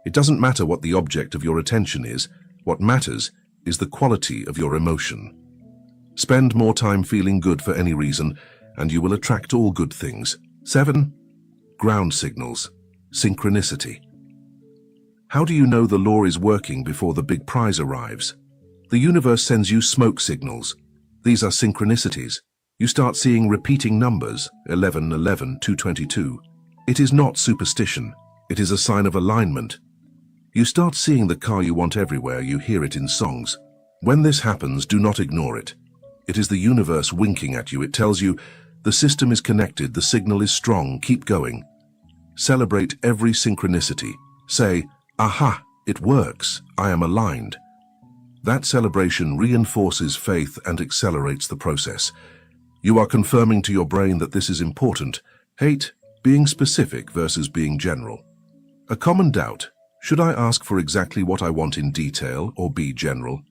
It doesn't matter what the object of your attention is. What matters is the quality of your emotion. Spend more time feeling good for any reason, and you will attract all good things. 7. Ground signals. Synchronicity. How do you know the law is working before the big prize arrives? The universe sends you smoke signals. These are synchronicities. You start seeing repeating numbers, 11, 11, 222. It is not superstition. It is a sign of alignment. You start seeing the car you want everywhere. You hear it in songs. When this happens, do not ignore it. It is the universe winking at you. It tells you, the system is connected, the signal is strong, keep going. Celebrate every synchronicity. Say, aha, it works, I am aligned. That celebration reinforces faith and accelerates the process. You are confirming to your brain that this is important. 8. Being specific versus being general. A common doubt. Should I ask for exactly what I want in detail or be general?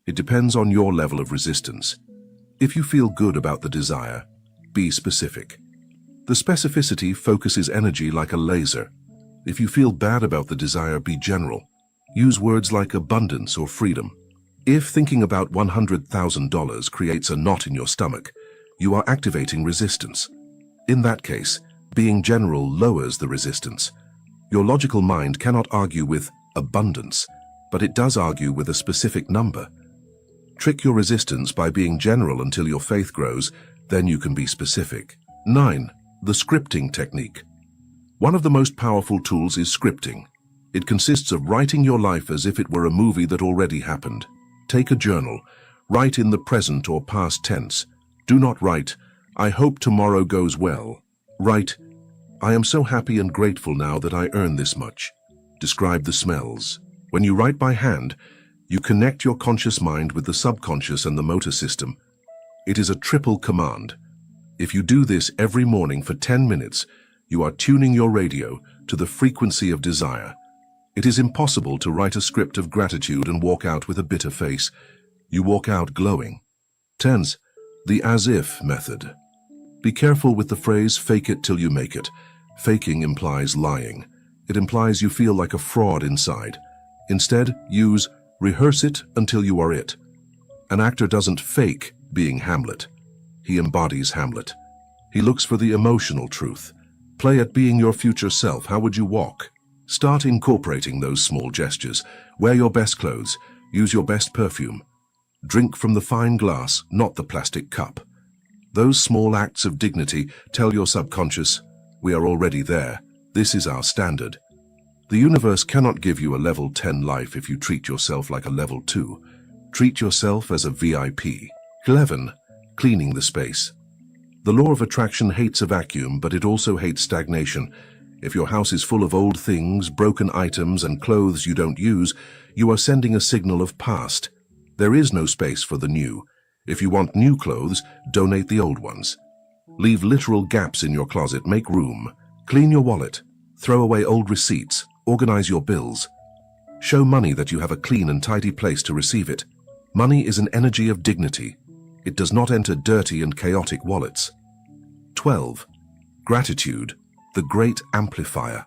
It depends on your level of resistance. If you feel good about the desire, be specific. The specificity focuses energy like a laser. If you feel bad about the desire, be general. Use words like abundance or freedom. If thinking about $100,000 creates a knot in your stomach, you are activating resistance. In that case, being general lowers the resistance. Your logical mind cannot argue with abundance, but it does argue with a specific number. Trick your resistance by being general until your faith grows, then you can be specific. 9. The scripting technique. One of the most powerful tools is scripting. It consists of writing your life as if it were a movie that already happened. Take a journal. Write in the present or past tense. Do not write, I hope tomorrow goes well. Write, I am so happy and grateful now that I earn this much. Describe the smells. When you write by hand, you connect your conscious mind with the subconscious and the motor system. It is a triple command. If you do this every morning for 10 minutes, you are tuning your radio to the frequency of desire. It is impossible to write a script of gratitude and walk out with a bitter face. You walk out glowing. 10. The as-if method. Be careful with the phrase, fake it till you make it. Faking implies lying. It implies you feel like a fraud inside. Instead, use rehearse it until you are it. An actor doesn't fake being Hamlet. He embodies Hamlet. He looks for the emotional truth. Play at being your future self. How would you walk? Start incorporating those small gestures. Wear your best clothes. Use your best perfume. Drink from the fine glass, not the plastic cup. Those small acts of dignity tell your subconscious, we are already there. This is our standard. The universe cannot give you a level 10 life if you treat yourself like a level 2. Treat yourself as a VIP. 11. Cleaning the space. The law of attraction hates a vacuum, but it also hates stagnation. If your house is full of old things, broken items, and clothes you don't use, you are sending a signal of past. There is no space for the new. If you want new clothes, donate the old ones. Leave literal gaps in your closet, make room. Clean your wallet. Throw away old receipts. Organize your bills. Show money that you have a clean and tidy place to receive it. Money is an energy of dignity. It does not enter dirty and chaotic wallets. 12. Gratitude, the great amplifier.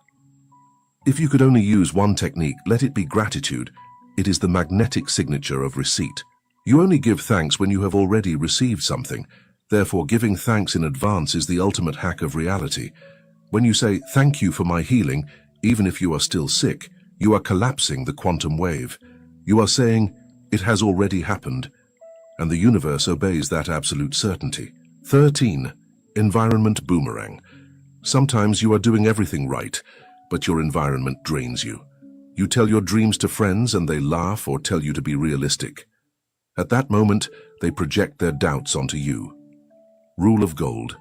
If you could only use one technique, let it be gratitude. It is the magnetic signature of receipt. You only give thanks when you have already received something. Therefore, giving thanks in advance is the ultimate hack of reality. When you say, thank you for my healing, even if you are still sick, you are collapsing the quantum wave. You are saying, it has already happened, and the universe obeys that absolute certainty. 13. Environment boomerang. Sometimes you are doing everything right, but your environment drains you. You tell your dreams to friends and they laugh or tell you to be realistic. At that moment, they project their doubts onto you. Rule of gold.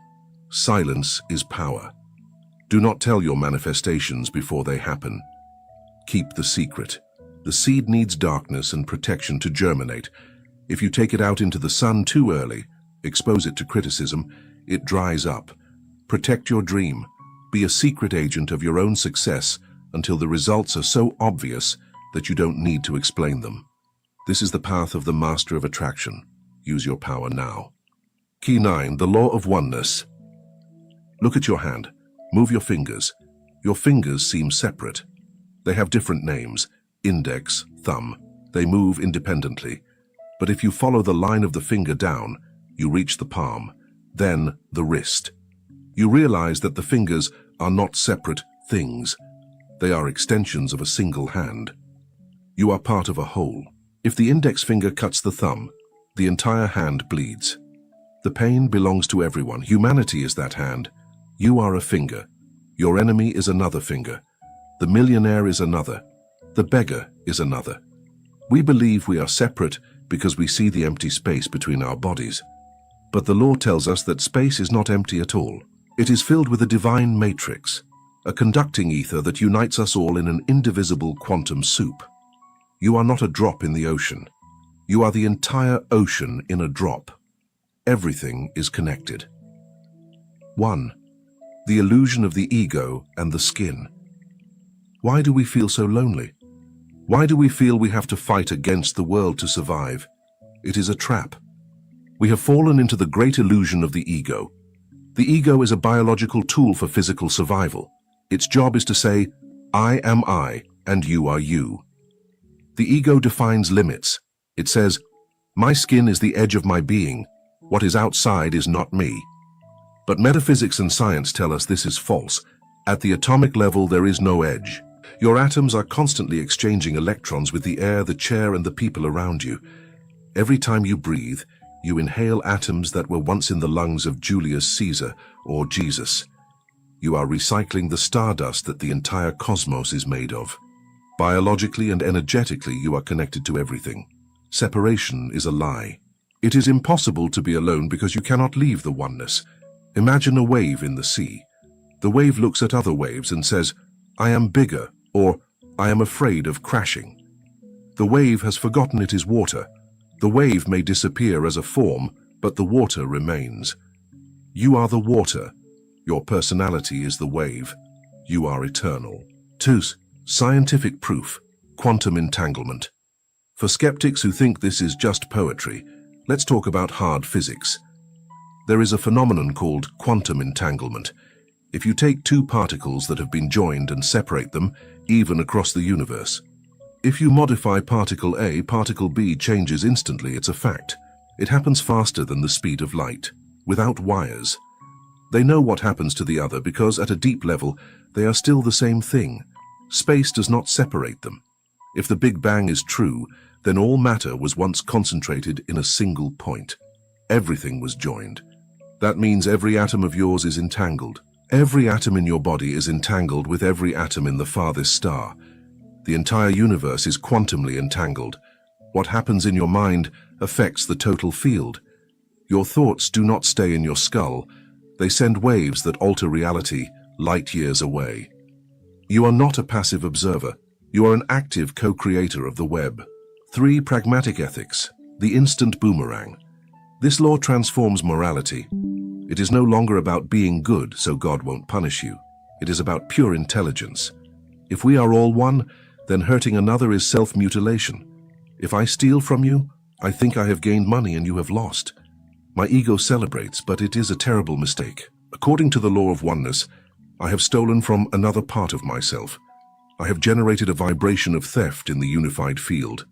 Silence is power. Do not tell your manifestations before they happen. Keep the secret. The seed needs darkness and protection to germinate. If you take it out into the sun too early, expose it to criticism, it dries up. Protect your dream. Be a secret agent of your own success until the results are so obvious that you don't need to explain them. This is the path of the master of attraction. Use your power now. Key 9, the law of oneness. Look at your hand. Move your fingers. Your fingers seem separate. They have different names: index, thumb. They move independently. But if you follow the line of the finger down, you reach the palm, then the wrist. You realize that the fingers are not separate things. They are extensions of a single hand. You are part of a whole. If the index finger cuts the thumb, the entire hand bleeds. The pain belongs to everyone. Humanity is that hand. You are a finger. Your enemy is another finger. The millionaire is another. The beggar is another. We believe we are separate because we see the empty space between our bodies. But the law tells us that space is not empty at all. It is filled with a divine matrix, a conducting ether that unites us all in an indivisible quantum soup. You are not a drop in the ocean. You are the entire ocean in a drop. Everything is connected. 1. The illusion of the ego and the skin. Why do we feel so lonely? Why do we feel we have to fight against the world to survive? It is a trap. We have fallen into the great illusion of the ego. The ego is a biological tool for physical survival. Its job is to say, I am I, and you are you. The ego defines limits. It says, my skin is the edge of my being. What is outside is not me. But metaphysics and science tell us this is false. At the atomic level, there is no edge. Your atoms are constantly exchanging electrons with the air, the chair, and the people around you. Every time you breathe, you inhale atoms that were once in the lungs of Julius Caesar or Jesus. You are recycling the stardust that the entire cosmos is made of. Biologically and energetically, you are connected to everything. Separation is a lie. It is impossible to be alone because you cannot leave the oneness. Imagine a wave in the sea. The wave looks at other waves and says, I am bigger, or I am afraid of crashing. The wave has forgotten it is water. The wave may disappear as a form, but the water remains. You are the water. Your personality is the wave. You are eternal. 2. Scientific proof. Quantum entanglement. For skeptics who think this is just poetry, let's talk about hard physics. There is a phenomenon called quantum entanglement. If you take two particles that have been joined and separate them, even across the universe. If you modify particle A, particle B changes instantly. It's a fact. It happens faster than the speed of light, without wires. They know what happens to the other because at a deep level, they are still the same thing. Space does not separate them. If the Big Bang is true, then all matter was once concentrated in a single point. Everything was joined. That means every atom of yours is entangled. Every atom in your body is entangled with every atom in the farthest star. The entire universe is quantumly entangled. What happens in your mind affects the total field. Your thoughts do not stay in your skull. They send waves that alter reality light years away. You are not a passive observer. You are an active co-creator of the web. 3. Pragmatic ethics. The instant boomerang. This law transforms morality. It is no longer about being good so God won't punish you. It is about pure intelligence. If we are all one, then hurting another is self-mutilation. If I steal from you, I think I have gained money and you have lost. My ego celebrates, but it is a terrible mistake. According to the law of oneness, I have stolen from another part of myself. I have generated a vibration of theft in the unified field.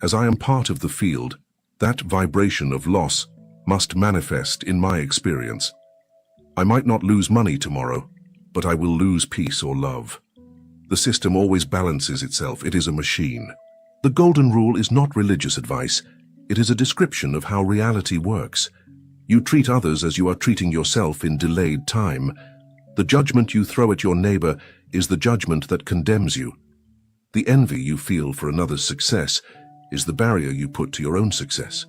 As I am part of the field, that vibration of loss must manifest in my experience. I might not lose money tomorrow, but I will lose peace or love. The system always balances itself. It is a machine. The golden rule is not religious advice. It is a description of how reality works. You treat others as you are treating yourself in delayed time. The judgment you throw at your neighbor is the judgment that condemns you. The envy you feel for another's success is the barrier you put to your own success.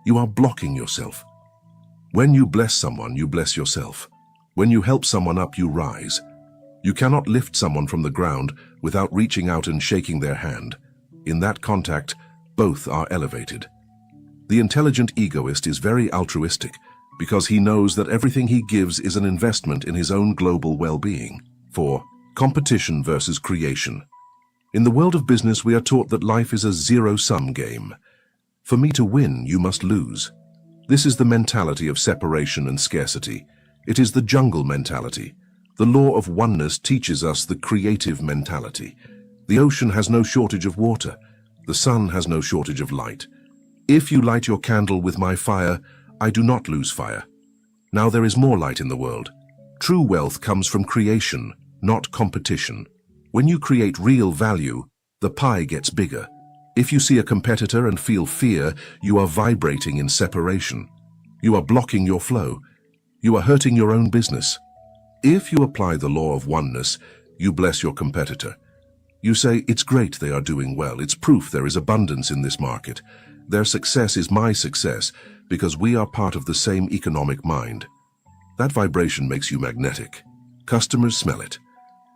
You are blocking yourself. When you bless someone, you bless yourself. When you help someone up, you rise. You cannot lift someone from the ground without reaching out and shaking their hand. In that contact, both are elevated. The intelligent egoist is very altruistic because he knows that everything he gives is an investment in his own global well-being. 4. Competition versus creation. In the world of business, we are taught that life is a zero-sum game. For me to win, you must lose. This is the mentality of separation and scarcity. It is the jungle mentality. The law of oneness teaches us the creative mentality. The ocean has no shortage of water. The sun has no shortage of light. If you light your candle with my fire, I do not lose fire. Now there is more light in the world. True wealth comes from creation, not competition. When you create real value, the pie gets bigger. If you see a competitor and feel fear, you are vibrating in separation. You are blocking your flow. You are hurting your own business. If you apply the law of oneness, you bless your competitor. You say, it's great they are doing well. It's proof there is abundance in this market. Their success is my success because we are part of the same economic mind. That vibration makes you magnetic. Customers smell it.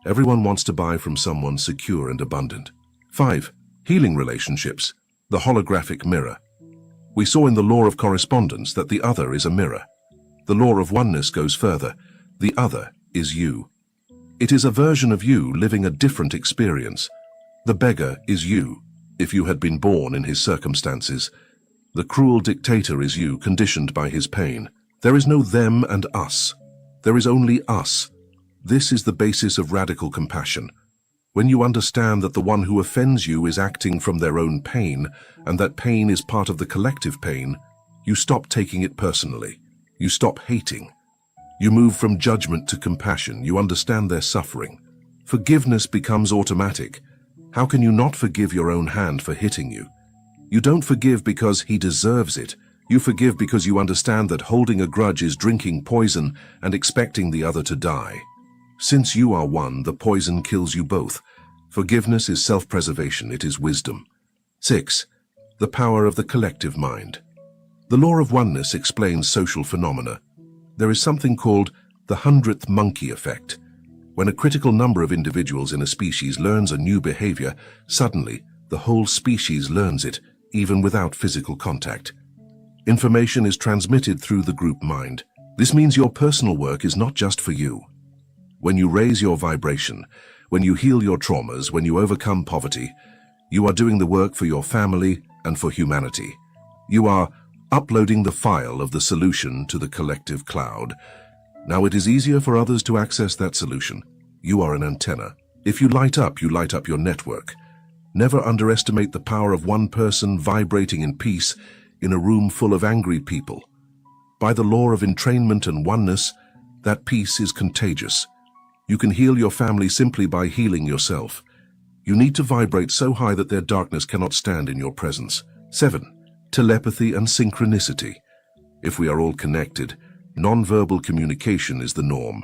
Everyone wants to buy from someone secure and abundant. 5. Healing relationships. The holographic mirror. We saw in the law of correspondence that the other is a mirror. The law of oneness goes further. The other is you. It is a version of you living a different experience. The beggar is you, if you had been born in his circumstances. The cruel dictator is you, conditioned by his pain. There is no them and us. There is only us. This is the basis of radical compassion. When you understand that the one who offends you is acting from their own pain, and that pain is part of the collective pain, you stop taking it personally. You stop hating. You move from judgment to compassion. You understand their suffering. Forgiveness becomes automatic. How can you not forgive your own hand for hitting you? You don't forgive because he deserves it. You forgive because you understand that holding a grudge is drinking poison and expecting the other to die. Since you are one, the poison kills you both. Forgiveness is self-preservation. It is wisdom. 6. The power of the collective mind. The law of oneness explains social phenomena. There is something called the 100th monkey effect. When a critical number of individuals in a species learns a new behavior, suddenly the whole species learns it, even without physical contact. Information is transmitted through the group mind. This means your personal work is not just for you. When you raise your vibration, when you heal your traumas, when you overcome poverty, you are doing the work for your family and for humanity. You are uploading the file of the solution to the collective cloud. Now it is easier for others to access that solution. You are an antenna. If you light up your network. Never underestimate the power of one person vibrating in peace in a room full of angry people. By the law of entrainment and oneness, that peace is contagious. You can heal your family simply by healing yourself. You need to vibrate so high that their darkness cannot stand in your presence. 7. Telepathy and synchronicity. If we are all connected, non-verbal communication is the norm.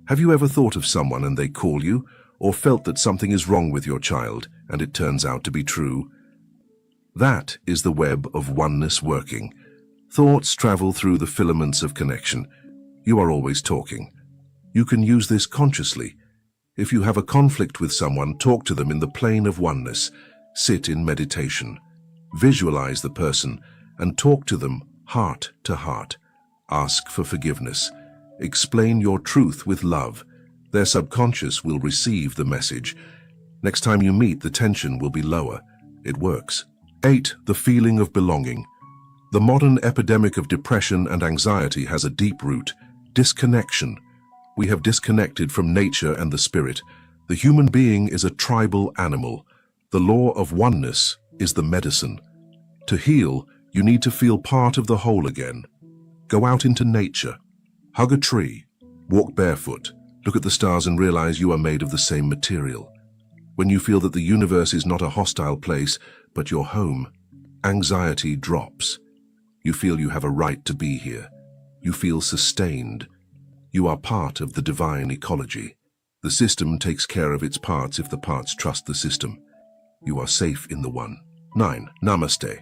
Have you ever thought of someone and they call you, or felt that something is wrong with your child and it turns out to be true? That is the web of oneness working. Thoughts travel through the filaments of connection. You are always talking. You can use this consciously. If you have a conflict with someone, talk to them in the plane of oneness. Sit in meditation. Visualize the person and talk to them heart to heart. Ask for forgiveness. Explain your truth with love. Their subconscious will receive the message. Next time you meet, the tension will be lower. It works. 8. The feeling of belonging. The modern epidemic of depression and anxiety has a deep root: disconnection. We have disconnected from nature and the spirit. The human being is a tribal animal. The law of oneness is the medicine. To heal, you need to feel part of the whole again. Go out into nature. Hug a tree. Walk barefoot. Look at the stars and realize you are made of the same material. When you feel that the universe is not a hostile place, but your home, anxiety drops. You feel you have a right to be here. You feel sustained. You are part of the divine ecology. The system takes care of its parts if the parts trust the system. You are safe in the one. 9. Namaste.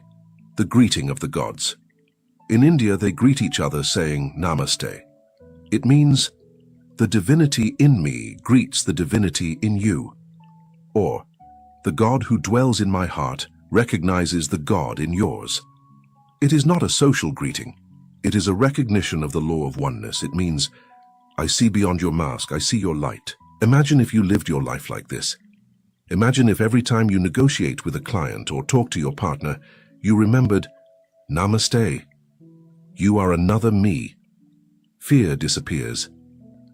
The greeting of the gods. In India, they greet each other saying Namaste. It means, the divinity in me greets the divinity in you. Or, the God who dwells in my heart recognizes the God in yours. It is not a social greeting. It is a recognition of the law of oneness. It means, I see beyond your mask. I see your light. Imagine if you lived your life like this. Imagine if every time you negotiate with a client or talk to your partner, you remembered, Namaste. You are another me. Fear disappears.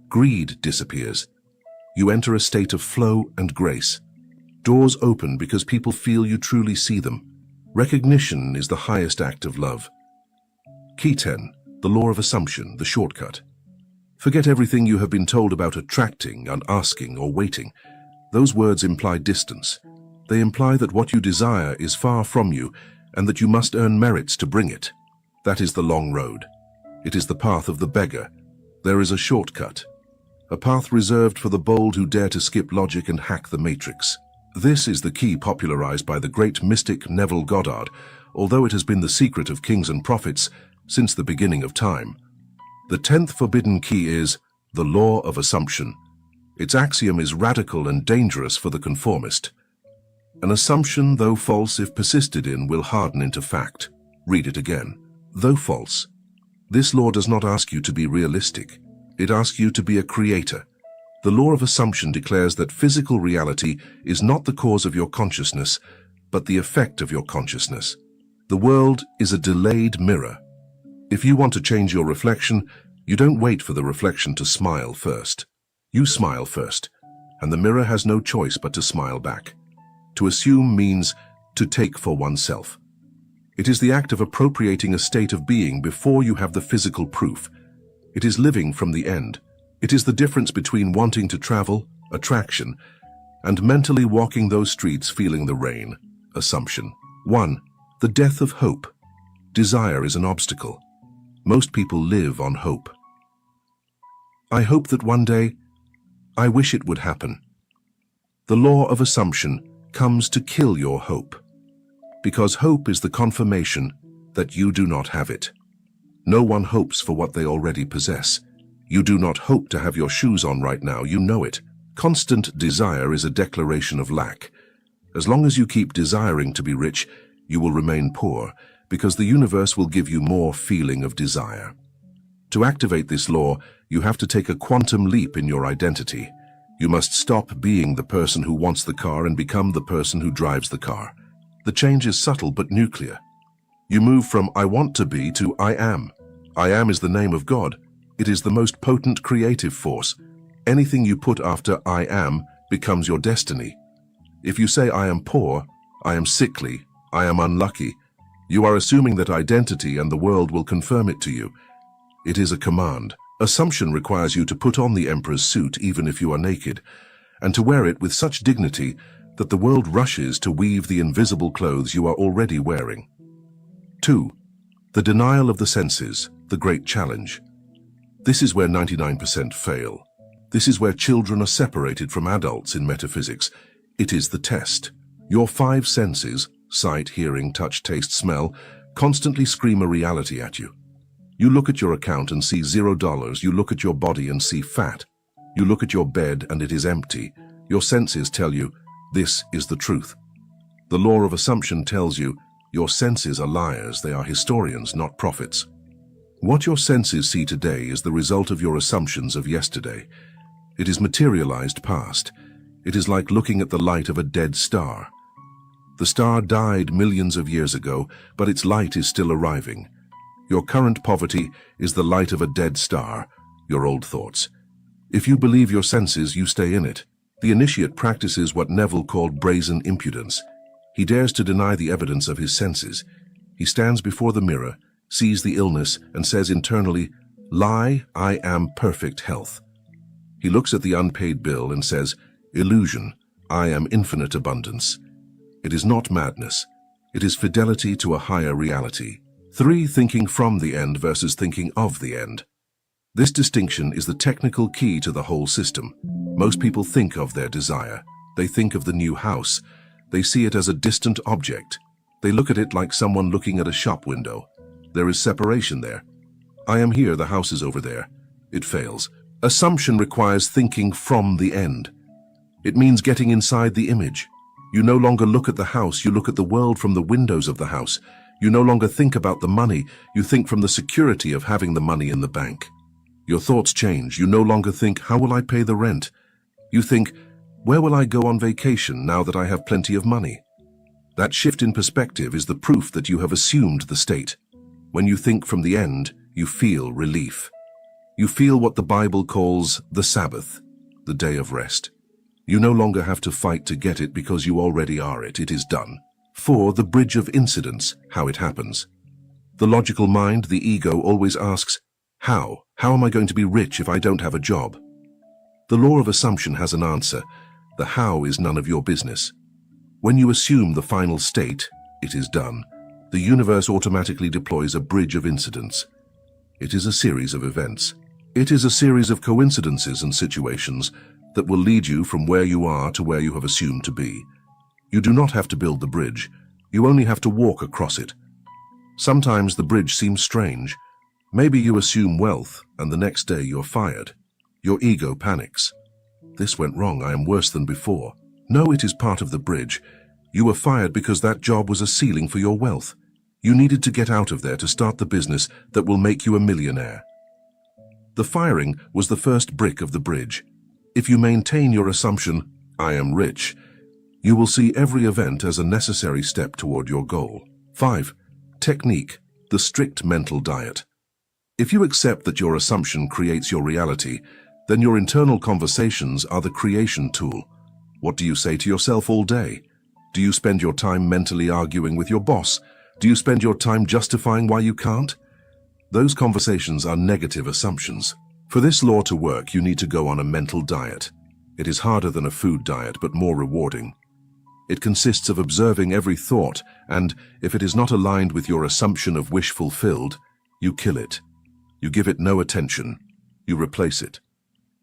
Greed disappears. You enter a state of flow and grace. Doors open because people feel you truly see them. Recognition is the highest act of love. Key 10. The law of assumption, the shortcut. Forget everything you have been told about attracting and asking or waiting. Those words imply distance. They imply that what you desire is far from you and that you must earn merits to bring it. That is the long road. It is the path of the beggar. There is a shortcut. A path reserved for the bold who dare to skip logic and hack the matrix. This is the key popularized by the great mystic Neville Goddard, although it has been the secret of kings and prophets since the beginning of time. The 10th forbidden key is the law of assumption. Its axiom is radical and dangerous for the conformist. An assumption, though false if persisted in, will harden into fact. Read it again. Though false. This law does not ask you to be realistic. It asks you to be a creator. The law of assumption declares that physical reality is not the cause of your consciousness, but the effect of your consciousness. The world is a delayed mirror. If you want to change your reflection, you don't wait for the reflection to smile first. You smile first, and the mirror has no choice but to smile back. To assume means to take for oneself. It is the act of appropriating a state of being before you have the physical proof. It is living from the end. It is the difference between wanting to travel, attraction, and mentally walking those streets feeling the rain, assumption. 1. The death of hope. Desire is an obstacle. Most people live on hope. I hope that one day, I wish it would happen. The law of assumption comes to kill your hope, because hope is the confirmation that you do not have it. No one hopes for what they already possess. You do not hope to have your shoes on right now, you know it. Constant desire is a declaration of lack. As long as you keep desiring to be rich, you will remain poor, because the universe will give you more feeling of desire. To activate this law, you have to take a quantum leap in your identity. You must stop being the person who wants the car and become the person who drives the car. The change is subtle but nuclear. You move from I want to be to I am. I am is the name of God. It is the most potent creative force. Anything you put after I am becomes your destiny. If you say I am poor, I am sickly, I am unlucky, you are assuming that identity and the world will confirm it to you. It is a command. Assumption requires you to put on the emperor's suit even if you are naked, and to wear it with such dignity that the world rushes to weave the invisible clothes you are already wearing. 2. The denial of the senses, the great challenge. This is where 99% fail. This is where children are separated from adults in metaphysics. It is the test. Your 5 senses, sight, hearing, touch, taste, smell, constantly scream a reality at you. You look at your account and see $0. You look at your body and see fat. You look at your bed and it is empty. Your senses tell you, this is the truth. The law of assumption tells you, your senses are liars. They are historians, not prophets. What your senses see today is the result of your assumptions of yesterday. It is materialized past. It is like looking at the light of a dead star. The star died millions of years ago, but its light is still arriving. Your current poverty is the light of a dead star, your old thoughts. If you believe your senses, you stay in it. The initiate practices what Neville called brazen impudence. He dares to deny the evidence of his senses. He stands before the mirror, sees the illness, and says internally, lie, I am perfect health. He looks at the unpaid bill and says, illusion, I am infinite abundance. It is not madness. It is fidelity to a higher reality. 3. Thinking from the end versus thinking of the end. This distinction is the technical key to the whole system. Most people think of their desire. They think of the new house. They see it as a distant object. They look at it like someone looking at a shop window. There is separation there. I am here, the house is over there. It fails. Assumption requires thinking from the end. It means getting inside the image. You no longer look at the house, you look at the world from the windows of the house. You no longer think about the money, you think from the security of having the money in the bank. Your thoughts change. You no longer think, how will I pay the rent? You think, where will I go on vacation now that I have plenty of money? That shift in perspective is the proof that you have assumed the state. When you think from the end, you feel relief. You feel what the Bible calls the Sabbath, the day of rest. You no longer have to fight to get it because you already are it. It is done. 4. The bridge of incidents, how it happens. The logical mind, the ego, always asks, how? How am I going to be rich if I don't have a job? The law of assumption has an answer. The how is none of your business. When you assume the final state, it is done. The universe automatically deploys a bridge of incidents. It is a series of events. It is a series of coincidences and situations that will lead you from where you are to where you have assumed to be. You do not have to build the bridge. You only have to walk across it. Sometimes the bridge seems strange. Maybe you assume wealth and the next day you're fired. Your ego panics. This went wrong. I am worse than before. No, it is part of the bridge. You were fired because that job was a ceiling for your wealth. You needed to get out of there to start the business that will make you a millionaire. The firing was the first brick of the bridge. If you maintain your assumption, I am rich, you will see every event as a necessary step toward your goal. 5. Technique, the strict mental diet. If you accept that your assumption creates your reality, then your internal conversations are the creation tool. What do you say to yourself all day? Do you spend your time mentally arguing with your boss? Do you spend your time justifying why you can't? Those conversations are negative assumptions. For this law to work, you need to go on a mental diet. It is harder than a food diet, but more rewarding. It consists of observing every thought, and if it is not aligned with your assumption of wish fulfilled, you kill it. You give it no attention. You replace it.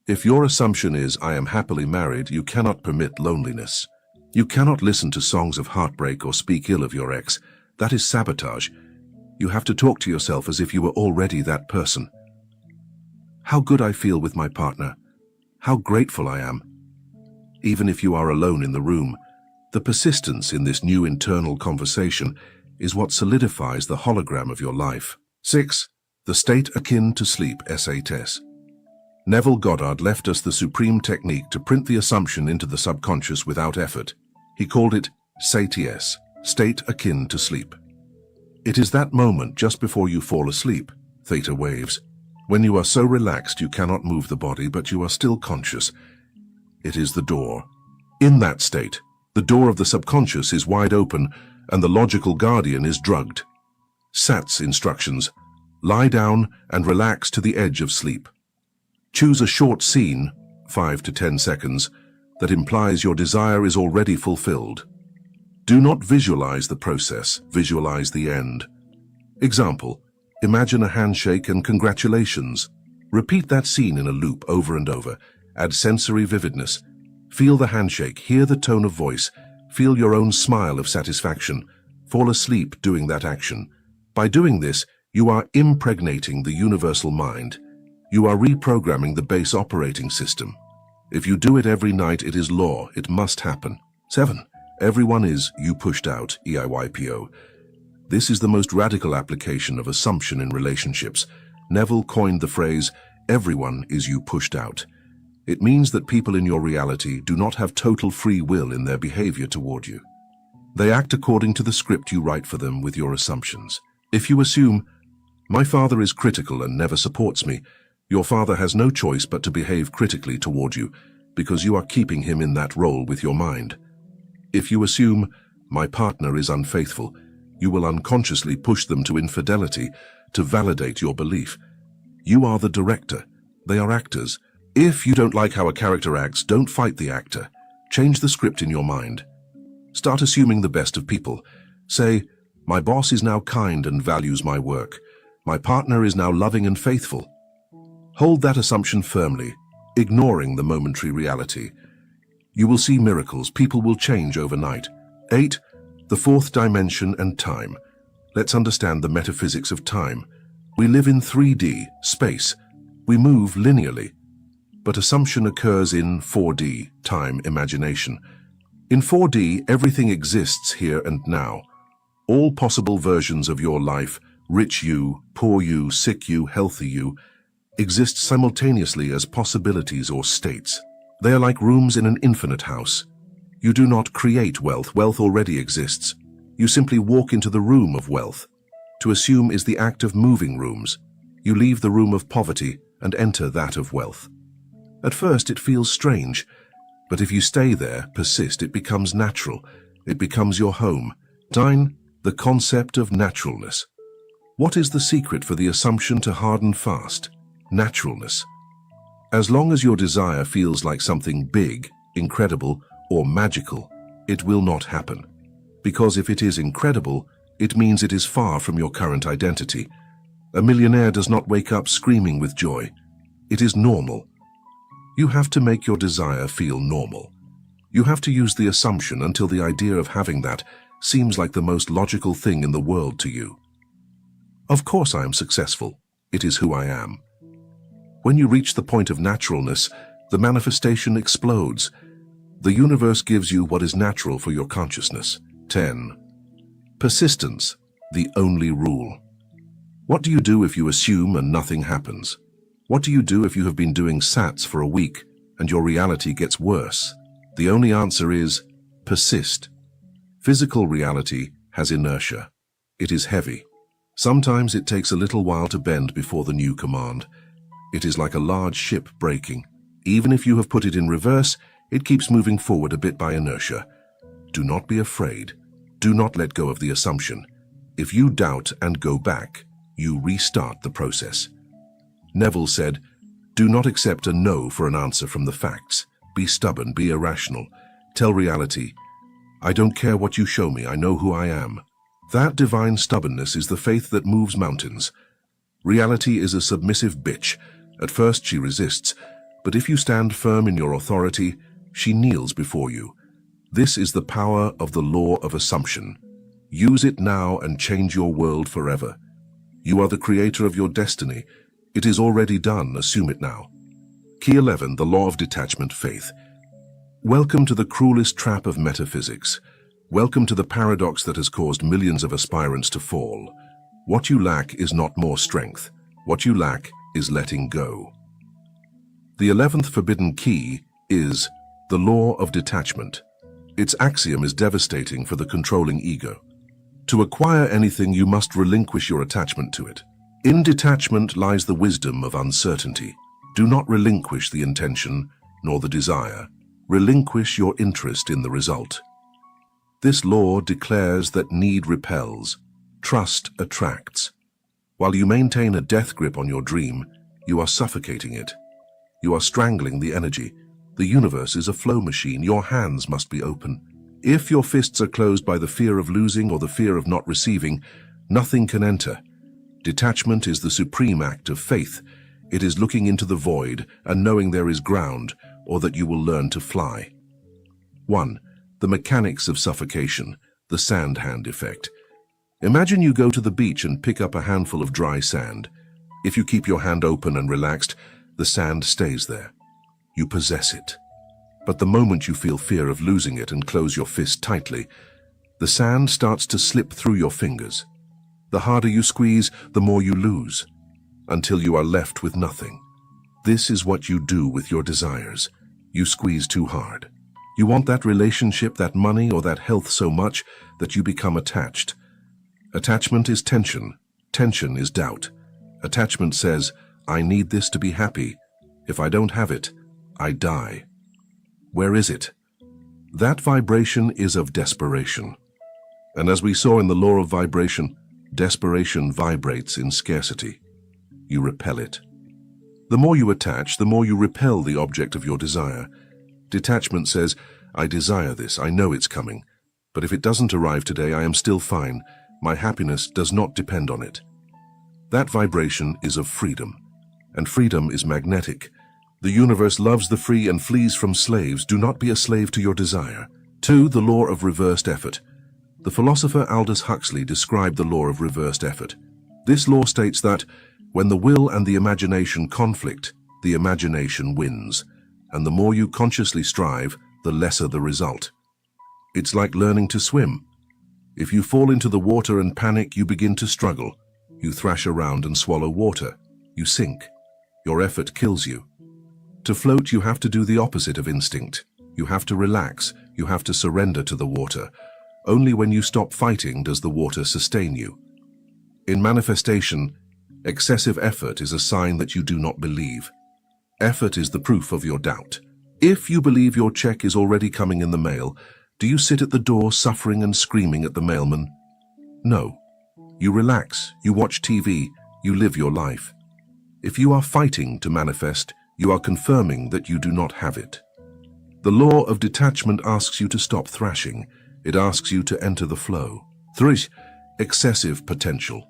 If your assumption is, I am happily married, you cannot permit loneliness. You cannot listen to songs of heartbreak or speak ill of your ex. That is sabotage. You have to talk to yourself as if you were already that person. How good I feel with my partner. How grateful I am. Even if you are alone in the room, the persistence in this new internal conversation is what solidifies the hologram of your life. 6. The state akin to sleep, SATS. Neville Goddard left us the supreme technique to print the assumption into the subconscious without effort. He called it SATS, state akin to sleep. It is that moment just before you fall asleep, theta waves, when you are so relaxed you cannot move the body but you are still conscious. It is the door. In that state, the door of the subconscious is wide open and the logical guardian is drugged. SATS instructions: lie down and relax to the edge of sleep. Choose a short scene, 5 to 10 seconds, that implies your desire is already fulfilled. Do not visualize the process, visualize the end. Example: imagine a handshake and congratulations. Repeat that scene in a loop over and over. Add sensory vividness. Feel the handshake, hear the tone of voice, feel your own smile of satisfaction. Fall asleep doing that action. By doing this, you are impregnating the universal mind. You are reprogramming the base operating system. If you do it every night, it is law. It must happen. 7. Everyone is you pushed out, EIYPO. This is the most radical application of assumption in relationships. Neville coined the phrase, everyone is you pushed out. It means that people in your reality do not have total free will in their behavior toward you. They act according to the script you write for them with your assumptions. If you assume, my father is critical and never supports me, your father has no choice but to behave critically toward you, because you are keeping him in that role with your mind. If you assume, my partner is unfaithful, you will unconsciously push them to infidelity to validate your belief. You are the director. They are actors. If you don't like how a character acts, don't fight the actor. Change the script in your mind. Start assuming the best of people. Say, my boss is now kind and values my work. My partner is now loving and faithful. Hold that assumption firmly, ignoring the momentary reality. You will see miracles. People will change overnight. 8. The fourth dimension and time. Let's understand the metaphysics of time. We live in 3D, space. We move linearly. But assumption occurs in 4D, time, imagination. In 4D, everything exists here and now. All possible versions of your life, rich you, poor you, sick you, healthy you, exist simultaneously as possibilities or states. They are like rooms in an infinite house. You do not create wealth. Wealth already exists. You simply walk into the room of wealth. To assume is the act of moving rooms. You leave the room of poverty and enter that of wealth. At first it feels strange, But if you stay there, persist, it becomes natural. It becomes your home. 9. The concept of naturalness. What is the secret for the assumption to harden fast? Naturalness. As long as your desire feels like something big, incredible, or magical, it will not happen. Because if it is incredible, it means it is far from your current identity. A millionaire does not wake up screaming with joy. It is normal. You have to make your desire feel normal. You have to use the assumption until the idea of having that seems like the most logical thing in the world to you. Of course I am successful. It is who I am. When you reach the point of naturalness, the manifestation explodes. The universe gives you what is natural for your consciousness. 10. Persistence, the only rule. What do you do if you assume and nothing happens? What do you do if you have been doing sats for a week and your reality gets worse? The only answer is persist. Physical reality has inertia. It is heavy. Sometimes it takes a little while to bend before the new command. It is like a large ship breaking. Even if you have put it in reverse, it keeps moving forward a bit by inertia. Do not be afraid. Do not let go of the assumption. If you doubt and go back, you restart the process. Neville said, "Do not accept a no for an answer from the facts. Be stubborn, be irrational. Tell reality, I don't care what you show me, I know who I am." That divine stubbornness is the faith that moves mountains. Reality is a submissive bitch. At first she resists, but if you stand firm in your authority, she kneels before you. This is the power of the law of assumption. Use it now and change your world forever. You are the creator of your destiny. It is already done, assume it now. Key 11, the law of detachment, faith. Welcome to the cruelest trap of metaphysics. Welcome to the paradox that has caused millions of aspirants to fall. What you lack is not more strength. What you lack is letting go. The 11th forbidden key is the law of detachment. Its axiom is devastating for the controlling ego. To acquire anything, you must relinquish your attachment to it. In detachment lies the wisdom of uncertainty. Do not relinquish the intention nor the desire. Relinquish your interest in the result. This law declares that need repels, trust attracts. While you maintain a death grip on your dream, you are suffocating it. You are strangling the energy. The universe is a flow machine. Your hands must be open. If your fists are closed by the fear of losing or the fear of not receiving, nothing can enter. Detachment is the supreme act of faith. It is looking into the void and knowing there is ground, or that you will learn to fly. 1. The mechanics of suffocation, the sand hand effect. Imagine you go to the beach and pick up a handful of dry sand. If you keep your hand open and relaxed, the sand stays there. You possess it. But the moment you feel fear of losing it and close your fist tightly, the sand starts to slip through your fingers. The harder you squeeze, the more you lose, until you are left with nothing. This is what you do with your desires. You squeeze too hard. You want that relationship, that money, or that health so much that you become attached. Attachment is tension. Tension is doubt. Attachment says, I need this to be happy. If I don't have it, I die. Where is it? That vibration is of desperation. And as we saw in the law of vibration, desperation vibrates in scarcity. You repel it. The more you attach, the more you repel the object of your desire. Detachment says, I desire this, I know it's coming. But if it doesn't arrive today, I am still fine. My happiness does not depend on it. That vibration is of freedom. And freedom is magnetic. The universe loves the free and flees from slaves. Do not be a slave to your desire. 2. The law of reversed effort. The philosopher Aldous Huxley described the law of reversed effort. This law states that when the will and the imagination conflict, the imagination wins. And the more you consciously strive, the lesser the result. It's like learning to swim. If you fall into the water and panic, you begin to struggle. You thrash around and swallow water. You sink. Your effort kills you. To float, you have to do the opposite of instinct. You have to relax. You have to surrender to the water. Only when you stop fighting does the water sustain you. In manifestation, excessive effort is a sign that you do not believe. Effort is the proof of your doubt. If you believe your check is already coming in the mail, do you sit at the door suffering and screaming at the mailman? No. You relax, you watch TV, you live your life. If you are fighting to manifest, you are confirming that you do not have it. The law of detachment asks you to stop thrashing. It asks you to enter the flow. 3. Excessive potential.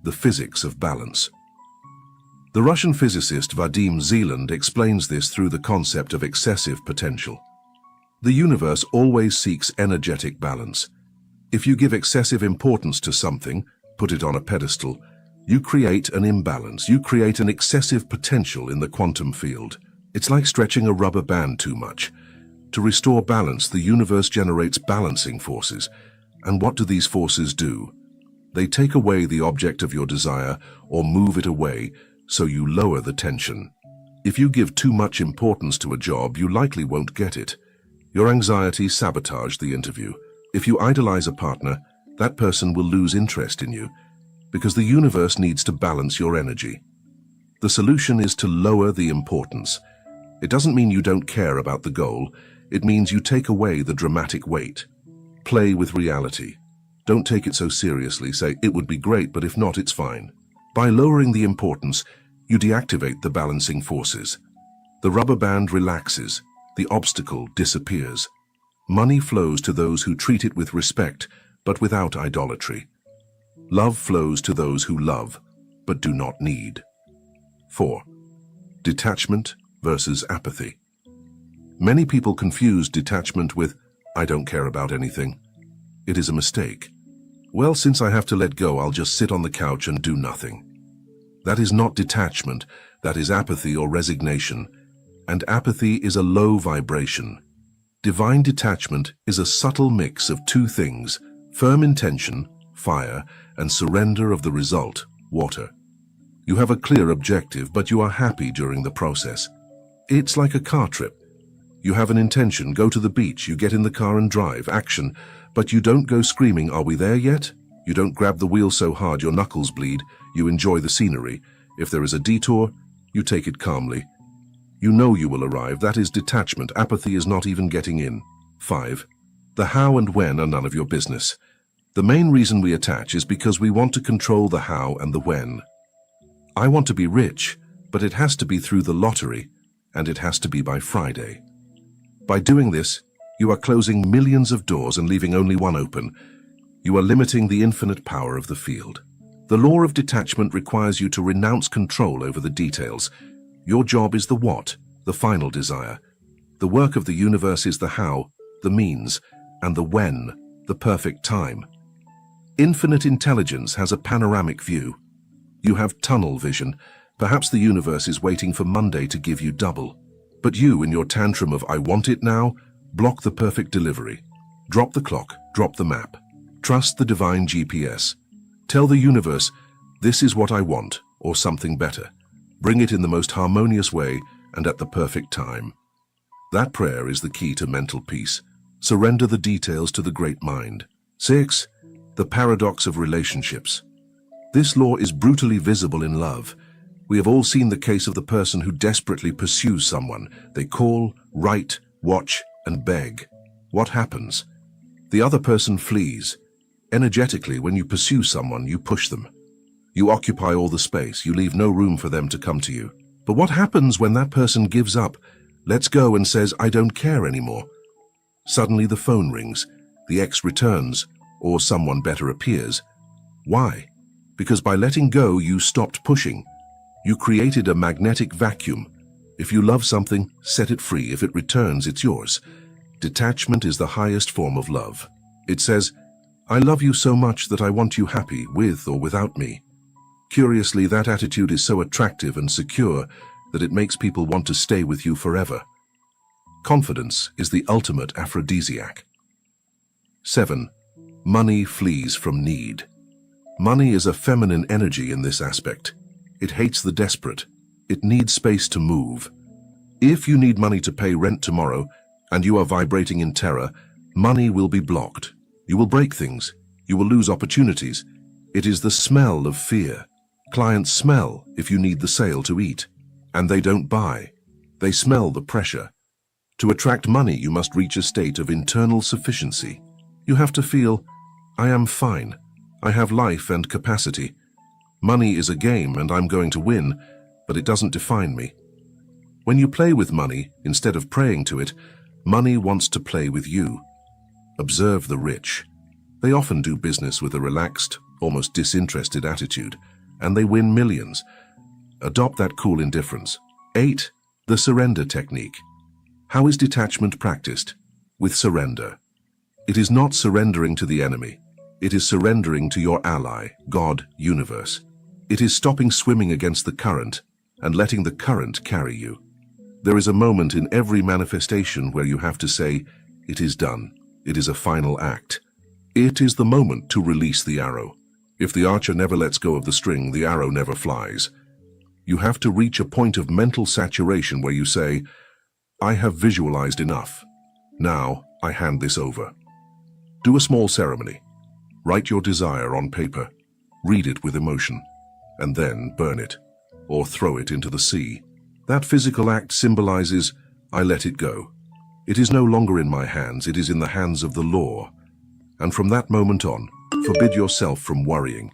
The physics of balance. The Russian physicist Vadim Zeland explains this through the concept of excessive potential. The universe always seeks energetic balance. If you give excessive importance to something, put it on a pedestal, you create an imbalance. You create an excessive potential in the quantum field. It's like stretching a rubber band too much. To restore balance, the universe generates balancing forces. And what do these forces do? They take away the object of your desire or move it away, so you lower the tension. If you give too much importance to a job, you likely won't get it. Your anxiety sabotaged the interview. If you idolize a partner, that person will lose interest in you, because the universe needs to balance your energy. The solution is to lower the importance. It doesn't mean you don't care about the goal. It means you take away the dramatic weight. Play with reality. Don't take it so seriously. Say, it would be great, but if not, it's fine. By lowering the importance, you deactivate the balancing forces. The rubber band relaxes. The obstacle disappears. Money flows to those who treat it with respect, but without idolatry. Love flows to those who love, but do not need. 4. Detachment versus apathy. Many people confuse detachment with, I don't care about anything. It is a mistake. Well, since I have to let go, I'll just sit on the couch and do nothing. That is not detachment, that is apathy or resignation, and apathy is a low vibration. Divine detachment is a subtle mix of two things, firm intention, fire, and surrender of the result, water. You have a clear objective, but you are happy during the process. It's like a car trip. You have an intention, go to the beach, you get in the car and drive, action, but you don't go screaming, are we there yet? You don't grab the wheel so hard your knuckles bleed, you enjoy the scenery. If there is a detour, you take it calmly. You know you will arrive, that is detachment. Apathy is not even getting in. 5. The how and when are none of your business. The main reason we attach is because we want to control the how and the when. I want to be rich, but it has to be through the lottery, and it has to be by Friday. By doing this, you are closing millions of doors and leaving only one open. You are limiting the infinite power of the field. The law of detachment requires you to renounce control over the details. Your job is the what, the final desire. The work of the universe is the how, the means, and the when, the perfect time. Infinite intelligence has a panoramic view. You have tunnel vision. Perhaps the universe is waiting for Monday to give you double. But you, in your tantrum of I want it now, block the perfect delivery. Drop the clock, drop the map. Trust the divine GPS. Tell the universe, this is what I want, or something better. Bring it in the most harmonious way and at the perfect time. That prayer is the key to mental peace. Surrender the details to the great mind. 6. The paradox of relationships. This law is brutally visible in love. We have all seen the case of the person who desperately pursues someone. They call, write, watch, and beg. What happens? The other person flees. Energetically, when you pursue someone, you push them. You occupy all the space. You leave no room for them to come to you. But what happens when that person gives up, lets go, and says, I don't care anymore? Suddenly the phone rings, the ex returns, or someone better appears. Why? Because by letting go, you stopped pushing. You created a magnetic vacuum. If you love something, set it free. If it returns, it's yours. Detachment is the highest form of love. It says, I love you so much that I want you happy, with or without me. Curiously, that attitude is so attractive and secure that it makes people want to stay with you forever. Confidence is the ultimate aphrodisiac. 7. Money flees from need. Money is a feminine energy in this aspect. It hates the desperate. It needs space to move. If you need money to pay rent tomorrow, and you are vibrating in terror, money will be blocked. You will break things. You will lose opportunities. It is the smell of fear. Clients smell if you need the sale to eat, and they don't buy. They smell the pressure. To attract money, you must reach a state of internal sufficiency. You have to feel, I am fine. I have life and capacity. Money is a game and I'm going to win, but it doesn't define me. When you play with money, instead of praying to it, money wants to play with you. Observe the rich. They often do business with a relaxed, almost disinterested attitude, and they win millions. Adopt that cool indifference. 8. The surrender technique. How is detachment practiced? With surrender. It is not surrendering to the enemy. It is surrendering to your ally, God, universe. It is stopping swimming against the current and letting the current carry you. There is a moment in every manifestation where you have to say, it is done. It is a final act. It is the moment to release the arrow. If the archer never lets go of the string, the arrow never flies. You have to reach a point of mental saturation where you say, I have visualized enough. Now I hand this over. Do a small ceremony. Write your desire on paper. Read it with emotion. And then burn it, or throw it into the sea. That physical act symbolizes, I let it go. It is no longer in my hands, it is in the hands of the law. And from that moment on, forbid yourself from worrying.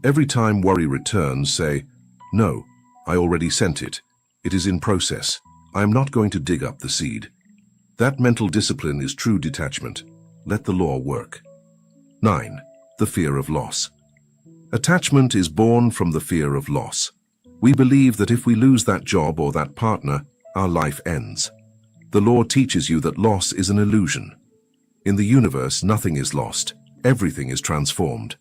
Every time worry returns, say, no, I already sent it. It is in process. I am not going to dig up the seed. That mental discipline is true detachment. Let the law work. 9. The fear of loss. Attachment is born from the fear of loss. We believe that if we lose that job or that partner, our life ends. The law teaches you that loss is an illusion. In the universe, nothing is lost. Everything is transformed.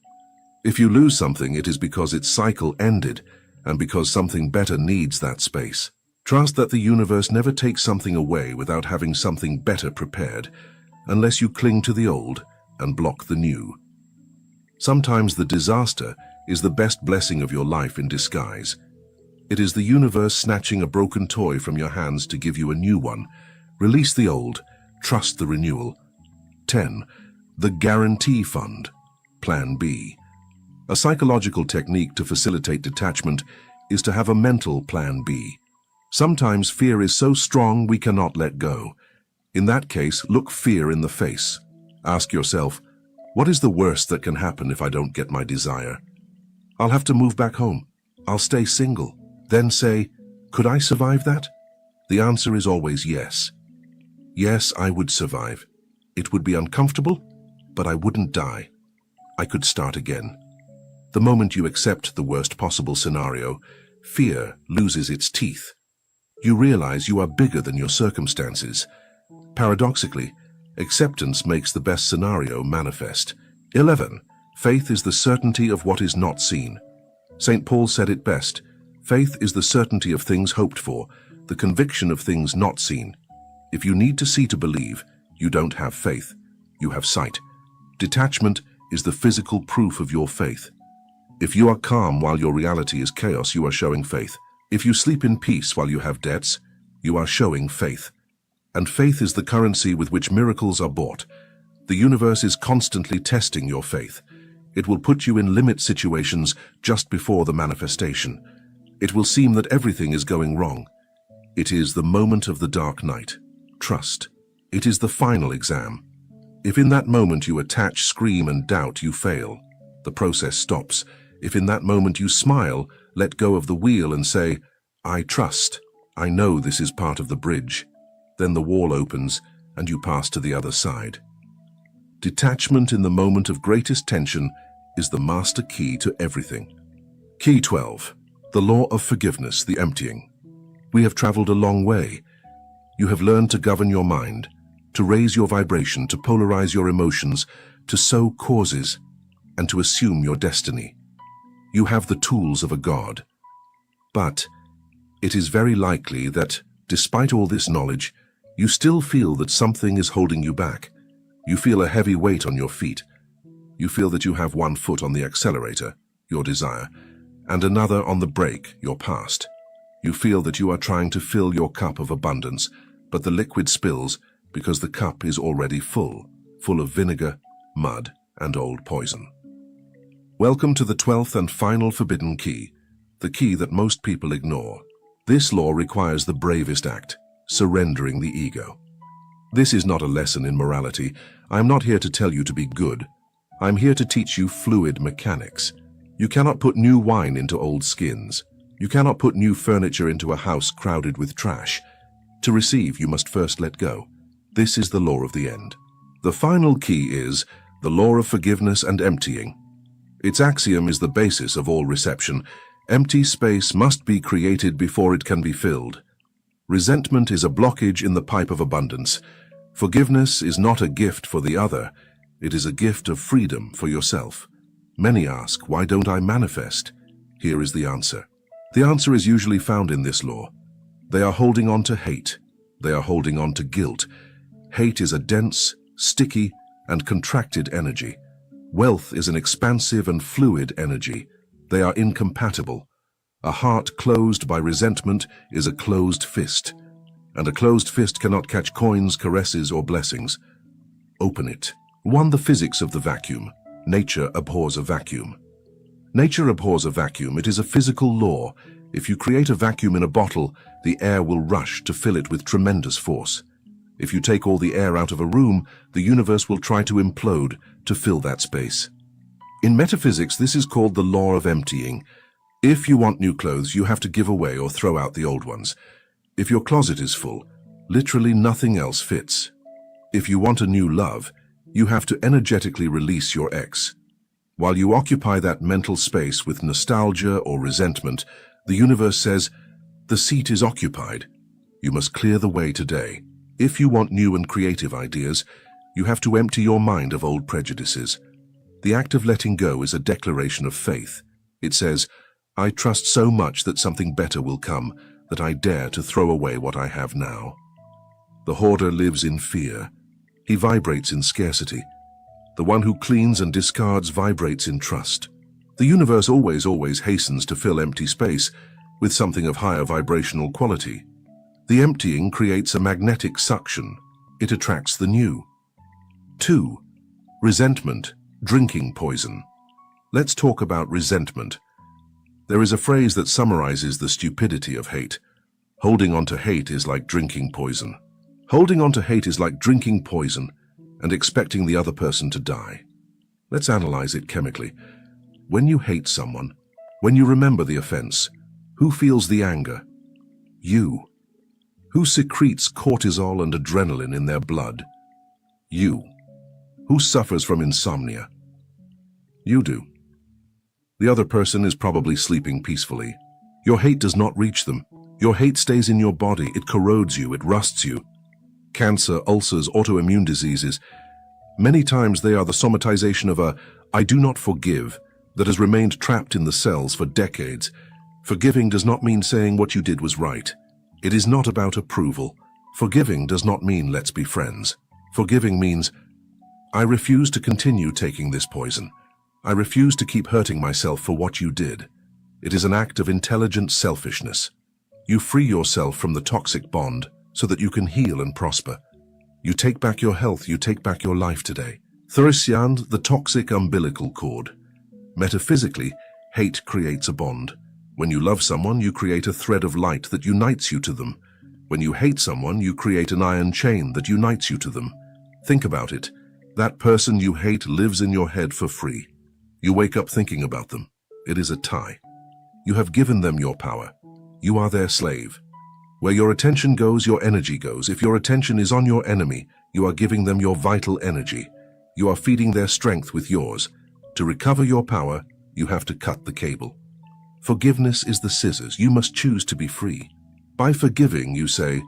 If you lose something, it is because its cycle ended and because something better needs that space. Trust that the universe never takes something away without having something better prepared, unless you cling to the old and block the new. Sometimes the disaster is the best blessing of your life in disguise. It is the universe snatching a broken toy from your hands to give you a new one. Release the old, trust the renewal. 10. The Guarantee Fund. Plan B. A psychological technique to facilitate detachment is to have a mental plan B. Sometimes fear is so strong we cannot let go. In that case, look fear in the face. Ask yourself, what is the worst that can happen if I don't get my desire? I'll have to move back home. I'll stay single. Then say, could I survive that? The answer is always yes. Yes, I would survive. It would be uncomfortable, but I wouldn't die. I could start again. The moment you accept the worst possible scenario, fear loses its teeth. You realize you are bigger than your circumstances. Paradoxically, acceptance makes the best scenario manifest. 11. Faith is the certainty of what is not seen. St. Paul said it best. Faith is the certainty of things hoped for, the conviction of things not seen. If you need to see to believe, you don't have faith. You have sight. Detachment is the physical proof of your faith. If you are calm while your reality is chaos, you are showing faith. If you sleep in peace while you have debts, you are showing faith. And faith is the currency with which miracles are bought. The universe is constantly testing your faith. It will put you in limit situations just before the manifestation. It will seem that everything is going wrong. It is the moment of the dark night. Trust. It is the final exam. If in that moment you attach, scream, and doubt, you fail. The process stops. If in that moment you smile, let go of the wheel and say, I trust. I know this is part of the bridge. Then the wall opens and you pass to the other side. Detachment in the moment of greatest tension is the master key to everything. Key 12. The law of forgiveness, the emptying. We have traveled a long way. You have learned to govern your mind, to raise your vibration, to polarize your emotions, to sow causes, and to assume your destiny. You have the tools of a god. But it is very likely that, despite all this knowledge, you still feel that something is holding you back. You feel a heavy weight on your feet. You feel that you have one foot on the accelerator, your desire, and another on the brake, your past. You feel that you are trying to fill your cup of abundance, but the liquid spills because the cup is already full of vinegar, mud, and old poison. Welcome to the 12th and final forbidden key, the key that most people ignore. This law requires the bravest act. surrendering the ego. This is not a lesson in morality. I am not here to tell you to be good. I am here to teach you fluid mechanics. You cannot put new wine into old skins. You cannot put new furniture into a house crowded with trash. To receive, you must first let go. This is the law of the end. The final key is the law of forgiveness and emptying. Its axiom is the basis of all reception. Empty space must be created before it can be filled. Resentment is a blockage in the pipe of abundance. Forgiveness is not a gift for the other. It is a gift of freedom for yourself. Many ask, why don't I manifest? Here is the answer. The answer is usually found in this law. They are holding on to hate. They are holding on to guilt. Hate is a dense, sticky, and contracted energy. Wealth is an expansive and fluid energy. They are incompatible. A heart closed by resentment is a closed fist, and a closed fist cannot catch coins, caresses, or blessings. Open it. 1. The physics of the vacuum. Nature abhors a vacuum. Nature abhors a vacuum. It is a physical law. If you create a vacuum in a bottle, the air will rush to fill it with tremendous force. If you take all the air out of a room, the universe will try to implode to fill that space. In metaphysics, this is called the law of emptying. If you want new clothes, you have to give away or throw out the old ones. If your closet is full, literally nothing else fits. If you want a new love, you have to energetically release your ex. While you occupy that mental space with nostalgia or resentment, the universe says, the seat is occupied. You must clear the way today. If you want new and creative ideas, you have to empty your mind of old prejudices. The act of letting go is a declaration of faith. It says, I trust so much that something better will come, that I dare to throw away what I have now. The hoarder lives in fear. He vibrates in scarcity. The one who cleans and discards vibrates in trust. The universe always hastens to fill empty space with something of higher vibrational quality. The emptying creates a magnetic suction. It attracts the new. 2. Resentment, drinking poison. Let's talk about resentment. There is a phrase that summarizes the stupidity of hate. Holding on to hate is like drinking poison. Holding on to hate is like drinking poison and expecting the other person to die. Let's analyze it chemically. When you hate someone, when you remember the offense, who feels the anger? You. Who secretes cortisol and adrenaline in their blood? You. Who suffers from insomnia? You do. The other person is probably sleeping peacefully. Your hate does not reach them. Your hate stays in your body. It corrodes you. It rusts you. Cancer, ulcers, autoimmune diseases. Many times they are the somatization of a I do not forgive that has remained trapped in the cells for decades. Forgiving does not mean saying what you did was right. It is not about approval. Forgiving does not mean let's be friends. Forgiving means I refuse to continue taking this poison. I refuse to keep hurting myself for what you did. It is an act of intelligent selfishness. You free yourself from the toxic bond so that you can heal and prosper. You take back your health, you take back your life today. Thurisyand, the toxic umbilical cord. Metaphysically, hate creates a bond. When you love someone, you create a thread of light that unites you to them. When you hate someone, you create an iron chain that unites you to them. Think about it. That person you hate lives in your head for free. You wake up thinking about them. It is a tie. You have given them your power. You are their slave. Where your attention goes, your energy goes. If your attention is on your enemy, you are giving them your vital energy. You are feeding their strength with yours. To recover your power, you have to cut the cable. Forgiveness is the scissors. You must choose to be free. By forgiving, you say,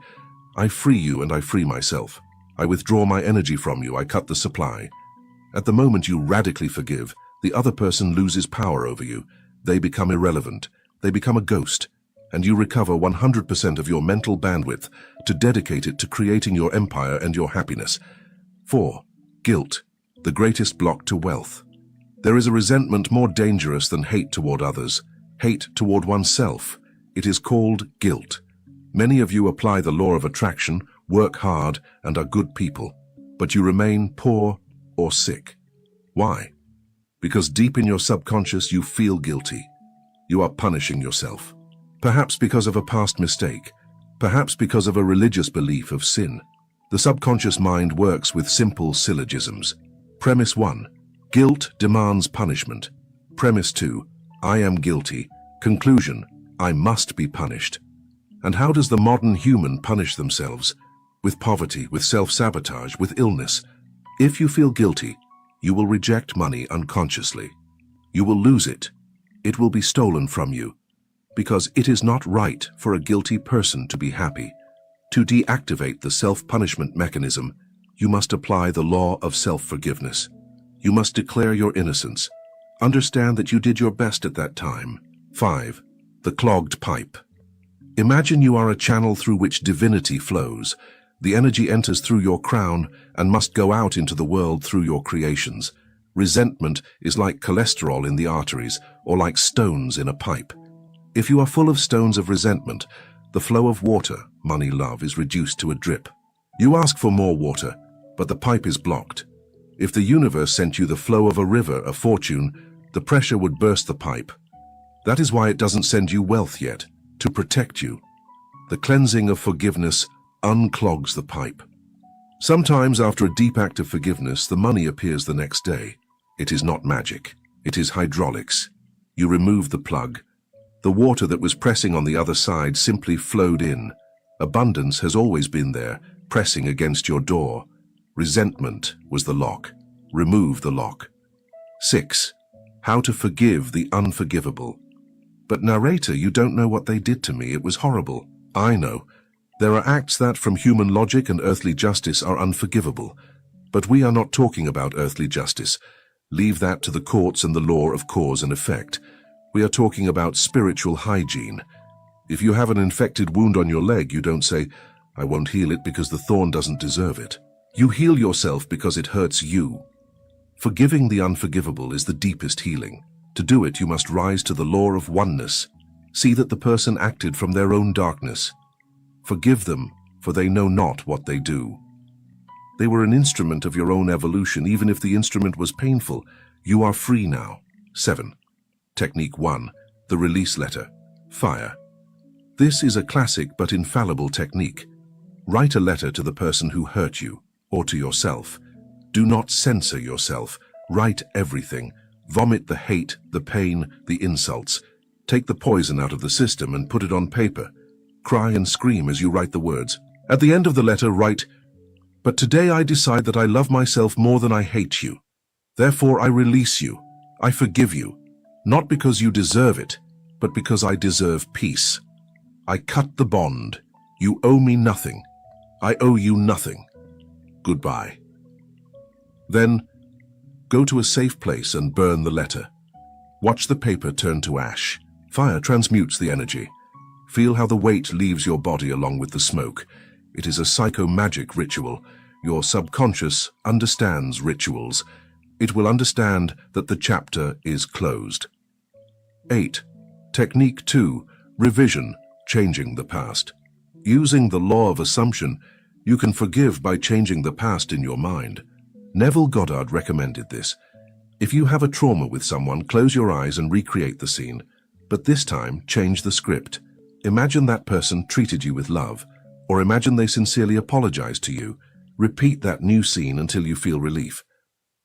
I free you and I free myself. I withdraw my energy from you. I cut the supply. At the moment you radically forgive, the other person loses power over you. They become irrelevant. They become a ghost. And you recover 100% of your mental bandwidth to dedicate it to creating your empire and your happiness. 4. Guilt, the greatest block to wealth. There is a resentment more dangerous than hate toward others. Hate toward oneself. It is called guilt. Many of you apply the law of attraction, work hard, and are good people, but you remain poor or sick. Why? Because deep in your subconscious you feel guilty. You are punishing yourself. Perhaps because of a past mistake. Perhaps because of a religious belief of sin. The subconscious mind works with simple syllogisms. Premise 1. Guilt demands punishment. Premise 2. I am guilty. Conclusion. I must be punished. And how does the modern human punish themselves? With poverty, with self-sabotage, with illness. If you feel guilty, you will reject money unconsciously. You will lose it. It will be stolen from you. Because it is not right for a guilty person to be happy. To deactivate the self-punishment mechanism, you must apply the law of self-forgiveness. You must declare your innocence. Understand that you did your best at that time. 5. The clogged pipe. Imagine you are a channel through which divinity flows. The energy enters through your crown and must go out into the world through your creations. Resentment is like cholesterol in the arteries, or like stones in a pipe. If you are full of stones of resentment, the flow of water, money, love, is reduced to a drip. You ask for more water, but the pipe is blocked. If the universe sent you the flow of a river of fortune, the pressure would burst the pipe. That is why it doesn't send you wealth yet, to protect you. The cleansing of forgiveness unclogs the pipe. Sometimes after a deep act of forgiveness, the money appears the next day. It is not magic. It is hydraulics. You remove the plug. The water that was pressing on the other side simply flowed in. Abundance has always been there, pressing against your door. Resentment was the lock. Remove the lock. 6. How to forgive the unforgivable. But narrator, you don't know what they did to me. It was horrible. I know. There are acts that, from human logic and earthly justice, are unforgivable. But we are not talking about earthly justice. Leave that to the courts and the law of cause and effect. We are talking about spiritual hygiene. If you have an infected wound on your leg, you don't say, I won't heal it because the thorn doesn't deserve it. You heal yourself because it hurts you. Forgiving the unforgivable is the deepest healing. To do it, you must rise to the law of oneness. See that the person acted from their own darkness. Forgive them, for they know not what they do. They were an instrument of your own evolution. Even if the instrument was painful, you are free now. 7. Technique 1. The release letter. Fire. This is a classic but infallible technique. Write a letter to the person who hurt you, or to yourself. Do not censor yourself. Write everything. Vomit the hate, the pain, the insults. Take the poison out of the system and put it on paper. Cry and scream as you write the words. At the end of the letter, write, But today I decide that I love myself more than I hate you. Therefore I release you. I forgive you. Not because you deserve it, but because I deserve peace. I cut the bond. You owe me nothing. I owe you nothing. Goodbye. Then, go to a safe place and burn the letter. Watch the paper turn to ash. Fire transmutes the energy. Feel how the weight leaves your body along with the smoke. It is a psycho-magic ritual. Your subconscious understands rituals. It will understand that the chapter is closed. 8. Technique 2. Revision, changing the past. Using the law of assumption, you can forgive by changing the past in your mind. Neville Goddard recommended this. If you have a trauma with someone, close your eyes and recreate the scene. But this time, change the script. Imagine that person treated you with love, or imagine they sincerely apologized to you. Repeat that new scene until you feel relief.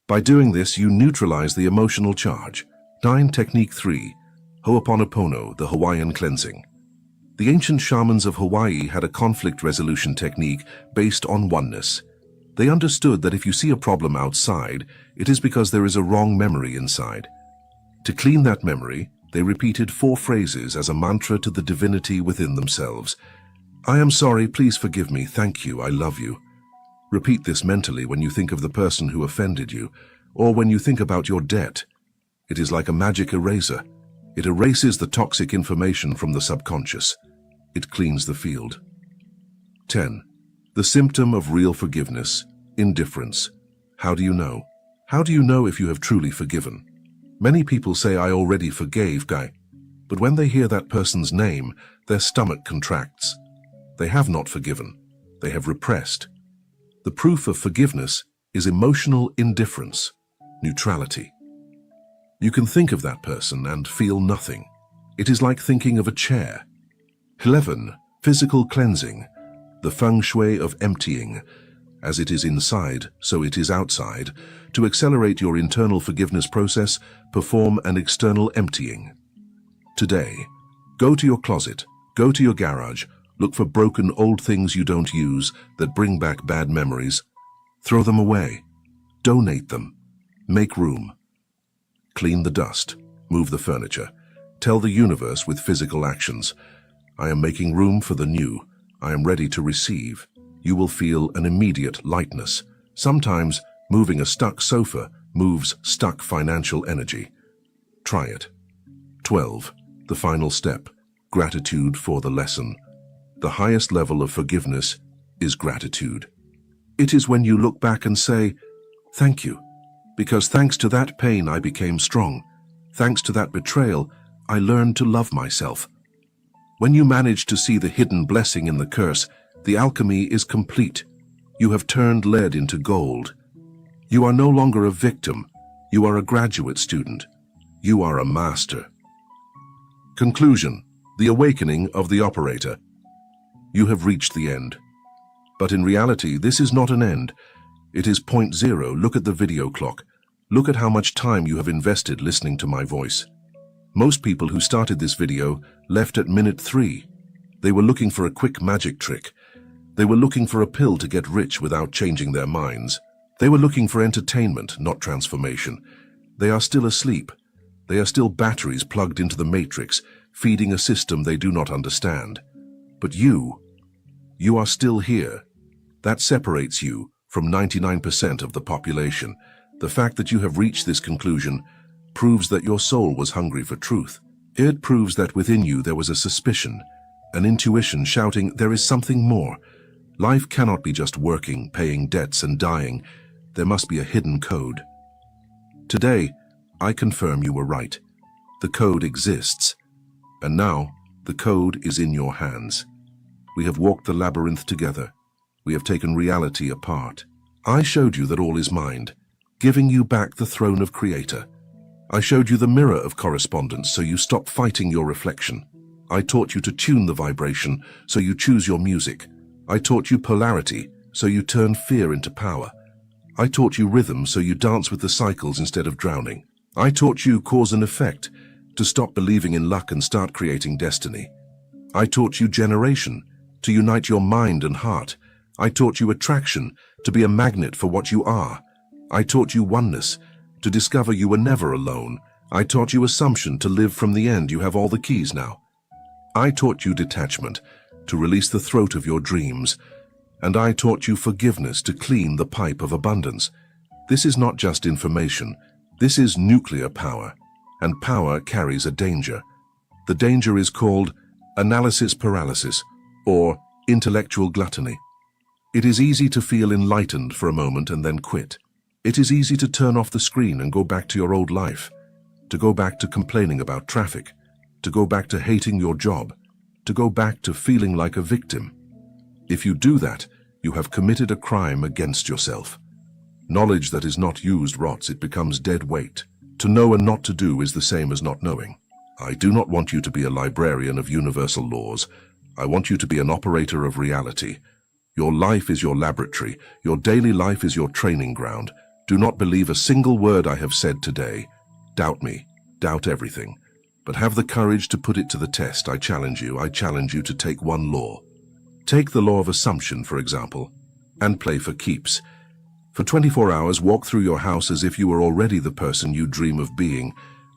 By doing this, you neutralize the emotional charge. 9. Technique 3. Ho'oponopono, the Hawaiian cleansing. The ancient shamans of Hawaii had a conflict resolution technique based on oneness. They understood that if you see a problem outside, it is because there is a wrong memory inside. To clean that memory, they repeated 4 phrases as a mantra to the divinity within themselves. I am sorry, please forgive me, thank you, I love you. Repeat this mentally when you think of the person who offended you, or when you think about your debt. It is like a magic eraser. It erases the toxic information from the subconscious. It cleans the field. 10. The symptom of real forgiveness, indifference. How do you know? How do you know if you have truly forgiven? Many people say, I already forgave, Guy. But when they hear that person's name, their stomach contracts. They have not forgiven. They have repressed. The proof of forgiveness is emotional indifference, neutrality. You can think of that person and feel nothing. It is like thinking of a chair. 11. Physical cleansing, the feng shui of emptying. As it is inside, so it is outside. To accelerate your internal forgiveness process, perform an external emptying. Today, go to your closet, go to your garage, look for broken old things you don't use that bring back bad memories. Throw them away. Donate them. Make room. Clean the dust. Move the furniture. Tell the universe with physical actions, I am making room for the new. I am ready to receive. You will feel an immediate lightness. Sometimes, moving a stuck sofa moves stuck financial energy. Try it. 12. The final step. Gratitude for the lesson. The highest level of forgiveness is gratitude. It is when you look back and say, thank you, because thanks to that pain I became strong. Thanks to that betrayal, I learned to love myself. When you manage to see the hidden blessing in the curse, the alchemy is complete. You have turned lead into gold. You are no longer a victim. You are a graduate student. You are a master. Conclusion. The awakening of the operator. You have reached the end. But in reality, this is not an end. It is point zero. Look at the video clock. Look at how much time you have invested listening to my voice. Most people who started this video left at minute 3. They were looking for a quick magic trick. They were looking for a pill to get rich without changing their minds. They were looking for entertainment, not transformation. They are still asleep. They are still batteries plugged into the matrix, feeding a system they do not understand. But you are still here. That separates you from 99% of the population. The fact that you have reached this conclusion proves that your soul was hungry for truth. It proves that within you there was a suspicion, an intuition shouting, there is something more. Life cannot be just working, paying debts, and dying. There must be a hidden code. Today, I confirm you were right. The code exists. And now, the code is in your hands. We have walked the labyrinth together. We have taken reality apart. I showed you that all is mind, giving you back the throne of Creator. I showed you the mirror of correspondence so you stop fighting your reflection. I taught you to tune the vibration so you choose your music. I taught you polarity so you turn fear into power. I taught you rhythm so you dance with the cycles instead of drowning. I taught you cause and effect to stop believing in luck and start creating destiny. I taught you generation to unite your mind and heart. I taught you attraction to be a magnet for what you are. I taught you oneness to discover you were never alone. I taught you assumption to live from the end. You have all the keys now. I taught you detachment to release the throat of your dreams. And I taught you forgiveness to clean the pipe of abundance. This is not just information. This is nuclear power. And power carries a danger. The danger is called analysis paralysis or intellectual gluttony. It is easy to feel enlightened for a moment and then quit. It is easy to turn off the screen and go back to your old life, to go back to complaining about traffic, to go back to hating your job, to go back to feeling like a victim. If you do that, you have committed a crime against yourself. Knowledge that is not used rots, it becomes dead weight. To know and not to do is the same as not knowing. I do not want you to be a librarian of universal laws. I want you to be an operator of reality. Your life is your laboratory. Your daily life is your training ground. Do not believe a single word I have said today. Doubt me. Doubt everything. But have the courage to put it to the test. I challenge you to take one law. Take the law of assumption, for example, and play for keeps. For 24 hours, walk through your house as if you were already the person you dream of being.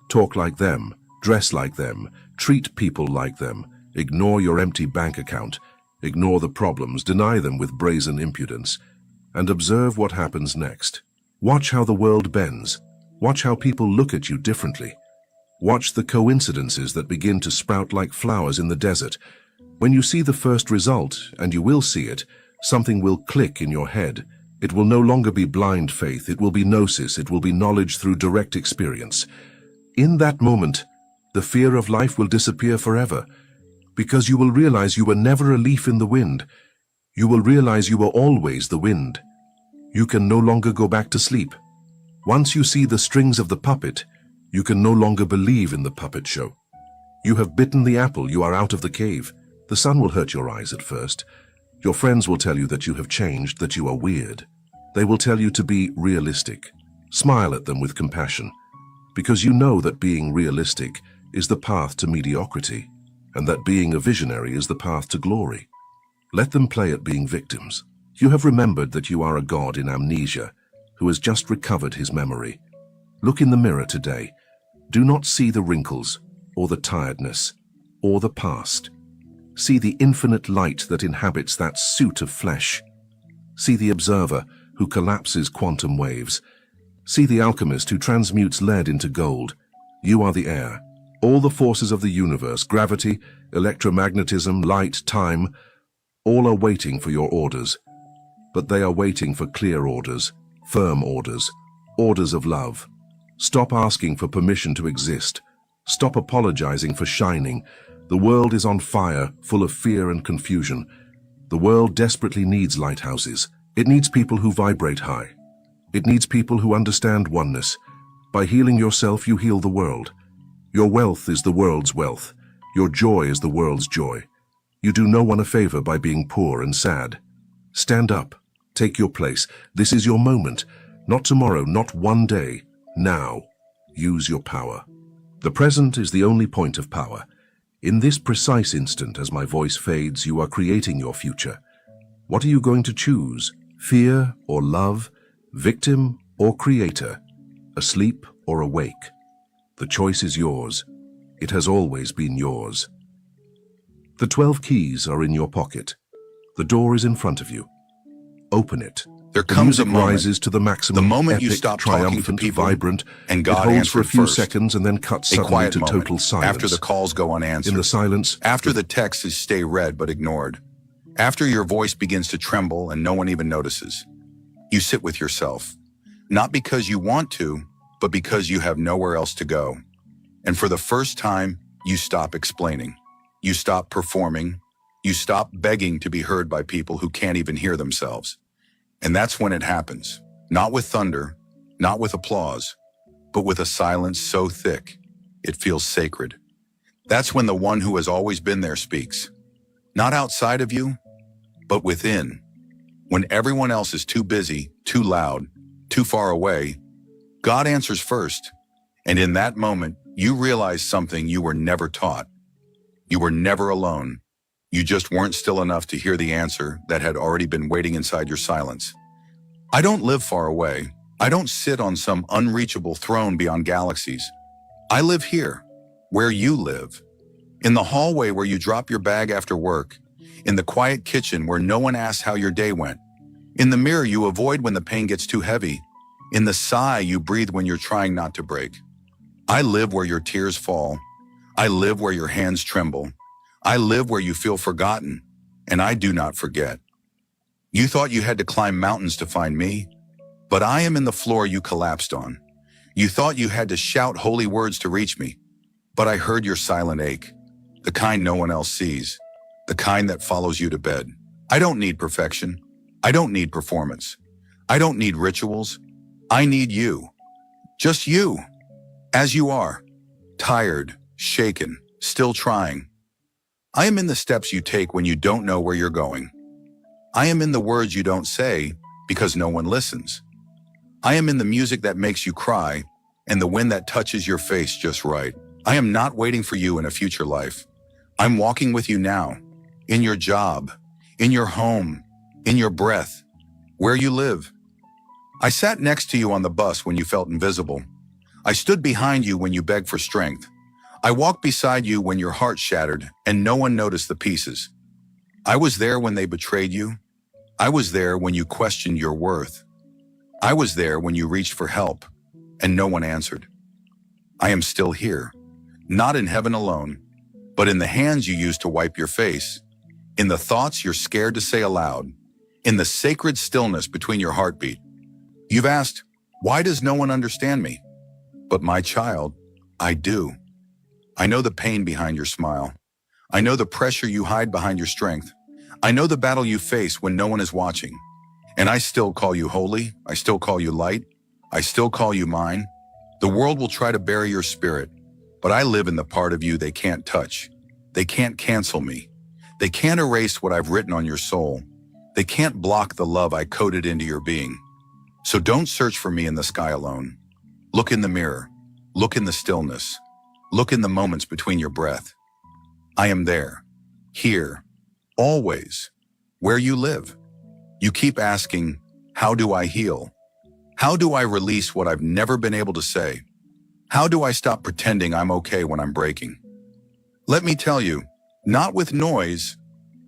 Talk like them, dress like them, treat people like them. Ignore your empty bank account. Ignore the problems, deny them with brazen impudence, and observe what happens next. Watch how the world bends. Watch how people look at you differently. Watch the coincidences that begin to sprout like flowers in the desert. When you see the first result, and you will see it, something will click in your head. It will no longer be blind faith, it will be gnosis, it will be knowledge through direct experience. In that moment, the fear of life will disappear forever, because you will realize you were never a leaf in the wind. You will realize you were always the wind. You can no longer go back to sleep. Once you see the strings of the puppet, you can no longer believe in the puppet show. You have bitten the apple, you are out of the cave. The sun will hurt your eyes at first. Your friends will tell you that you have changed, that you are weird. They will tell you to be realistic. Smile at them with compassion, because you know that being realistic is the path to mediocrity, and that being a visionary is the path to glory. Let them play at being victims. You have remembered that you are a god in amnesia, who has just recovered his memory. Look in the mirror today. Do not see the wrinkles, or the tiredness, or the past. See the infinite light that inhabits that suit of flesh. See the observer who collapses quantum waves. See the alchemist who transmutes lead into gold. You are the air. All the forces of the universe, gravity, electromagnetism, light, time, all are waiting for your orders. But they are waiting for clear orders, firm orders, orders of love. Stop asking for permission to exist. Stop apologizing for shining. The world is on fire, full of fear and confusion. The world desperately needs lighthouses. It needs people who vibrate high. It needs people who understand oneness. By healing yourself, you heal the world. Your wealth is the world's wealth. Your joy is the world's joy. You do no one a favor by being poor and sad. Stand up. Take your place. This is your moment. Not tomorrow, not one day. Now. Use your power. The present is the only point of power. In this precise instant, as my voice fades, you are creating your future. What are you going to choose? Fear or love? Victim or creator? Asleep or awake? The choice is yours. It has always been yours. The 12 keys are in your pocket. The door is in front of you. Open it. There comes a moment, rises to the maximum, the moment epic, you stop talking to triumphant, people, vibrant, and God it holds for a few answered first. seconds and then cuts A suddenly quiet to moment, total silence. after the calls go unanswered. In the silence, After the texts stay read but ignored. After your voice begins to tremble and no one even notices. You sit with yourself. Not because you want to, but because you have nowhere else to go. And for the first time, you stop explaining. You stop performing. You stop begging to be heard by people who can't even hear themselves. And that's when it happens. Not with thunder, not with applause, but with a silence so thick, it feels sacred. That's when the one who has always been there speaks. Not outside of you, but within. When everyone else is too busy, too loud, too far away, God answers first. And in that moment, you realize something you were never taught. You were never alone. You just weren't still enough to hear the answer that had already been waiting inside your silence. I don't live far away. I don't sit on some unreachable throne beyond galaxies. I live here, where you live. In the hallway where you drop your bag after work. In the quiet kitchen where no one asks how your day went. In the mirror you avoid when the pain gets too heavy. In the sigh you breathe when you're trying not to break. I live where your tears fall. I live where your hands tremble. I live where you feel forgotten, and I do not forget. You thought you had to climb mountains to find me, but I am in the floor you collapsed on. You thought you had to shout holy words to reach me, but I heard your silent ache, the kind no one else sees, the kind that follows you to bed. I don't need perfection. I don't need performance. I don't need rituals. I need you. Just you, as you are, tired, shaken, still trying. I am in the steps you take when you don't know where you're going. I am in the words you don't say because no one listens. I am in the music that makes you cry and the wind that touches your face just right. I am not waiting for you in a future life. I'm walking with you now, in your job, in your home, in your breath, where you live. I sat next to you on the bus when you felt invisible. I stood behind you when you begged for strength. I walked beside you when your heart shattered and no one noticed the pieces. I was there when they betrayed you. I was there when you questioned your worth. I was there when you reached for help and no one answered. I am still here, not in heaven alone, but in the hands you used to wipe your face, in the thoughts you're scared to say aloud, in the sacred stillness between your heartbeat. You've asked, why does no one understand me? But my child, I do. I know the pain behind your smile. I know the pressure you hide behind your strength. I know the battle you face when no one is watching. And I still call you holy. I still call you light. I still call you mine. The world will try to bury your spirit, but I live in the part of you they can't touch. They can't cancel me. They can't erase what I've written on your soul. They can't block the love I coded into your being. So don't search for me in the sky alone. Look in the mirror. Look in the stillness. Look in the moments between your breath. I am there. Here. Always. Where you live. You keep asking, how do I heal? How do I release what I've never been able to say? How do I stop pretending I'm okay when I'm breaking? Let me tell you, not with noise,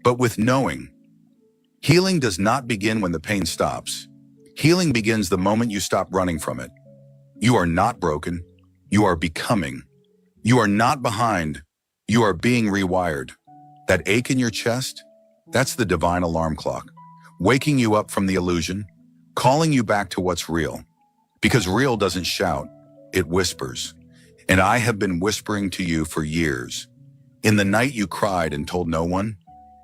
but with knowing. Healing does not begin when the pain stops. Healing begins the moment you stop running from it. You are not broken. You are becoming. You are not behind. You are being rewired. That ache in your chest, that's the divine alarm clock, waking you up from the illusion, calling you back to what's real. Because real doesn't shout, it whispers. And I have been whispering to you for years. In the night you cried and told no one.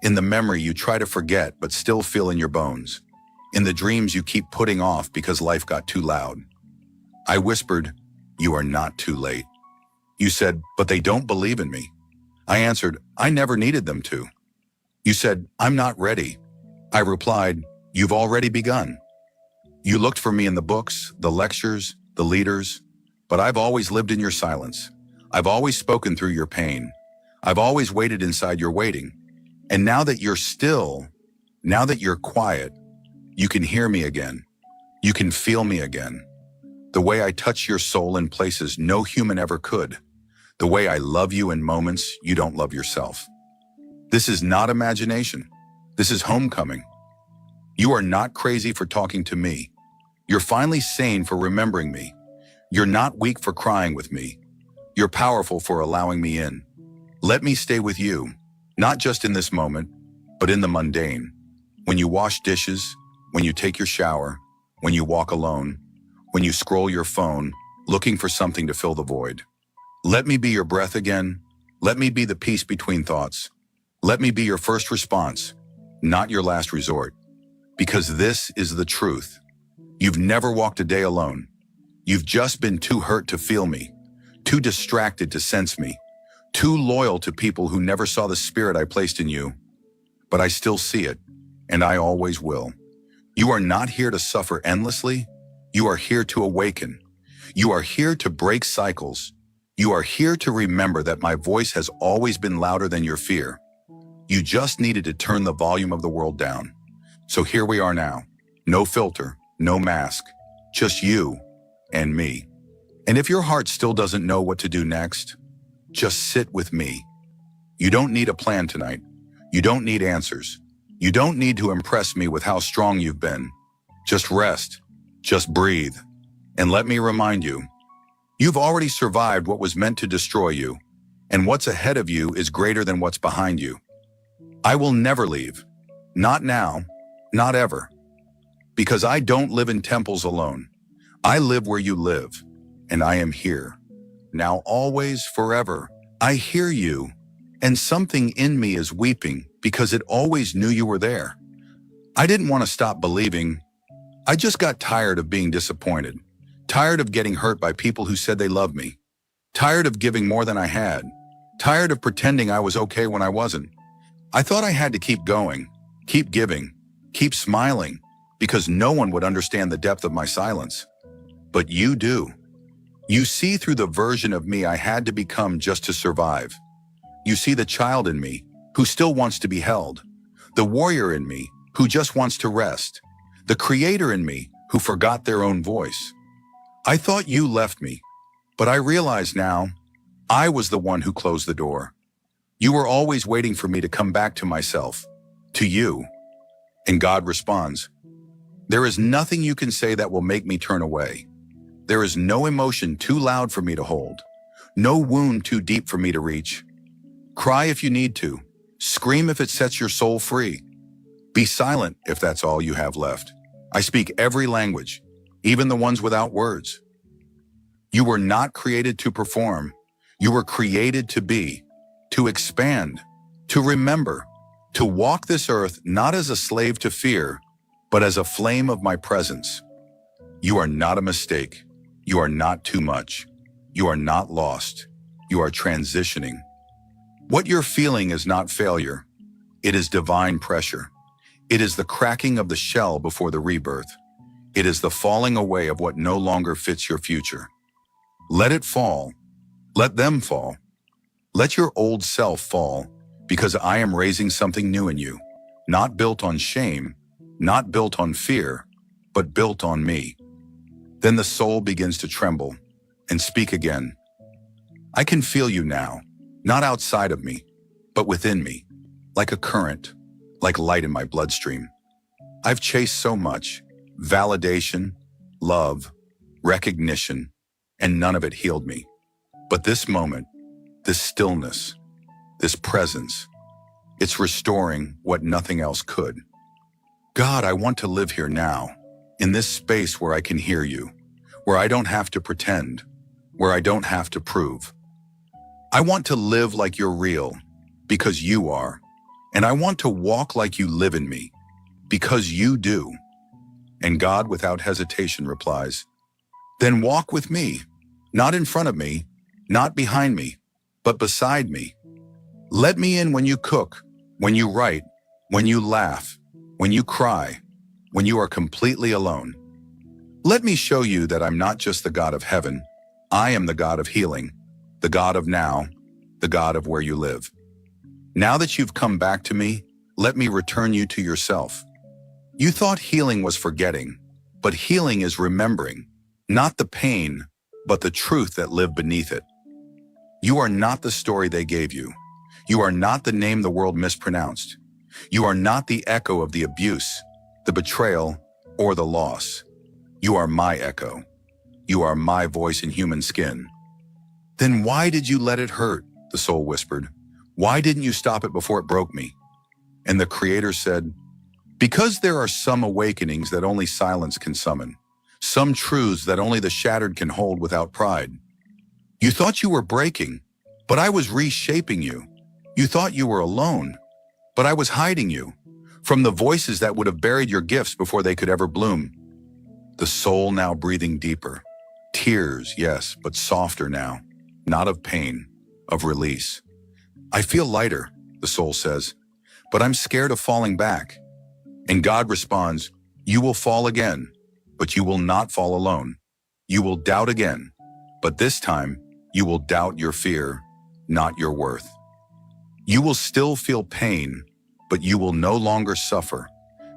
In the memory you try to forget but still feel in your bones. In the dreams you keep putting off because life got too loud. I whispered, you are not too late. You said, but they don't believe in me. I answered, I never needed them to. You said, I'm not ready. I replied, you've already begun. You looked for me in the books, the lectures, the leaders, but I've always lived in your silence. I've always spoken through your pain. I've always waited inside your waiting. And now that you're still, now that you're quiet, you can hear me again. You can feel me again. The way I touch your soul in places no human ever could. The way I love you in moments you don't love yourself. This is not imagination. This is homecoming. You are not crazy for talking to me. You're finally sane for remembering me. You're not weak for crying with me. You're powerful for allowing me in. Let me stay with you, not just in this moment, but in the mundane. When you wash dishes, when you take your shower, when you walk alone, when you scroll your phone, looking for something to fill the void. Let me be your breath again. Let me be the peace between thoughts. Let me be your first response, not your last resort. Because this is the truth. You've never walked a day alone. You've just been too hurt to feel me, too distracted to sense me, too loyal to people who never saw the spirit I placed in you. But I still see it, and I always will. You are not here to suffer endlessly. You are here to awaken. You are here to break cycles. You are here to remember that my voice has always been louder than your fear. You just needed to turn the volume of the world down. So here we are now. No filter, no mask, just you and me. And if your heart still doesn't know what to do next, just sit with me. You don't need a plan tonight. You don't need answers. You don't need to impress me with how strong you've been. Just rest, just breathe. And let me remind you, you've already survived what was meant to destroy you, and what's ahead of you is greater than what's behind you. I will never leave. Not now, not ever. Because I don't live in temples alone. I live where you live, and I am here. Now always, forever. I hear you, and something in me is weeping because it always knew you were there. I didn't want to stop believing. I just got tired of being disappointed. Tired of getting hurt by people who said they loved me. Tired of giving more than I had. Tired of pretending I was okay when I wasn't. I thought I had to keep going, keep giving, keep smiling, because no one would understand the depth of my silence. But you do. You see through the version of me I had to become just to survive. You see the child in me, who still wants to be held. The warrior in me, who just wants to rest. The creator in me, who forgot their own voice. I thought you left me, but I realize now, I was the one who closed the door. You were always waiting for me to come back to myself, to you. And God responds, there is nothing you can say that will make me turn away. There is no emotion too loud for me to hold, no wound too deep for me to reach. Cry if you need to, scream if it sets your soul free. Be silent if that's all you have left. I speak every language, even the ones without words. You were not created to perform. You were created to be, to expand, to remember, to walk this earth not as a slave to fear, but as a flame of my presence. You are not a mistake. You are not too much. You are not lost. You are transitioning. What you're feeling is not failure. It is divine pressure. It is the cracking of the shell before the rebirth. It is the falling away of what no longer fits your future. Let it fall. Let them fall. Let your old self fall, because I am raising something new in you, not built on shame, not built on fear, but built on me. Then the soul begins to tremble and speak again. I can feel you now, not outside of me, but within me, like a current, like light in my bloodstream. I've chased so much, validation, love, recognition, and none of it healed me. But this moment, this stillness, this presence, it's restoring what nothing else could. God, I want to live here now, in this space where I can hear you, where I don't have to pretend, where I don't have to prove. I want to live like you're real, because you are, and I want to walk like you live in me, because you do. And God, without hesitation, replies, then walk with me, not in front of me, not behind me, but beside me. Let me in when you cook, when you write, when you laugh, when you cry, when you are completely alone. Let me show you that I'm not just the God of heaven. I am the God of healing, the God of now, the God of where you live. Now that you've come back to me, let me return you to yourself. You thought healing was forgetting, but healing is remembering, not the pain, but the truth that lived beneath it. You are not the story they gave you. You are not the name the world mispronounced. You are not the echo of the abuse, the betrayal, or the loss. You are my echo. You are my voice in human skin. Then why did you let it hurt? The soul whispered. Why didn't you stop it before it broke me? And the Creator said, because there are some awakenings that only silence can summon, some truths that only the shattered can hold without pride. You thought you were breaking, but I was reshaping you. You thought you were alone, but I was hiding you from the voices that would have buried your gifts before they could ever bloom. The soul now breathing deeper. Tears, yes, but softer now, not of pain, of release. I feel lighter, the soul says, but I'm scared of falling back. And God responds, you will fall again, but you will not fall alone. You will doubt again, but this time you will doubt your fear, not your worth. You will still feel pain, but you will no longer suffer,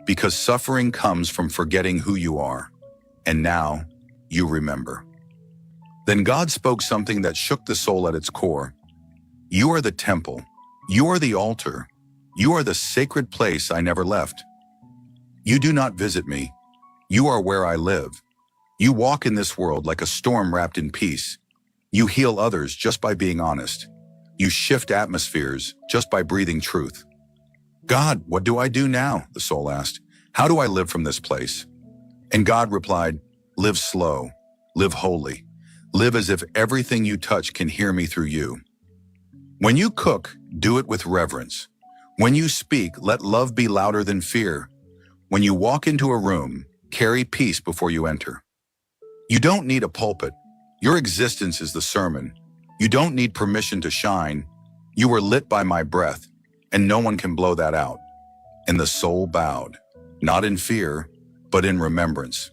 because suffering comes from forgetting who you are. And now you remember. Then God spoke something that shook the soul at its core. You are the temple. You are the altar. You are the sacred place I never left. You do not visit me. You are where I live. You walk in this world like a storm wrapped in peace. You heal others just by being honest. You shift atmospheres just by breathing truth. God, what do I do now? The soul asked. How do I live from this place? And God replied, live slow, live holy, live as if everything you touch can hear me through you. When you cook, do it with reverence. When you speak, let love be louder than fear. When you walk into a room, carry peace before you enter. You don't need a pulpit. Your existence is the sermon. You don't need permission to shine. You were lit by my breath, and no one can blow that out. And the soul bowed, not in fear, but in remembrance.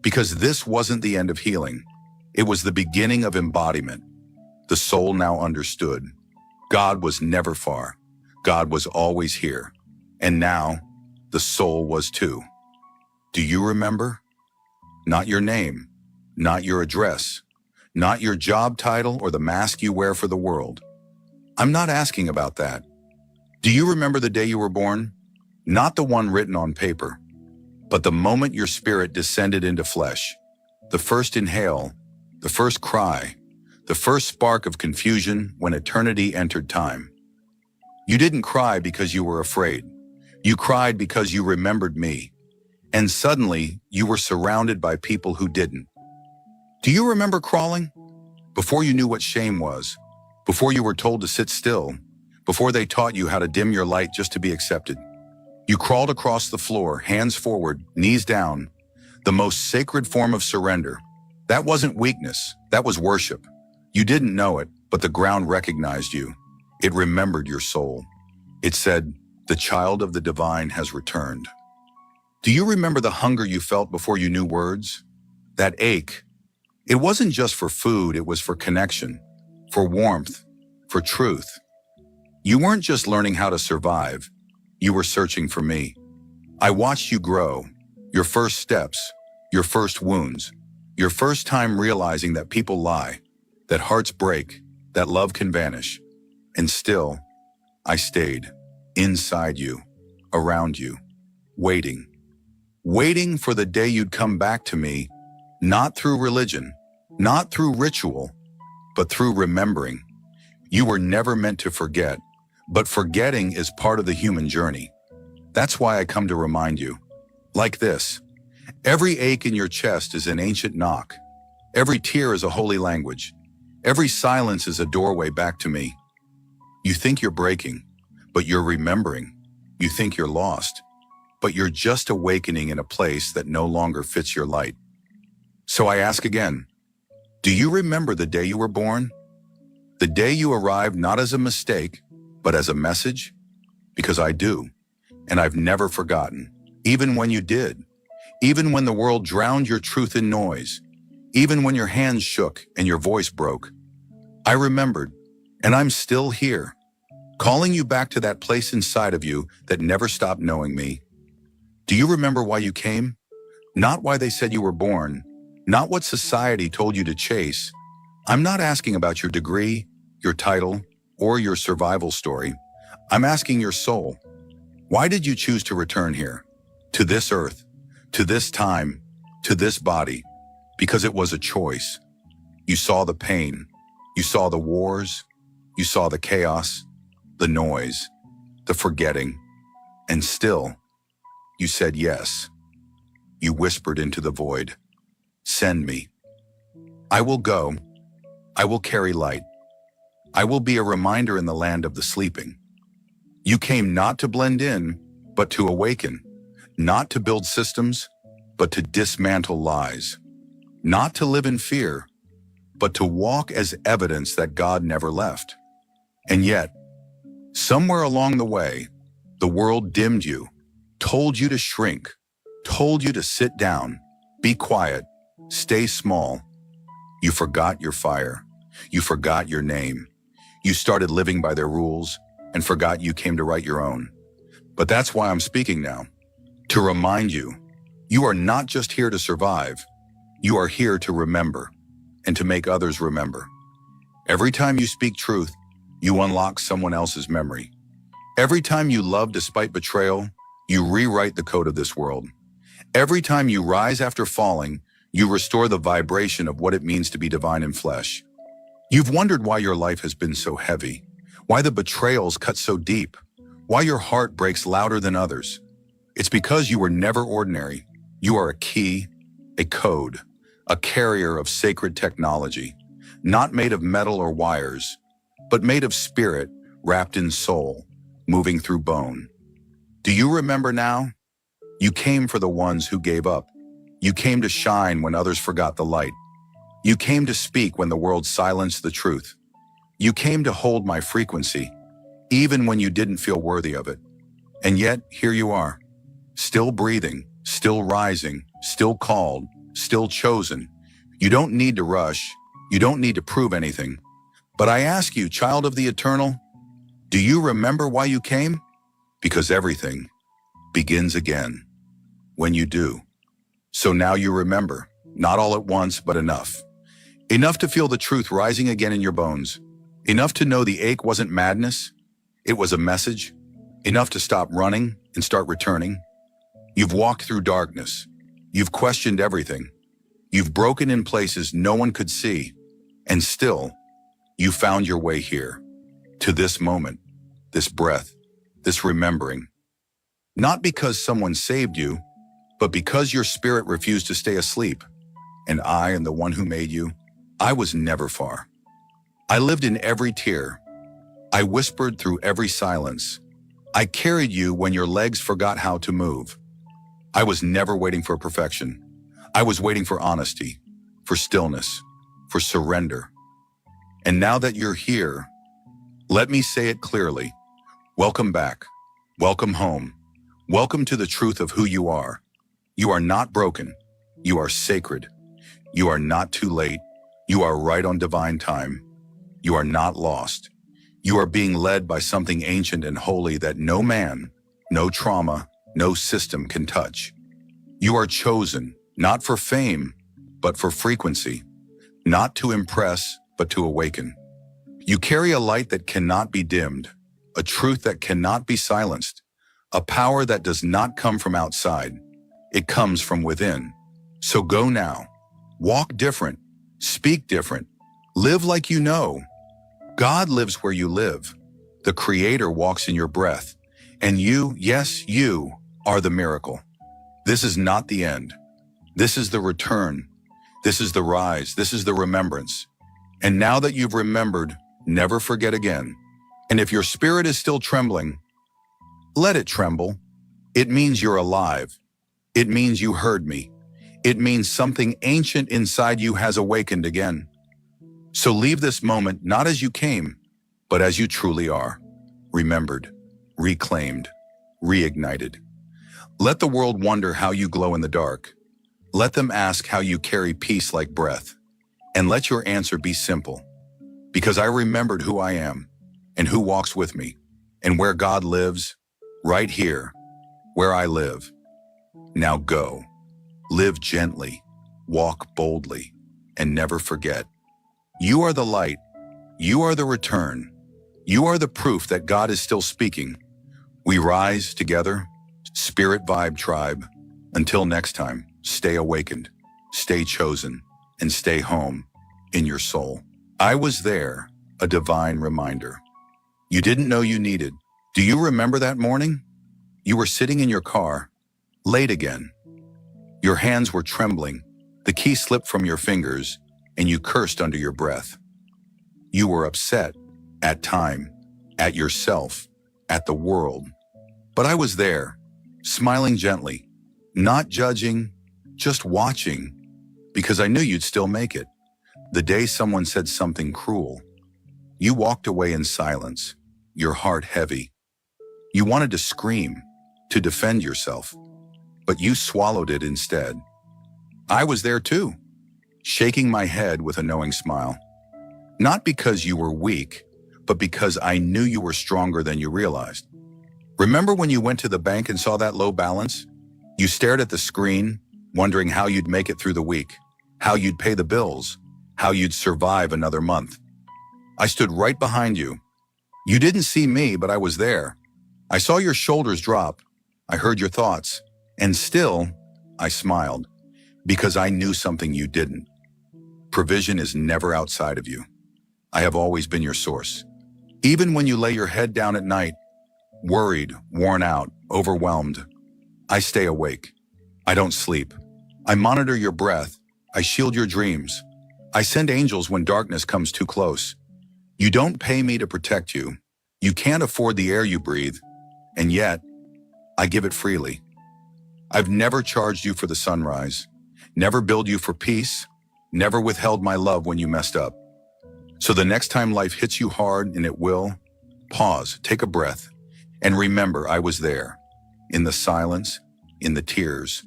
Because this wasn't the end of healing. It was the beginning of embodiment. The soul now understood. God was never far. God was always here. And now, the soul was too. Do you remember? Not your name, not your address, not your job title or the mask you wear for the world. I'm not asking about that. Do you remember the day you were born? Not the one written on paper, but the moment your spirit descended into flesh, the first inhale, the first cry, the first spark of confusion when eternity entered time. You didn't cry because you were afraid. You cried because you remembered me. And suddenly, you were surrounded by people who didn't. Do you remember crawling? Before you knew what shame was, before you were told to sit still, before they taught you how to dim your light just to be accepted. You crawled across the floor, hands forward, knees down, the most sacred form of surrender. That wasn't weakness, that was worship. You didn't know it, but the ground recognized you. It remembered your soul. It said, The child of the divine has returned. Do you remember the hunger you felt before you knew words? That ache. It wasn't just for food, it was for connection, for warmth, for truth. You weren't just learning how to survive, you were searching for me. I watched you grow, your first steps, your first wounds, your first time realizing that people lie, that hearts break, that love can vanish. And still, I stayed, inside you, around you, waiting. Waiting for the day you'd come back to me, not through religion, not through ritual, but through remembering. You were never meant to forget, but forgetting is part of the human journey. That's why I come to remind you. Like this, every ache in your chest is an ancient knock. Every tear is a holy language. Every silence is a doorway back to me. You think you're breaking, but you're remembering. You think you're lost, but you're just awakening in a place that no longer fits your light. So I ask again, do you remember the day you were born? The day you arrived not as a mistake, but as a message? Because I do, and I've never forgotten, even when you did, even when the world drowned your truth in noise, even when your hands shook and your voice broke. I remembered, and I'm still here, calling you back to that place inside of you that never stopped knowing me. Do you remember why you came? Not why they said you were born, not what society told you to chase. I'm not asking about your degree, your title, or your survival story. I'm asking your soul. Why did you choose to return here? To this earth, to this time, to this body? Because it was a choice. You saw the pain. You saw the wars. You saw the chaos, the noise, the forgetting. And still, you said yes. You whispered into the void. Send me. I will go. I will carry light. I will be a reminder in the land of the sleeping. You came not to blend in, but to awaken. Not to build systems, but to dismantle lies. Not to live in fear, but to walk as evidence that God never left. And yet, somewhere along the way, the world dimmed you, told you to shrink, told you to sit down, be quiet, stay small. You forgot your fire. You forgot your name. You started living by their rules and forgot you came to write your own. But that's why I'm speaking now. To remind you, you are not just here to survive. You are here to remember and to make others remember. Every time you speak truth, you unlock someone else's memory. Every time you love despite betrayal, you rewrite the code of this world. Every time you rise after falling, you restore the vibration of what it means to be divine in flesh. You've wondered why your life has been so heavy, why the betrayals cut so deep, why your heart breaks louder than others. It's because you were never ordinary. You are a key, a code, a carrier of sacred technology, not made of metal or wires, but made of spirit wrapped in soul, moving through bone. Do you remember now? You came for the ones who gave up. You came to shine when others forgot the light. You came to speak when the world silenced the truth. You came to hold my frequency, even when you didn't feel worthy of it. And yet, here you are, still breathing, still rising, still called, still chosen. You don't need to rush. You don't need to prove anything. But I ask you, child of the eternal, do you remember why you came? Because everything begins again when you do. So now you remember, not all at once, but enough. Enough to feel the truth rising again in your bones. Enough to know the ache wasn't madness. It was a message. Enough to stop running and start returning. You've walked through darkness. You've questioned everything. You've broken in places no one could see. And still, you found your way here. To this moment, this breath, this remembering. Not because someone saved you, but because your spirit refused to stay asleep. And I am the one who made you. I was never far. I lived in every tear. I whispered through every silence. I carried you when your legs forgot how to move. I was never waiting for perfection. I was waiting for honesty, for stillness, for surrender. And now that you're here, let me say it clearly. Welcome back. Welcome home. Welcome to the truth of who you are. You are not broken. You are sacred. You are not too late. You are right on divine time. You are not lost. You are being led by something ancient and holy that no man, no trauma, no system can touch. You are chosen, not for fame, but for frequency, not to impress, but to awaken. You carry a light that cannot be dimmed, a truth that cannot be silenced, a power that does not come from outside. It comes from within. So go now. Walk different. Speak different. Live like you know. God lives where you live. The Creator walks in your breath. And you, yes, you, are the miracle. This is not the end. This is the return. This is the rise. This is the remembrance. And now that you've remembered, never forget again. And if your spirit is still trembling, let it tremble. It means you're alive. It means you heard me. It means something ancient inside you has awakened again. So leave this moment not as you came, but as you truly are. Remembered, reclaimed, reignited. Let the world wonder how you glow in the dark. Let them ask how you carry peace like breath. And let your answer be simple. Because I remembered who I am, and who walks with me, and where God lives, right here, where I live. Now go. Live gently, walk boldly, and never forget. You are the light. You are the return. You are the proof that God is still speaking. We rise together, Spirit Vibe Tribe. Until next time, stay awakened, stay chosen, and stay home in your soul. I was there, a divine reminder. You didn't know you needed. Do you remember that morning? You were sitting in your car, late again. Your hands were trembling, the key slipped from your fingers, and you cursed under your breath. You were upset, at time, at yourself, at the world. But I was there, smiling gently, not judging, just watching, because I knew you'd still make it. The day someone said something cruel, you walked away in silence, your heart heavy. You wanted to scream, to defend yourself, but you swallowed it instead. I was there too, shaking my head with a knowing smile. Not because you were weak, but because I knew you were stronger than you realized. Remember when you went to the bank and saw that low balance? You stared at the screen, wondering how you'd make it through the week, how you'd pay the bills, how you'd survive another month. I stood right behind you. You didn't see me, but I was there. I saw your shoulders drop. I heard your thoughts. And still, I smiled, because I knew something you didn't. Provision is never outside of you. I have always been your source. Even when you lay your head down at night, worried, worn out, overwhelmed, I stay awake. I don't sleep. I monitor your breath. I shield your dreams. I send angels when darkness comes too close. You don't pay me to protect you. You can't afford the air you breathe. And yet, I give it freely. I've never charged you for the sunrise, never billed you for peace, never withheld my love when you messed up. So the next time life hits you hard, and it will, pause, take a breath, and remember I was there. In the silence, in the tears,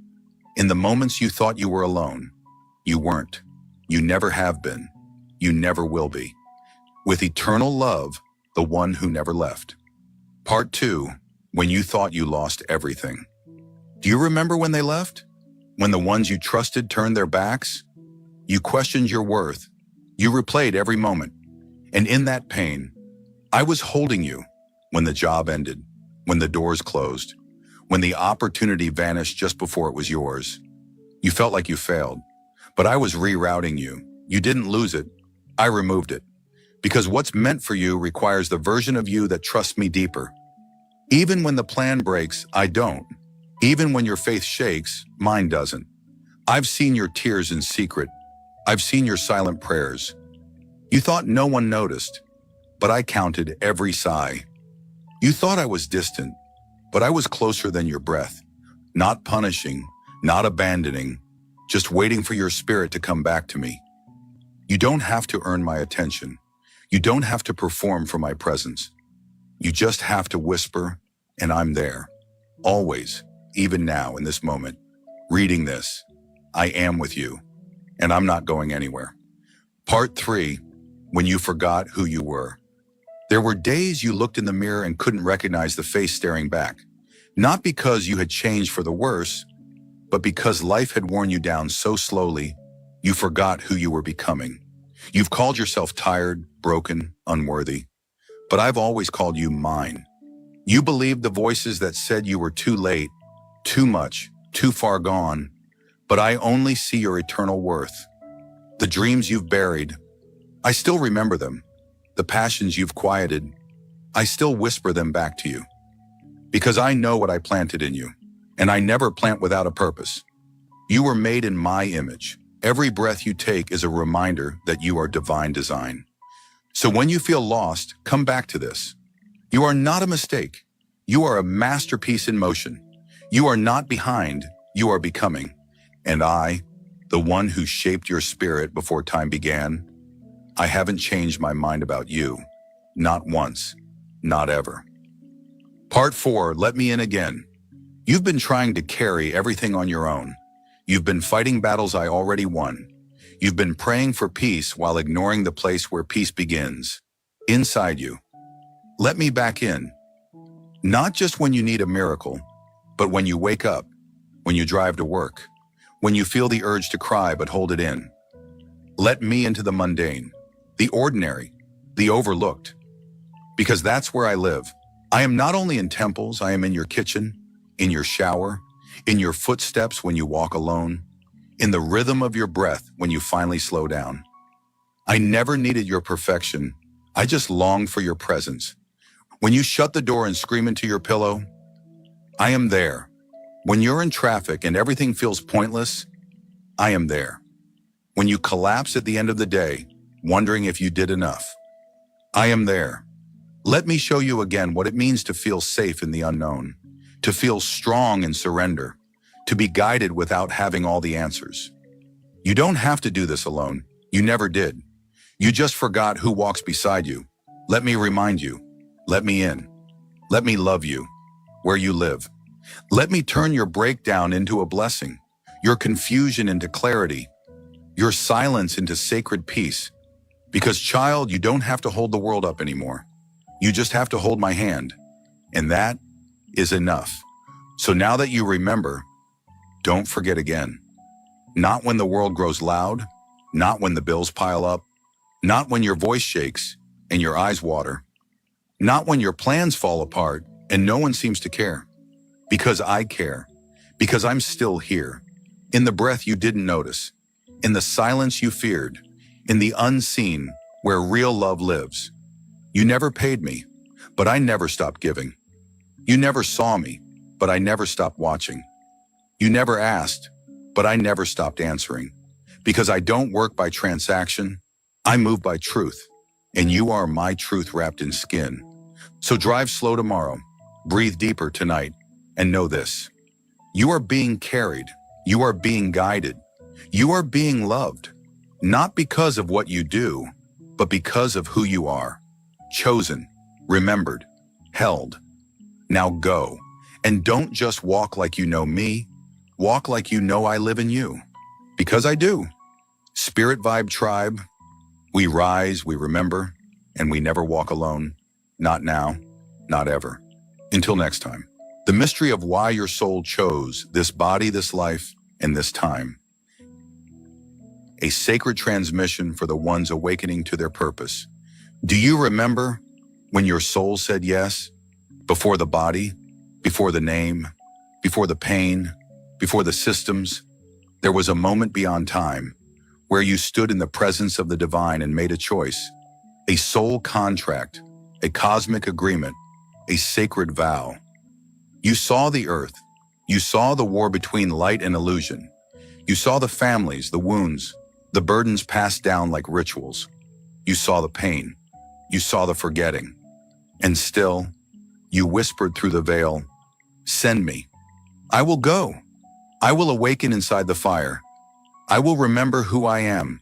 in the moments you thought you were alone. You weren't. You never have been. You never will be. With eternal love, the one who never left. Part 2, when you thought you lost everything. Do you remember when they left? When the ones you trusted turned their backs? You questioned your worth. You replayed every moment. And in that pain, I was holding you when the job ended, when the doors closed, when the opportunity vanished just before it was yours. You felt like you failed, but I was rerouting you. You didn't lose it. I removed it. Because what's meant for you requires the version of you that trusts me deeper. Even when the plan breaks, I don't. Even when your faith shakes, mine doesn't. I've seen your tears in secret. I've seen your silent prayers. You thought no one noticed, but I counted every sigh. You thought I was distant, but I was closer than your breath. Not punishing, not abandoning, just waiting for your spirit to come back to me. You don't have to earn my attention. You don't have to perform for my presence. You just have to whisper, and I'm there. Always, even now in this moment, reading this, I am with you, and I'm not going anywhere. Part 3, when you forgot who you were. There were days you looked in the mirror and couldn't recognize the face staring back. Not because you had changed for the worse, but because life had worn you down so slowly, you forgot who you were becoming. You've called yourself tired, broken, unworthy, but I've always called you mine. You believed the voices that said you were too late, too much, too far gone, but I only see your eternal worth. The dreams you've buried, I still remember them. The passions you've quieted, I still whisper them back to you. Because I know what I planted in you, and I never plant without a purpose. You were made in my image. Every breath you take is a reminder that you are divine design. So when you feel lost, come back to this. You are not a mistake. You are a masterpiece in motion. You are not behind, you are becoming. And I, the one who shaped your spirit before time began, I haven't changed my mind about you. Not once, not ever. Part 4, let me in again. You've been trying to carry everything on your own. You've been fighting battles I already won. You've been praying for peace while ignoring the place where peace begins. Inside you. Let me back in. Not just when you need a miracle, but when you wake up, when you drive to work, when you feel the urge to cry but hold it in. Let me into the mundane, the ordinary, the overlooked. Because that's where I live. I am not only in temples, I am in your kitchen, in your shower, in your footsteps when you walk alone, in the rhythm of your breath when you finally slow down. I never needed your perfection. I just longed for your presence. When you shut the door and scream into your pillow, I am there. When you're in traffic and everything feels pointless, I am there. When you collapse at the end of the day, wondering if you did enough, I am there. Let me show you again what it means to feel safe in the unknown, to feel strong in surrender, to be guided without having all the answers. You don't have to do this alone. You never did. You just forgot who walks beside you. Let me remind you. Let me in. Let me love you, where you live. Let me turn your breakdown into a blessing, your confusion into clarity, your silence into sacred peace. Because, child, you don't have to hold the world up anymore. You just have to hold my hand, and that is enough. So now that you remember, don't forget again. Not when the world grows loud, not when the bills pile up, not when your voice shakes and your eyes water, not when your plans fall apart and no one seems to care. Because I care, because I'm still here, in the breath you didn't notice, in the silence you feared, in the unseen where real love lives. You never paid me, but I never stopped giving. You never saw me, but I never stopped watching. You never asked, but I never stopped answering. Because I don't work by transaction, I move by truth, and you are my truth wrapped in skin. So drive slow tomorrow, breathe deeper tonight, and know this. You are being carried, you are being guided, you are being loved, not because of what you do, but because of who you are. Chosen, remembered, held. Now go, and don't just walk like you know me, walk like you know I live in you. Because I do. Spirit Vibe Tribe, we rise, we remember, and we never walk alone. Not now, not ever. Until next time. The mystery of why your soul chose this body, this life, and this time. A sacred transmission for the ones awakening to their purpose. Do you remember when your soul said yes? Before the body, before the name, before the pain, before the systems, there was a moment beyond time where you stood in the presence of the divine and made a choice, a soul contract, a cosmic agreement, a sacred vow. You saw the earth. You saw the war between light and illusion. You saw the families, the wounds, the burdens passed down like rituals. You saw the pain. You saw the forgetting. And still, you whispered through the veil, send me. I will go. I will awaken inside the fire. I will remember who I am,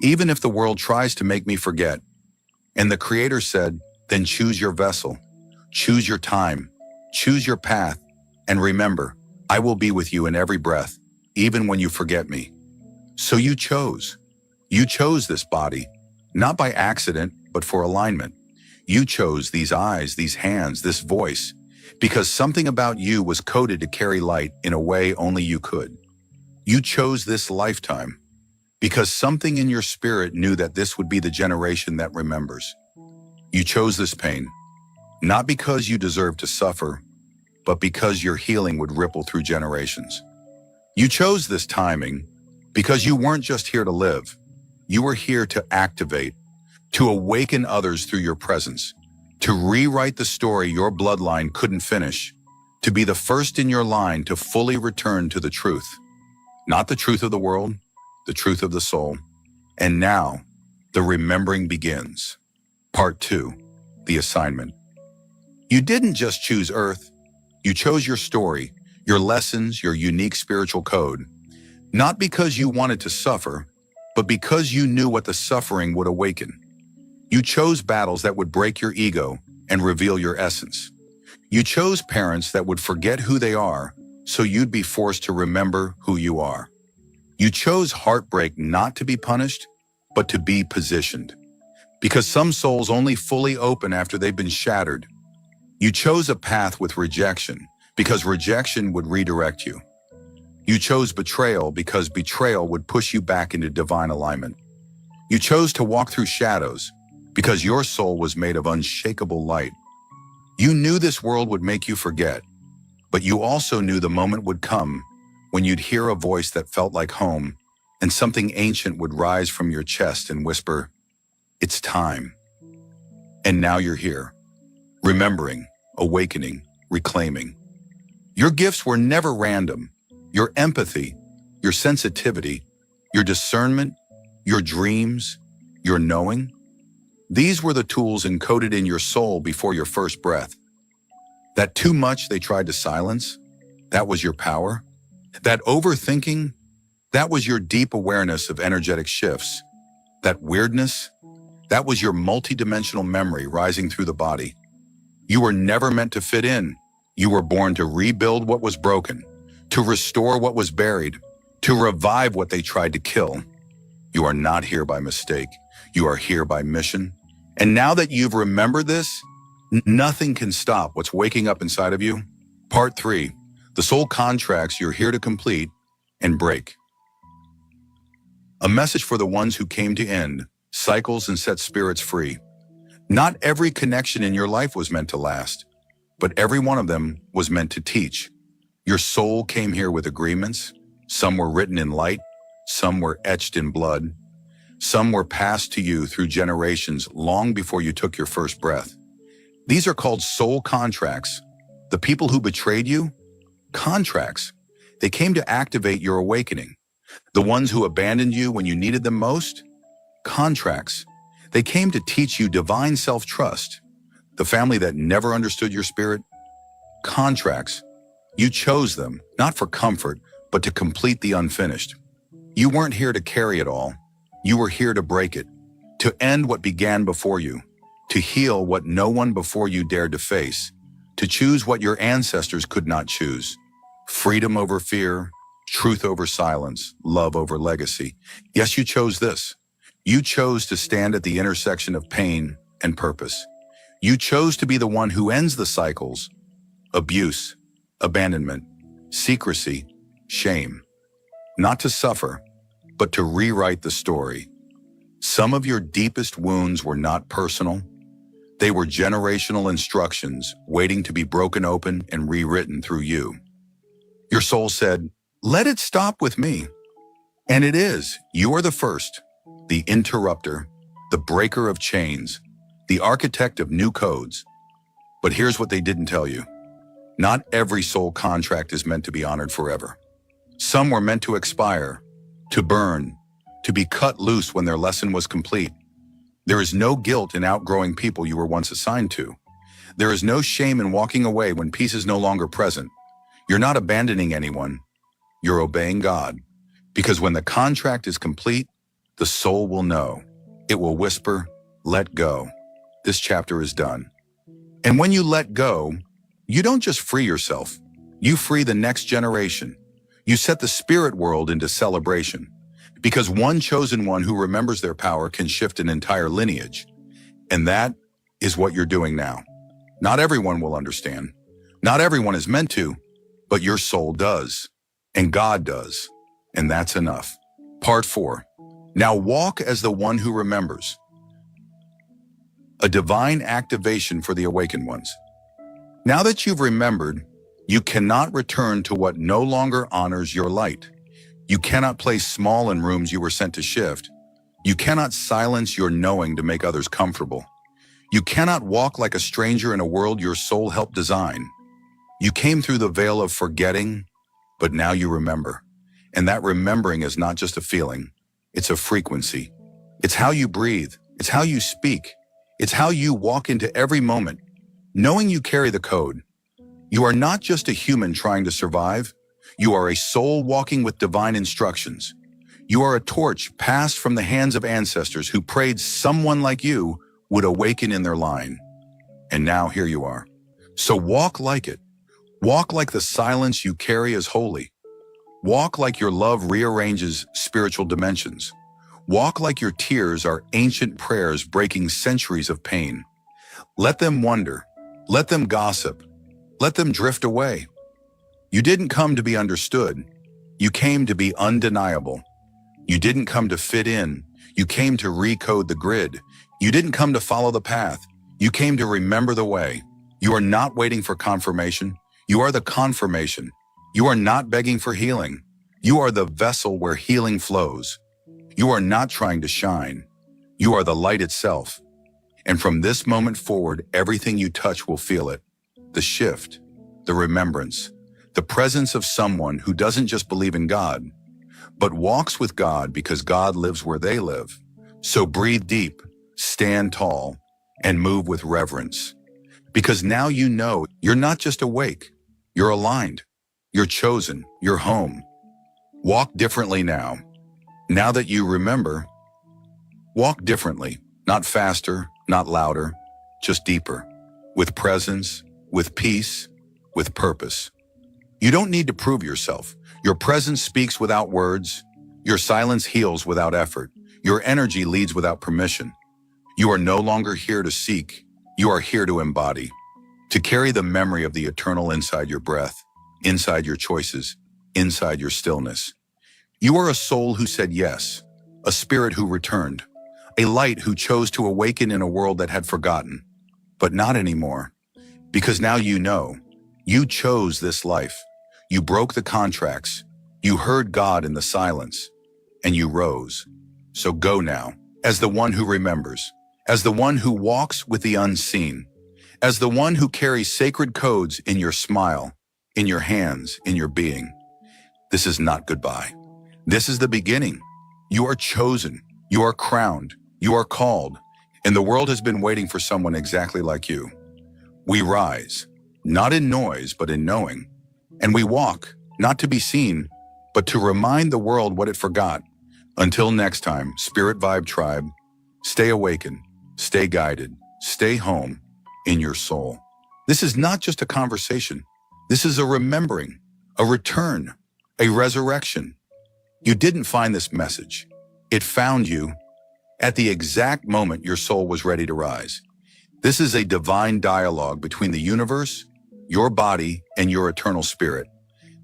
even if the world tries to make me forget. And the Creator said, then choose your vessel, choose your time, choose your path, and remember, I will be with you in every breath, even when you forget me. So you chose. You chose this body, not by accident, but for alignment. You chose these eyes, these hands, this voice, because something about you was coded to carry light in a way only you could. You chose this lifetime because something in your spirit knew that this would be the generation that remembers. You chose this pain, not because you deserved to suffer, but because your healing would ripple through generations. You chose this timing because you weren't just here to live. You were here to activate, to awaken others through your presence, to rewrite the story your bloodline couldn't finish, to be the first in your line to fully return to the truth. Not the truth of the world, the truth of the soul. And now, the remembering begins. Part 2, the assignment. You didn't just choose Earth. You chose your story, your lessons, your unique spiritual code. Not because you wanted to suffer, but because you knew what the suffering would awaken. You chose battles that would break your ego and reveal your essence. You chose parents that would forget who they are, so you'd be forced to remember who you are. You chose heartbreak not to be punished, but to be positioned. Because some souls only fully open after they've been shattered. You chose a path with rejection, because rejection would redirect you. You chose betrayal because betrayal would push you back into divine alignment. You chose to walk through shadows because your soul was made of unshakable light. You knew this world would make you forget, but you also knew the moment would come when you'd hear a voice that felt like home and something ancient would rise from your chest and whisper, "It's time." And now you're here, remembering, awakening, reclaiming. Your gifts were never random. Your empathy, your sensitivity, your discernment, your dreams, your knowing, these were the tools encoded in your soul before your first breath. That too much they tried to silence, that was your power. That overthinking, that was your deep awareness of energetic shifts. That weirdness, that was your multidimensional memory rising through the body. You were never meant to fit in. You were born to rebuild what was broken, to restore what was buried, to revive what they tried to kill. You are not here by mistake. You are here by mission. And now that you've remembered this, nothing can stop what's waking up inside of you. Part 3, the soul contracts you're here to complete and break. A message for the ones who came to end cycles and set spirits free. Not every connection in your life was meant to last, but every one of them was meant to teach. Your soul came here with agreements. Some were written in light, some were etched in blood. Some were passed to you through generations long before you took your first breath. These are called soul contracts. The people who betrayed you? Contracts. They came to activate your awakening. The ones who abandoned you when you needed them most? Contracts. They came to teach you divine self-trust. The family that never understood your spirit? Contracts. You chose them, not for comfort, but to complete the unfinished. You weren't here to carry it all. You were here to break it, to end what began before you, to heal what no one before you dared to face, to choose what your ancestors could not choose. Freedom over fear, truth over silence, love over legacy. Yes, you chose this. You chose to stand at the intersection of pain and purpose. You chose to be the one who ends the cycles, abuse, abandonment, secrecy, shame. Not to suffer, but to rewrite the story. Some of your deepest wounds were not personal. They were generational instructions waiting to be broken open and rewritten through you. Your soul said, "Let it stop with me." And it is. You are the first, the interrupter, the breaker of chains, the architect of new codes. But here's what they didn't tell you. Not every soul contract is meant to be honored forever. Some were meant to expire, to burn, to be cut loose when their lesson was complete. There is no guilt in outgrowing people you were once assigned to. There is no shame in walking away when peace is no longer present. You're not abandoning anyone. You're obeying God. Because when the contract is complete, the soul will know. It will whisper, "Let go. This chapter is done." And when you let go, You don't just free yourself, you free the next generation. You set the spirit world into celebration. Because one chosen one who remembers their power can shift an entire lineage. And that is what you're doing now. Not everyone will understand. Not everyone is meant to, but your soul does. And God does. And that's enough. Part 4. Now walk as the one who remembers. A divine activation for the awakened ones. Now that you've remembered, you cannot return to what no longer honors your light. You cannot play small in rooms you were sent to shift. You cannot silence your knowing to make others comfortable. You cannot walk like a stranger in a world your soul helped design. You came through the veil of forgetting, but now you remember. And that remembering is not just a feeling, it's a frequency. It's how you breathe, it's how you speak, it's how you walk into every moment, knowing you carry the code. You are not just a human trying to survive, you are a soul walking with divine instructions. You are a torch passed from the hands of ancestors who prayed someone like you would awaken in their line. And now here you are. So walk like it. Walk like the silence you carry is holy. Walk like your love rearranges spiritual dimensions. Walk like your tears are ancient prayers breaking centuries of pain. Let them wonder. Let them gossip. Let them drift away. You didn't come to be understood. You came to be undeniable. You didn't come to fit in. You came to recode the grid. You didn't come to follow the path. You came to remember the way. You are not waiting for confirmation. You are the confirmation. You are not begging for healing. You are the vessel where healing flows. You are not trying to shine. You are the light itself. And from this moment forward, everything you touch will feel it. The shift, the remembrance, the presence of someone who doesn't just believe in God, but walks with God because God lives where they live. So breathe deep, stand tall, and move with reverence. Because now you know you're not just awake, you're aligned, you're chosen, you're home. Walk differently now. Now that you remember, walk differently, not faster, not louder, just deeper, with presence, with peace, with purpose. You don't need to prove yourself. Your presence speaks without words. Your silence heals without effort. Your energy leads without permission. You are no longer here to seek. You are here to embody, to carry the memory of the eternal inside your breath, inside your choices, inside your stillness. You are a soul who said yes, a spirit who returned, a light who chose to awaken in a world that had forgotten, but not anymore. Because now you know, you chose this life. You broke the contracts. You heard God in the silence, and you rose. So go now, as the one who remembers, as the one who walks with the unseen, as the one who carries sacred codes in your smile, in your hands, in your being. This is not goodbye. This is the beginning. You are chosen. You are crowned. You are called. And the world has been waiting for someone exactly like you. We rise, not in noise, but in knowing. And we walk, not to be seen, but to remind the world what it forgot. Until next time, Spirit Vibe Tribe, stay awakened, stay guided, stay home in your soul. This is not just a conversation. This is a remembering, a return, a resurrection. You didn't find this message. It found you at the exact moment your soul was ready to rise. This is a divine dialogue between the universe, your body, and your eternal spirit.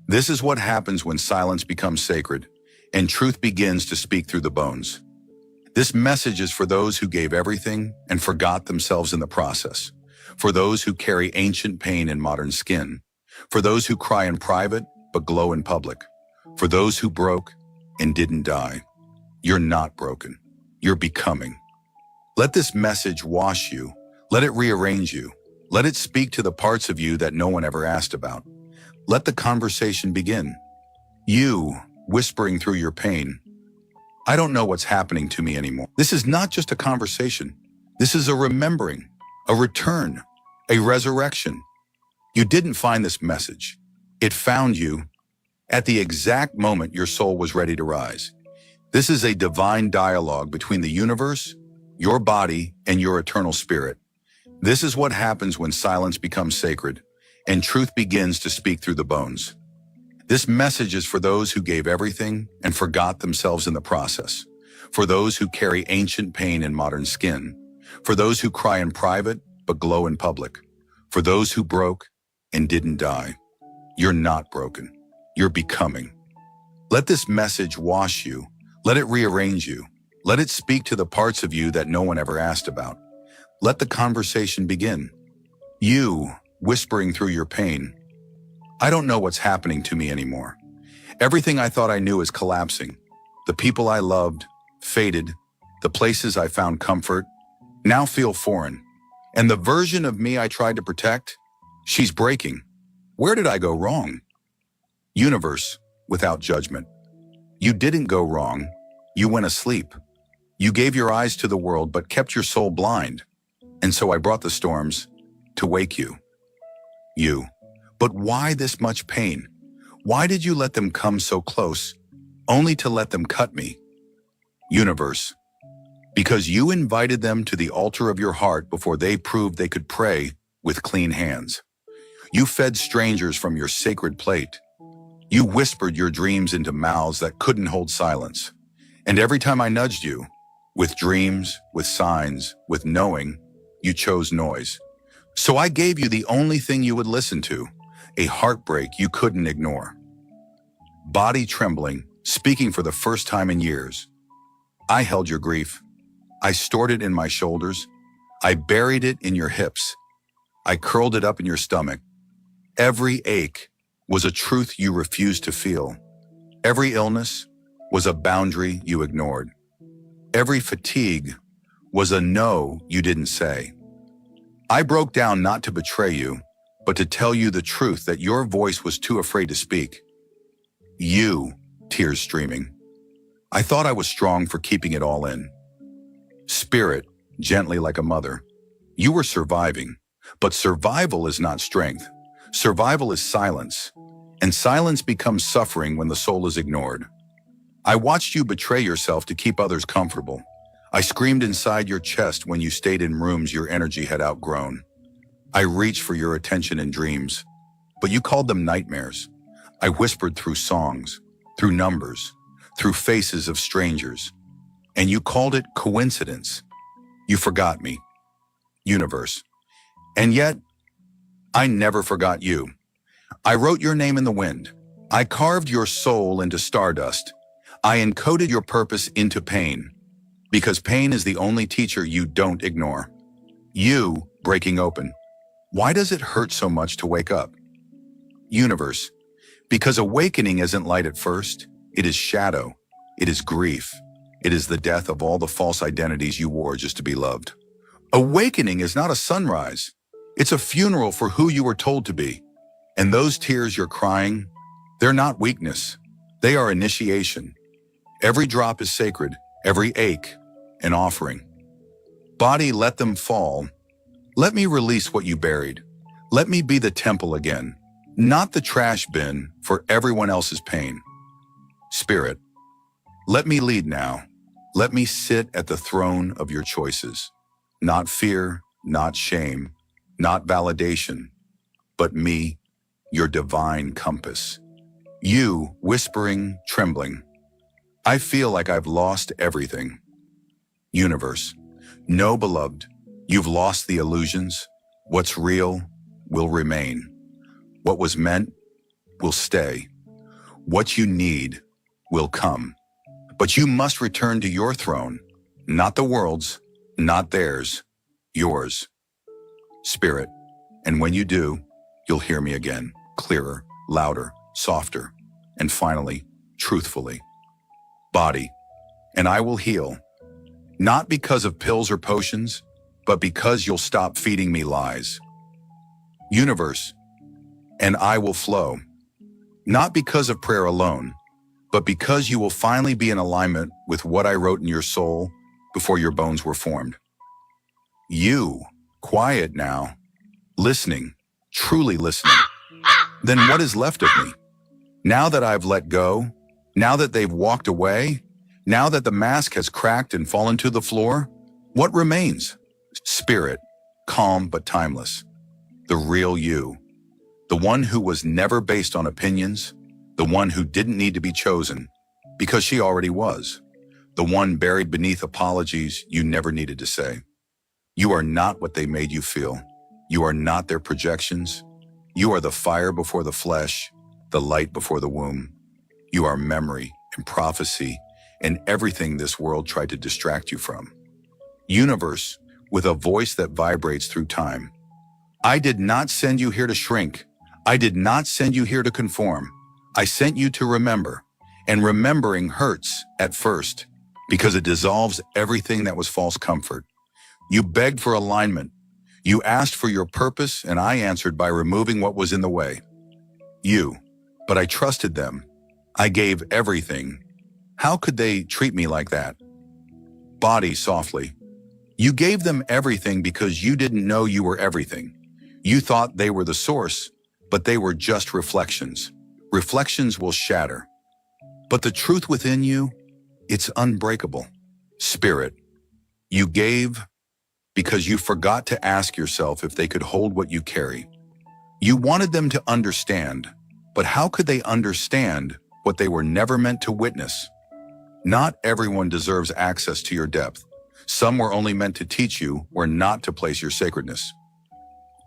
This is what happens when silence becomes sacred and truth begins to speak through the bones. This message is for those who gave everything and forgot themselves in the process, for those who carry ancient pain in modern skin, for those who cry in private but glow in public, for those who broke and didn't die. You're not broken. You're becoming. Let this message wash you. Let it rearrange you. Let it speak to the parts of you that no one ever asked about. Let the conversation begin. You, whispering through your pain, I don't know what's happening to me anymore. This is not just a conversation. This is a remembering, a return, a resurrection. You didn't find this message. It found you at the exact moment your soul was ready to rise. This is a divine dialogue between the universe, your body, and your eternal spirit. This is what happens when silence becomes sacred and truth begins to speak through the bones. This message is for those who gave everything and forgot themselves in the process, for those who carry ancient pain in modern skin, for those who cry in private but glow in public, for those who broke and didn't die. You're not broken. You're becoming. Let this message wash you. Let it rearrange you. Let it speak to the parts of you that no one ever asked about. Let the conversation begin. You, whispering through your pain, I don't know what's happening to me anymore. Everything I thought I knew is collapsing. The people I loved, faded. The places I found comfort, now feel foreign. And the version of me I tried to protect, she's breaking. Where did I go wrong? Universe, without judgment. You didn't go wrong. You went asleep. You gave your eyes to the world but kept your soul blind. And so I brought the storms to wake you. You. But why this much pain? Why did you let them come so close, only to let them cut me? Universe. Because you invited them to the altar of your heart before they proved they could pray with clean hands. You fed strangers from your sacred plate. You whispered your dreams into mouths that couldn't hold silence. And every time I nudged you, with dreams, with signs, with knowing, you chose noise. So I gave you the only thing you would listen to, a heartbreak you couldn't ignore. Body trembling, speaking for the first time in years. I held your grief. I stored it in my shoulders. I buried it in your hips. I curled it up in your stomach. Every ache was a truth you refused to feel. Every illness was a boundary you ignored. Every fatigue was a no you didn't say. I broke down not to betray you, but to tell you the truth that your voice was too afraid to speak. You, tears streaming. I thought I was strong for keeping it all in. Spirit, gently like a mother. You were surviving, but survival is not strength. Survival is silence, and silence becomes suffering when the soul is ignored. I watched you betray yourself to keep others comfortable. I screamed inside your chest when you stayed in rooms your energy had outgrown. I reached for your attention in dreams, but you called them nightmares. I whispered through songs, through numbers, through faces of strangers, and you called it coincidence. You forgot me, universe. And yet, I never forgot you. I wrote your name in the wind. I carved your soul into stardust. I encoded your purpose into pain, because pain is the only teacher you don't ignore. You breaking open. Why does it hurt so much to wake up? Universe, because awakening isn't light at first. It is shadow. It is grief. It is the death of all the false identities you wore just to be loved. Awakening is not a sunrise. It's a funeral for who you were told to be. And those tears you're crying, they're not weakness. They are initiation. Every drop is sacred, every ache, an offering. Body, let them fall. Let me release what you buried. Let me be the temple again, not the trash bin for everyone else's pain. Spirit, let me lead now. Let me sit at the throne of your choices. Not fear, not shame, not validation, but me, your divine compass. You, whispering, trembling. I feel like I've lost everything. Universe, no, beloved, you've lost the illusions. What's real will remain. What was meant will stay. What you need will come. But you must return to your throne, not the world's, not theirs, yours. Spirit, and when you do, you'll hear me again, clearer, louder, softer, and finally, truthfully. Body, and I will heal, not because of pills or potions, but because you'll stop feeding me lies. Universe, and I will flow, not because of prayer alone, but because you will finally be in alignment with what I wrote in your soul before your bones were formed. You, quiet now, listening, truly listening. Then what is left of me? Now that I've let go, now that they've walked away, now that the mask has cracked and fallen to the floor, what remains? Spirit, calm but timeless. The real you. the one who was never based on opinions, the one who didn't need to be chosen because she already was, the one buried beneath apologies you never needed to say. You are not what they made you feel. You are not their projections. You are the fire before the flesh, the light before the womb. You are memory and prophecy and everything this world tried to distract you from. Universe, with a voice that vibrates through time. I did not send you here to shrink. I did not send you here to conform. I sent you to remember. And remembering hurts at first because it dissolves everything that was false comfort. You begged for alignment. You asked for your purpose, and I answered by removing what was in the way. But I trusted them. I gave everything. How could they treat me like that? Body softly. You gave them everything because you didn't know you were everything. You thought they were the source, but they were just reflections. Reflections will shatter. But the truth within you, it's unbreakable. Spirit, you gave because you forgot to ask yourself if they could hold what you carry. You wanted them to understand, but how could they understand what they were never meant to witness? Not everyone deserves access to your depth. Some were only meant to teach you where not to place your sacredness.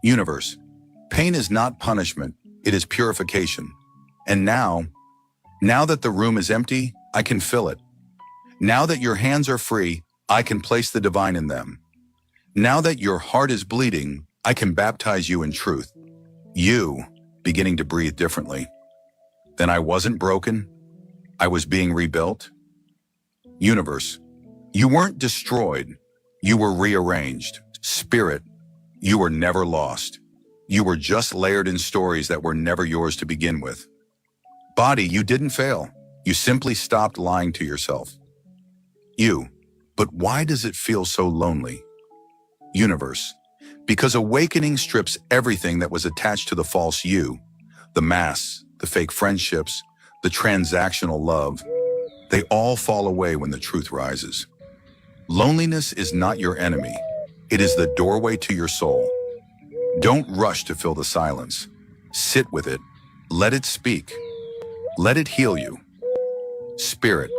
Universe, pain is not punishment, it is purification. And now that the room is empty, I can fill it. Now that your hands are free, I can place the divine in them. Now that your heart is bleeding, I can baptize you in truth. You beginning to breathe differently. Then I wasn't broken. I was being rebuilt. Universe, you weren't destroyed. You were rearranged. Spirit, you were never lost. You were just layered in stories that were never yours to begin with. Body, you didn't fail. You simply stopped lying to yourself. But why does it feel so lonely? Universe, because awakening strips everything that was attached to the false you, the masks, the fake friendships, the transactional love. They all fall away when the truth rises. Loneliness is not your enemy. It is the doorway to your soul. Don't rush to fill the silence. Sit with it. Let it speak. Let it heal you. Spirit,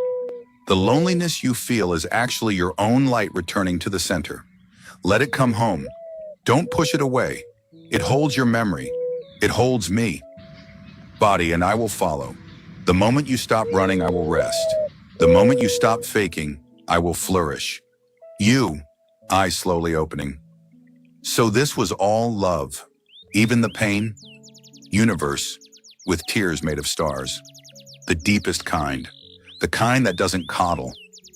the loneliness you feel is actually your own light returning to the center. Let it come home. Don't push it away. It holds your memory. It holds me. Body, and I will follow. The moment you stop running, I will rest. The moment you stop faking, I will flourish. Eyes slowly opening. So this was all love, even the pain? Universe, with tears made of stars. The deepest kind. The kind that doesn't coddle.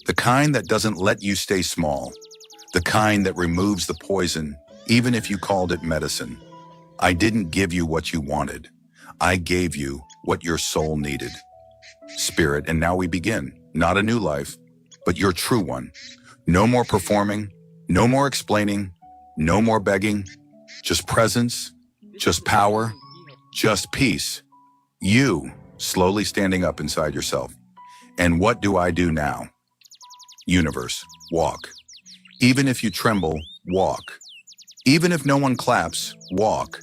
The kind that doesn't let you stay small. The kind that removes the poison, even if you called it medicine. I didn't give you what you wanted. I gave you what your soul needed. Spirit, and now we begin. Not a new life, but your true one. No more performing, no more explaining, no more begging. Just presence, just power, just peace. You slowly standing up inside yourself. And what do I do now? Universe, walk. Even if you tremble, walk. Even if no one claps, walk.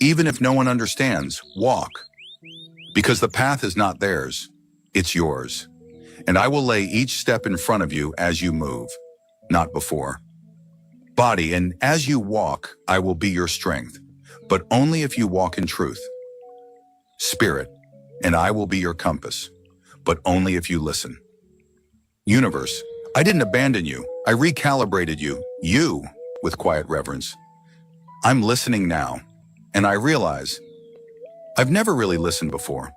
Even if no one understands, walk. Because the path is not theirs, it's yours. And I will lay each step in front of you as you move, not before. Body, and as you walk, I will be your strength, but only if you walk in truth. Spirit, and I will be your compass, but only if you listen. Universe, I didn't abandon you. I recalibrated you, with quiet reverence. I'm listening now, and I realize I've never really listened before.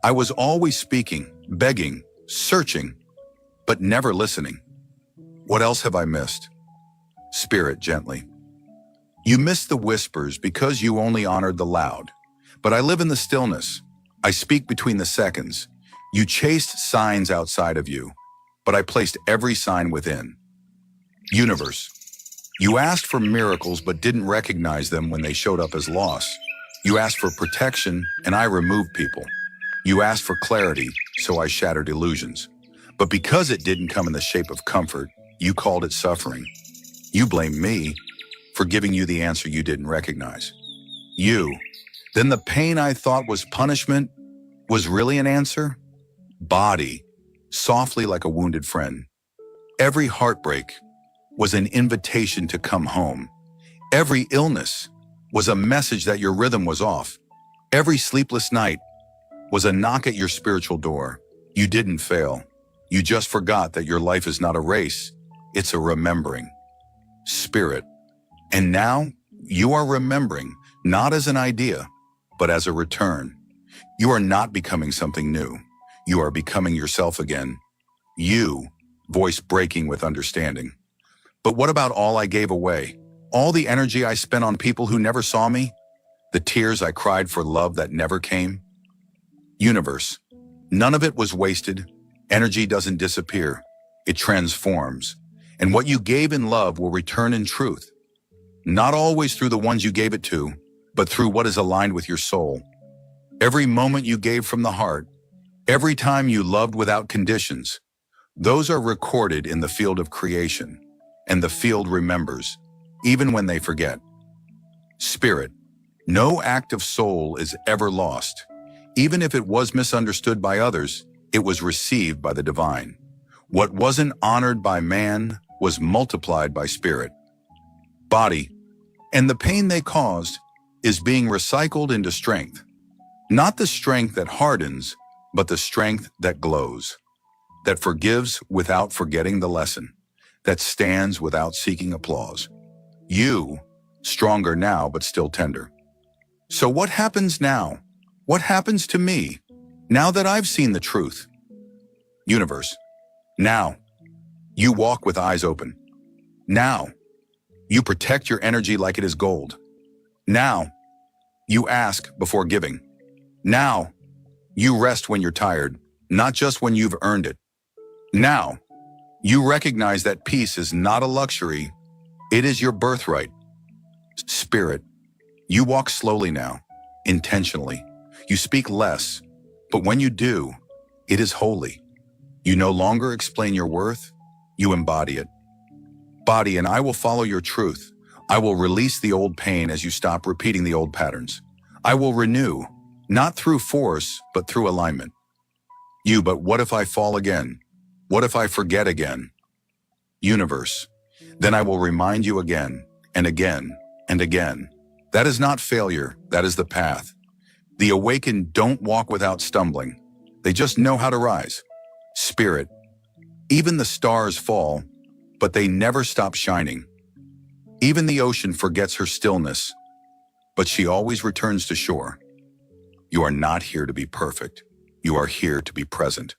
I was always speaking, begging, searching, but never listening. What else have I missed? Spirit, gently. You missed the whispers because you only honored the loud. But I live in the stillness. I speak between the seconds. You chased signs outside of you, but I placed every sign within. Universe, you asked for miracles but didn't recognize them when they showed up as loss. You asked for protection, and I removed people. You asked for clarity, so I shattered illusions. But because it didn't come in the shape of comfort, you called it suffering. You blamed me for giving you the answer you didn't recognize. Then the pain I thought was punishment was really an answer? Body, softly like a wounded friend. Every heartbreak was an invitation to come home. Every illness was a message that your rhythm was off. Every sleepless night was a knock at your spiritual door. You didn't fail. You just forgot that your life is not a race. It's a remembering. Spirit. And now you are remembering, not as an idea, but as a return. You are not becoming something new. You are becoming yourself again. You, voice breaking with understanding. But what about all I gave away? All the energy I spent on people who never saw me? The tears I cried for love that never came? Universe. None of it was wasted. Energy doesn't disappear. It transforms. And what you gave in love will return in truth. Not always through the ones you gave it to, but through what is aligned with your soul. Every moment you gave from the heart, every time you loved without conditions, those are recorded in the field of creation, and the field remembers, even when they forget. Spirit. No act of soul is ever lost. Even if it was misunderstood by others, it was received by the divine. What wasn't honored by man was multiplied by spirit. Body. And the pain they caused is being recycled into strength. Not the strength that hardens, but the strength that glows, that forgives without forgetting the lesson, that stands without seeking applause. You, stronger now but still tender. So what happens now? What happens to me, now that I've seen the truth? Universe. Now, you walk with eyes open. Now, you protect your energy like it is gold. Now, you ask before giving. Now, you rest when you're tired, not just when you've earned it. Now, you recognize that peace is not a luxury, it is your birthright. Spirit. You walk slowly now, intentionally. You speak less, but when you do, it is holy. You no longer explain your worth, you embody it. Body, and I will follow your truth. I will release the old pain as you stop repeating the old patterns. I will renew, not through force, but through alignment. You, but what if I fall again? What if I forget again? Universe. Then I will remind you again, and again, and again. That is not failure, that is the path. The awakened don't walk without stumbling. They just know how to rise. Spirit. Even the stars fall, but they never stop shining. Even the ocean forgets her stillness, but she always returns to shore. You are not here to be perfect. You are here to be present.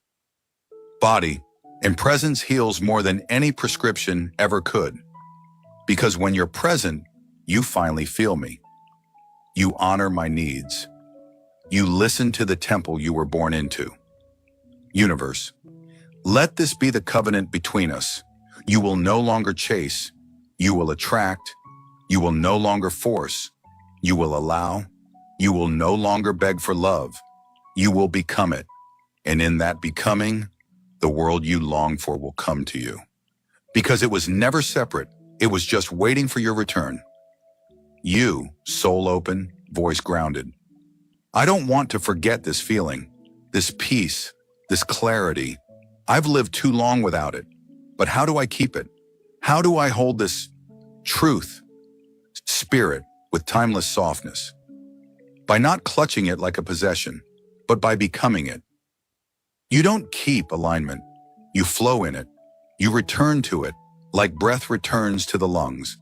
Body. And presence heals more than any prescription ever could. Because when you're present, you finally feel me. You honor my needs. You listen to the temple you were born into. Universe. Let this be the covenant between us. You will no longer chase. You will attract. You will no longer force. You will allow. You will no longer beg for love. You will become it. And in that becoming, the world you long for will come to you. Because it was never separate. It was just waiting for your return. You, soul open, voice grounded. I don't want to forget this feeling, this peace, this clarity. I've lived too long without it. But how do I keep it? How do I hold this truth, spirit, with timeless softness? By not clutching it like a possession, but by becoming it. You don't keep alignment. You flow in it. You return to it, like breath returns to the lungs.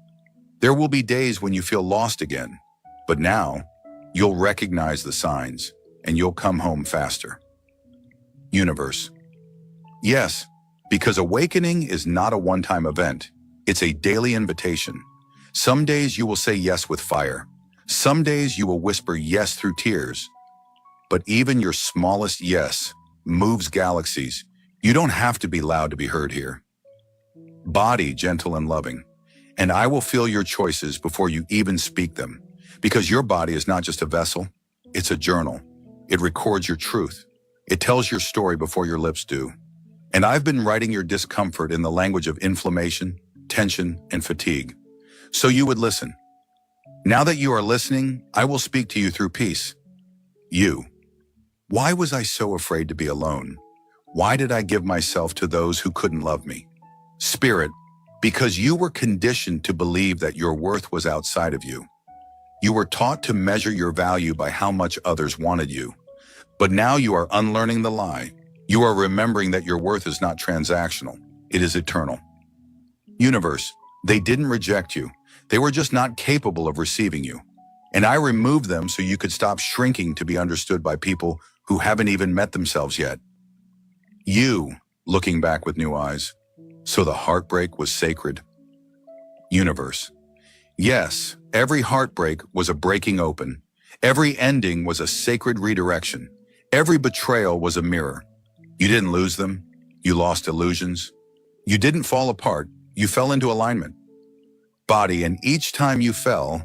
There will be days when you feel lost again, but now you'll recognize the signs and you'll come home faster. Universe. Yes, because awakening is not a one-time event. It's a daily invitation. Some days you will say yes with fire. Some days you will whisper yes through tears. But even your smallest yes moves galaxies. You don't have to be loud to be heard here. Body, gentle and loving. And I will feel your choices before you even speak them. Because your body is not just a vessel, it's a journal. It records your truth. It tells your story before your lips do. And I've been writing your discomfort in the language of inflammation, tension, and fatigue. So you would listen. Now that you are listening, I will speak to you through peace. You. Why was I so afraid to be alone? Why did I give myself to those who couldn't love me? Spirit, because you were conditioned to believe that your worth was outside of you. You were taught to measure your value by how much others wanted you. But now you are unlearning the lie. You are remembering that your worth is not transactional. It is eternal. Universe, they didn't reject you. They were just not capable of receiving you. And I removed them so you could stop shrinking to be understood by people who haven't even met themselves yet. You, looking back with new eyes. So the heartbreak was sacred. Universe. Yes, every heartbreak was a breaking open. Every ending was a sacred redirection. Every betrayal was a mirror. You didn't lose them. You lost illusions. You didn't fall apart. You fell into alignment. Body, and each time you fell,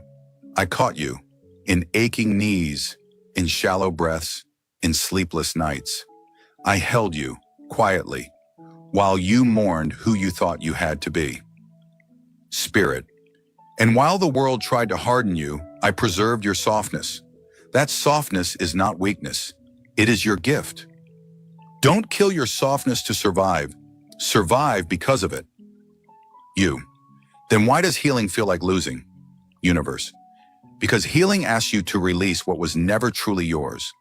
I caught you. In aching knees, in shallow breaths, in sleepless nights. I held you, quietly, while you mourned who you thought you had to be. Spirit. And while the world tried to harden you, I preserved your softness. That softness is not weakness. It is your gift. Don't kill your softness to survive. Survive because of it. You. Then why does healing feel like losing? Universe. Because healing asks you to release what was never truly yours.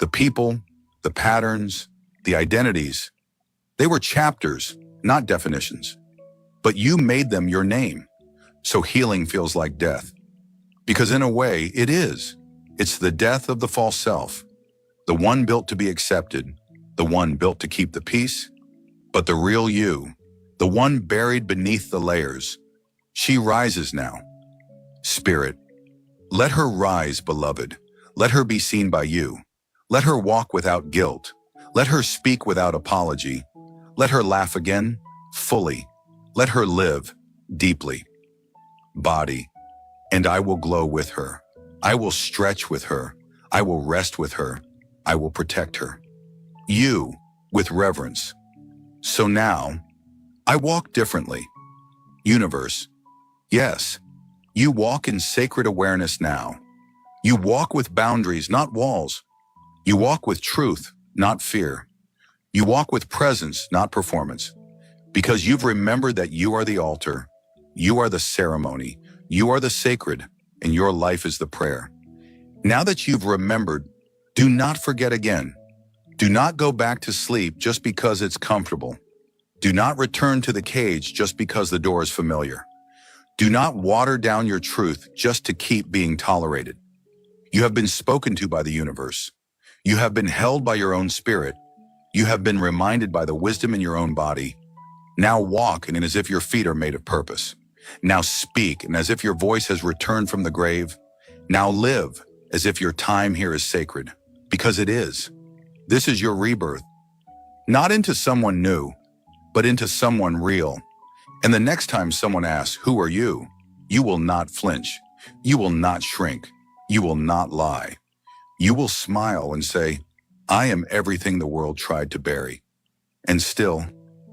The people, the patterns, the identities. They were chapters, not definitions. But you made them your name. So healing feels like death. Because in a way, it is. It's the death of the false self. The one built to be accepted. The one built to keep the peace. But the real you, the one buried beneath the layers, she rises now. Spirit. Let her rise, beloved. Let her be seen by you. Let her walk without guilt. Let her speak without apology. Let her laugh again, fully. Let her live, deeply. Body. And I will glow with her. I will stretch with her. I will rest with her. I will protect her. You, with reverence. So now, I walk differently. Universe. Yes, you walk in sacred awareness now. You walk with boundaries, not walls. You walk with truth, not fear. You walk with presence, not performance. Because you've remembered that you are the altar, you are the ceremony, you are the sacred, and your life is the prayer. Now that you've remembered, do not forget again. Do not go back to sleep just because it's comfortable. Do not return to the cage just because the door is familiar. Do not water down your truth just to keep being tolerated. You have been spoken to by the universe. You have been held by your own spirit. You have been reminded by the wisdom in your own body. Now walk, and as if your feet are made of purpose. Now speak, and as if your voice has returned from the grave. Now live, as if your time here is sacred, because it is. This is your rebirth, not into someone new, but into someone real. And the next time someone asks, "Who are you?" you will not flinch. You will not shrink. You will not lie. You will smile and say, "I am everything the world tried to bury. And still,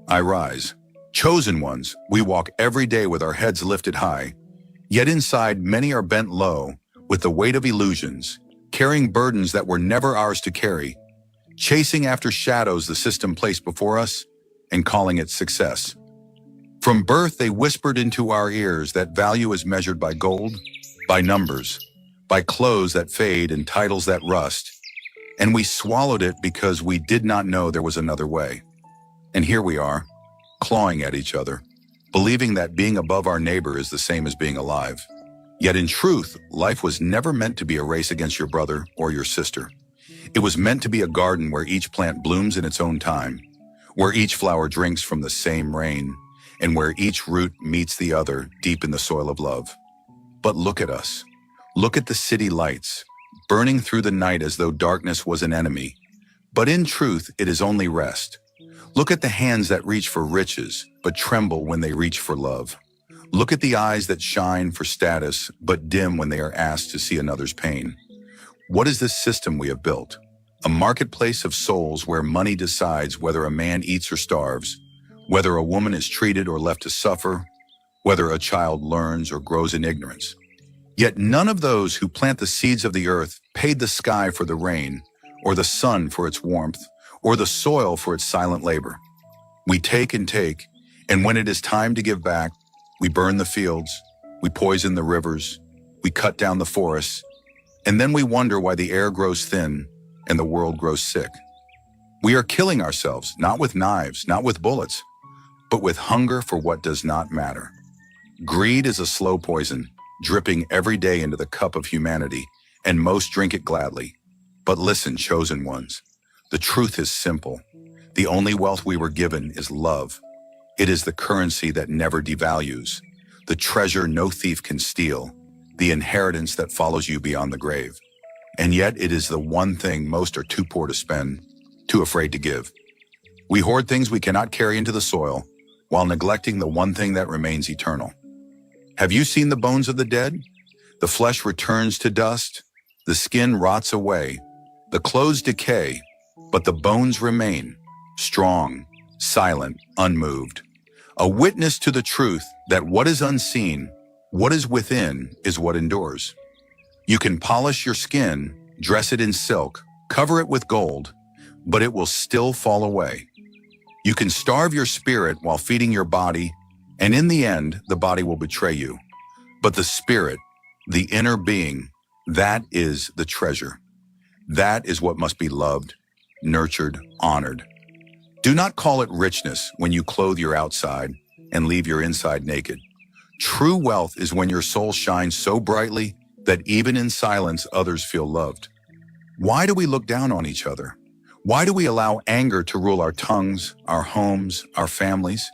I rise." Chosen ones, we walk every day with our heads lifted high. Yet inside, many are bent low, with the weight of illusions, carrying burdens that were never ours to carry, chasing after shadows the system placed before us, and calling it success. From birth, they whispered into our ears that value is measured by gold, by numbers, by clothes that fade and titles that rust. And we swallowed it because we did not know there was another way. And here we are, clawing at each other, believing that being above our neighbor is the same as being alive. Yet in truth, life was never meant to be a race against your brother or your sister. It was meant to be a garden where each plant blooms in its own time, where each flower drinks from the same rain, and where each root meets the other deep in the soil of love. But look at us. Look at the city lights, burning through the night as though darkness was an enemy. But in truth, it is only rest. Look at the hands that reach for riches, but tremble when they reach for love. Look at the eyes that shine for status, but dim when they are asked to see another's pain. What is this system we have built? A marketplace of souls where money decides whether a man eats or starves, whether a woman is treated or left to suffer, whether a child learns or grows in ignorance. Yet none of those who plant the seeds of the earth paid the sky for the rain, or the sun for its warmth, or the soil for its silent labor. We take and take, and when it is time to give back, we burn the fields, we poison the rivers, we cut down the forests, and then we wonder why the air grows thin and the world grows sick. We are killing ourselves, not with knives, not with bullets, but with hunger for what does not matter. Greed is a slow poison, dripping every day into the cup of humanity, and most drink it gladly. But listen, chosen ones, the truth is simple. The only wealth we were given is love. It is the currency that never devalues, the treasure no thief can steal, the inheritance that follows you beyond the grave. And yet it is the one thing most are too poor to spend, too afraid to give. We hoard things we cannot carry into the soil, while neglecting the one thing that remains eternal. Have you seen the bones of the dead? The flesh returns to dust, the skin rots away, the clothes decay, but the bones remain, strong, silent, unmoved. A witness to the truth that what is unseen, what is within, is what endures. You can polish your skin, dress it in silk, cover it with gold, but it will still fall away. You can starve your spirit while feeding your body, and in the end, the body will betray you. But the spirit, the inner being, that is the treasure. That is what must be loved, nurtured, honored. Do not call it richness when you clothe your outside and leave your inside naked. True wealth is when your soul shines so brightly that even in silence others feel loved. Why do we look down on each other? Why do we allow anger to rule our tongues, our homes, our families?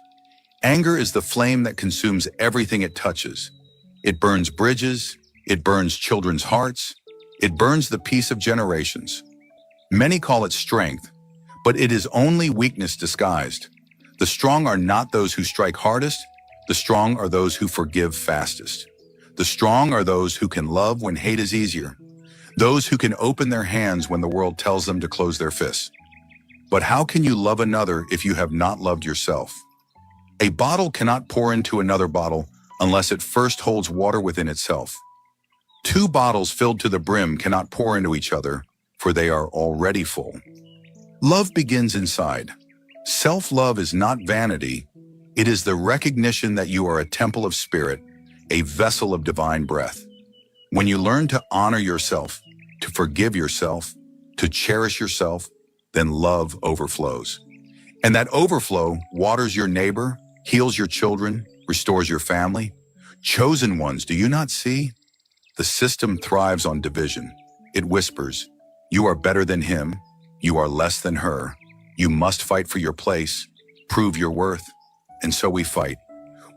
Anger is the flame that consumes everything it touches. It burns bridges, it burns children's hearts, it burns the peace of generations. Many call it strength, but it is only weakness disguised. The strong are not those who strike hardest, the strong are those who forgive fastest. The strong are those who can love when hate is easier, those who can open their hands when the world tells them to close their fists. But how can you love another if you have not loved yourself? A bottle cannot pour into another bottle unless it first holds water within itself. Two bottles filled to the brim cannot pour into each other, for they are already full. Love begins inside. Self-love is not vanity. It is the recognition that you are a temple of spirit, a vessel of divine breath. When you learn to honor yourself, to forgive yourself, to cherish yourself, then love overflows. And that overflow waters your neighbor, heals your children, restores your family. Chosen ones, do you not see? The system thrives on division. It whispers, you are better than him, you are less than her, you must fight for your place, prove your worth. And so we fight.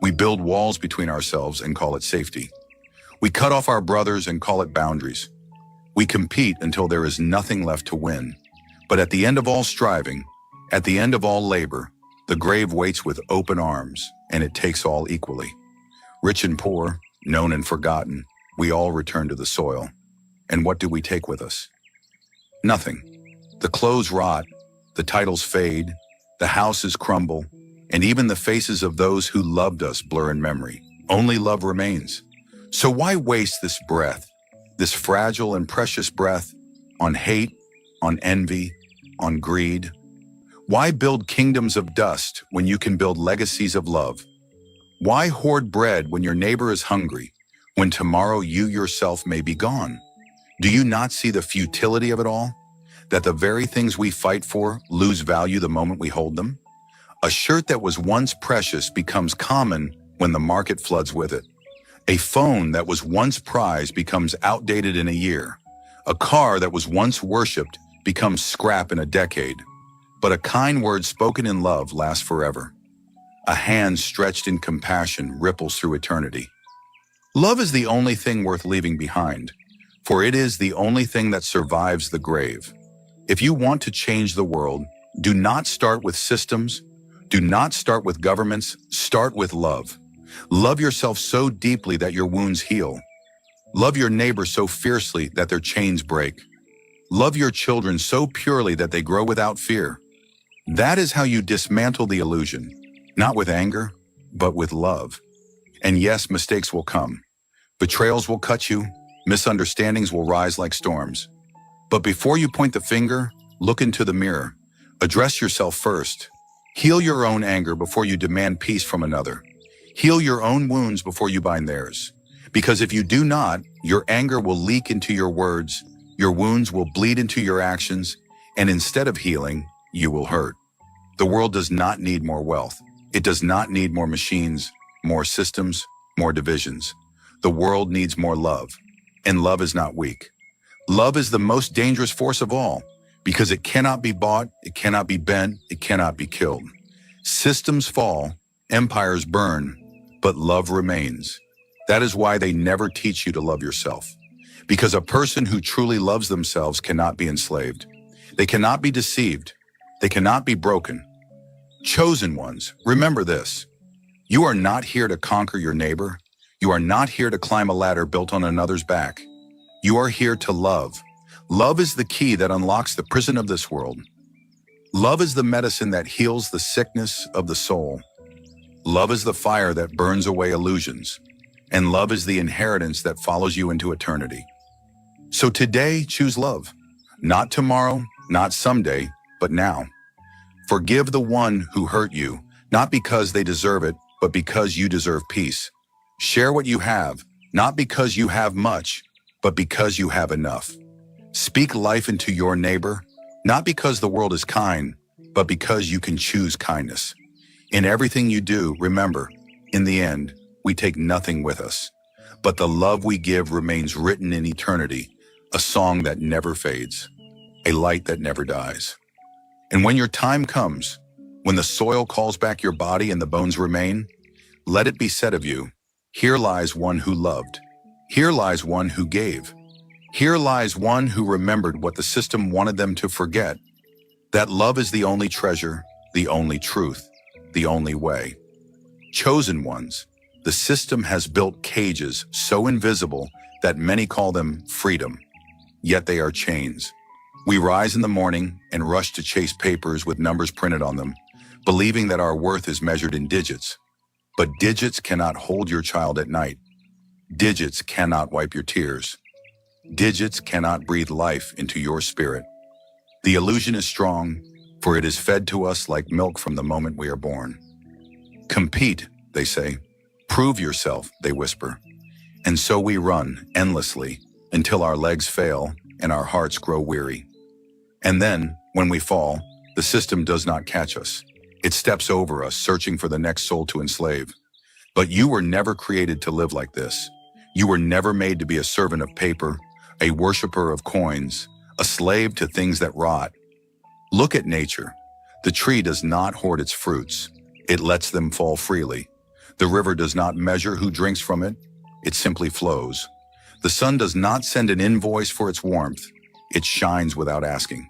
We build walls between ourselves and call it safety. We cut off our brothers and call it boundaries. We compete until there is nothing left to win. But at the end of all striving, at the end of all labor, the grave waits with open arms, and it takes all equally. Rich and poor, known and forgotten, we all return to the soil. And what do we take with us? Nothing. The clothes rot, the titles fade, the houses crumble, and even the faces of those who loved us blur in memory. Only love remains. So why waste this breath, this fragile and precious breath, on hate, on envy, on greed? Why build kingdoms of dust when you can build legacies of love? Why hoard bread when your neighbor is hungry, when tomorrow you yourself may be gone? Do you not see the futility of it all? That the very things we fight for lose value the moment we hold them? A shirt that was once precious becomes common when the market floods with it. A phone that was once prized becomes outdated in a year. A car that was once worshipped becomes scrap in a decade. But a kind word spoken in love lasts forever. A hand stretched in compassion ripples through eternity. Love is the only thing worth leaving behind, for it is the only thing that survives the grave. If you want to change the world, do not start with systems. Do not start with governments. Start with love. Love yourself so deeply that your wounds heal. Love your neighbor so fiercely that their chains break. Love your children so purely that they grow without fear. That is how you dismantle the illusion, not with anger, but with love. And yes, mistakes will come. Betrayals will cut you, misunderstandings will rise like storms. But before you point the finger, look into the mirror. Address yourself first. Heal your own anger before you demand peace from another. Heal your own wounds before you bind theirs. Because if you do not, your anger will leak into your words, your wounds will bleed into your actions, and instead of healing, you will hurt. The world does not need more wealth. It does not need more machines, more systems, more divisions. The world needs more love, and love is not weak. Love is the most dangerous force of all, because it cannot be bought, it cannot be bent, it cannot be killed. Systems fall, empires burn, but love remains. That is why they never teach you to love yourself. Because a person who truly loves themselves cannot be enslaved. They cannot be deceived. They cannot be broken. Chosen ones, remember this. You are not here to conquer your neighbor. You are not here to climb a ladder built on another's back. You are here to love. Love is the key that unlocks the prison of this world. Love is the medicine that heals the sickness of the soul. Love is the fire that burns away illusions. And love is the inheritance that follows you into eternity. So today, choose love. Not tomorrow, not someday, but now. Forgive the one who hurt you, not because they deserve it, but because you deserve peace. Share what you have, not because you have much, but because you have enough. Speak life into your neighbor, not because the world is kind, but because you can choose kindness. In everything you do, remember, in the end, we take nothing with us. But the love we give remains written in eternity, a song that never fades, a light that never dies. And when your time comes, when the soil calls back your body and the bones remain, let it be said of you, here lies one who loved. Here lies one who gave. Here lies one who remembered what the system wanted them to forget. That love is the only treasure, the only truth, the only way. Chosen ones, the system has built cages so invisible that many call them freedom, yet they are chains. We rise in the morning and rush to chase papers with numbers printed on them, believing that our worth is measured in digits. But digits cannot hold your child at night. Digits cannot wipe your tears. Digits cannot breathe life into your spirit. The illusion is strong, for it is fed to us like milk from the moment we are born. Compete, they say. Prove yourself, they whisper. And so we run endlessly until our legs fail and our hearts grow weary. And then, when we fall, the system does not catch us. It steps over us, searching for the next soul to enslave. But you were never created to live like this. You were never made to be a servant of paper, a worshiper of coins, a slave to things that rot. Look at nature. The tree does not hoard its fruits. It lets them fall freely. The river does not measure who drinks from it. It simply flows. The sun does not send an invoice for its warmth. It shines without asking.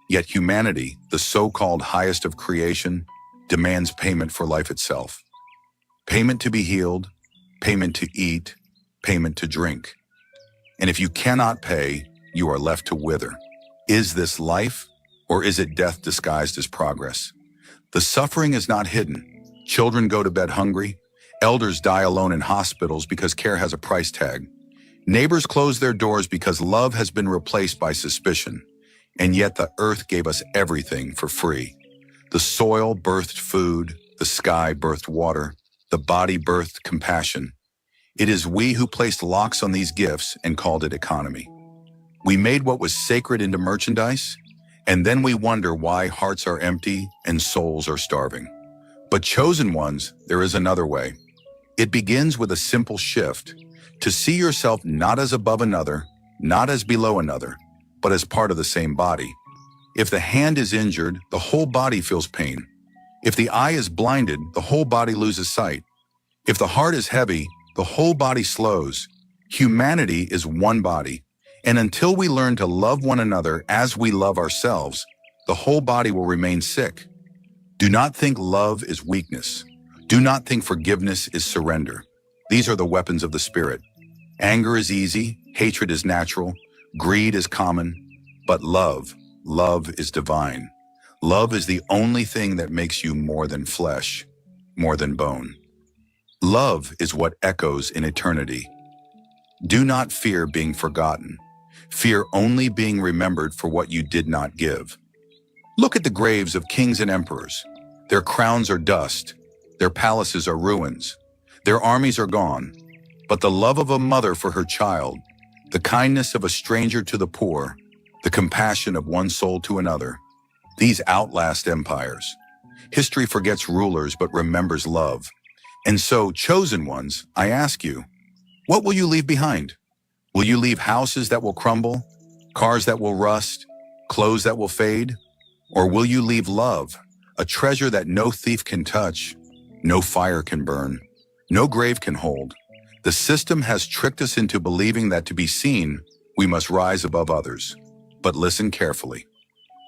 Yet humanity, the so-called highest of creation, demands payment for life itself. Payment to be healed, payment to eat, payment to drink. And if you cannot pay, you are left to wither. Is this life, or is it death disguised as progress? The suffering is not hidden. Children go to bed hungry. Elders die alone in hospitals because care has a price tag. Neighbors close their doors because love has been replaced by suspicion. And yet the earth gave us everything for free. The soil birthed food, the sky birthed water, the body birthed compassion. It is we who placed locks on these gifts and called it economy. We made what was sacred into merchandise, and then we wonder why hearts are empty and souls are starving. But chosen ones, there is another way. It begins with a simple shift, to see yourself not as above another, not as below another, but as part of the same body. If the hand is injured, the whole body feels pain. If the eye is blinded, the whole body loses sight. If the heart is heavy, the whole body slows. Humanity is one body, and until we learn to love one another as we love ourselves, the whole body will remain sick. Do not think love is weakness. Do not think forgiveness is surrender. These are the weapons of the spirit. Anger is easy, hatred is natural, greed is common, but love is divine. Love is the only thing that makes you more than flesh, more than bone. Love is what echoes in eternity. Do not fear being forgotten. Fear only being remembered for what you did not give. Look at the graves of kings and emperors. Their crowns are dust. Their palaces are ruins. Their armies are gone. But the love of a mother for her child, the kindness of a stranger to the poor, the compassion of one soul to another, these outlast empires. History forgets rulers but remembers love. And so, chosen ones, I ask you, what will you leave behind? Will you leave houses that will crumble, cars that will rust, clothes that will fade? Or will you leave love, a treasure that no thief can touch, no fire can burn, no grave can hold? The system has tricked us into believing that to be seen, we must rise above others. But listen carefully.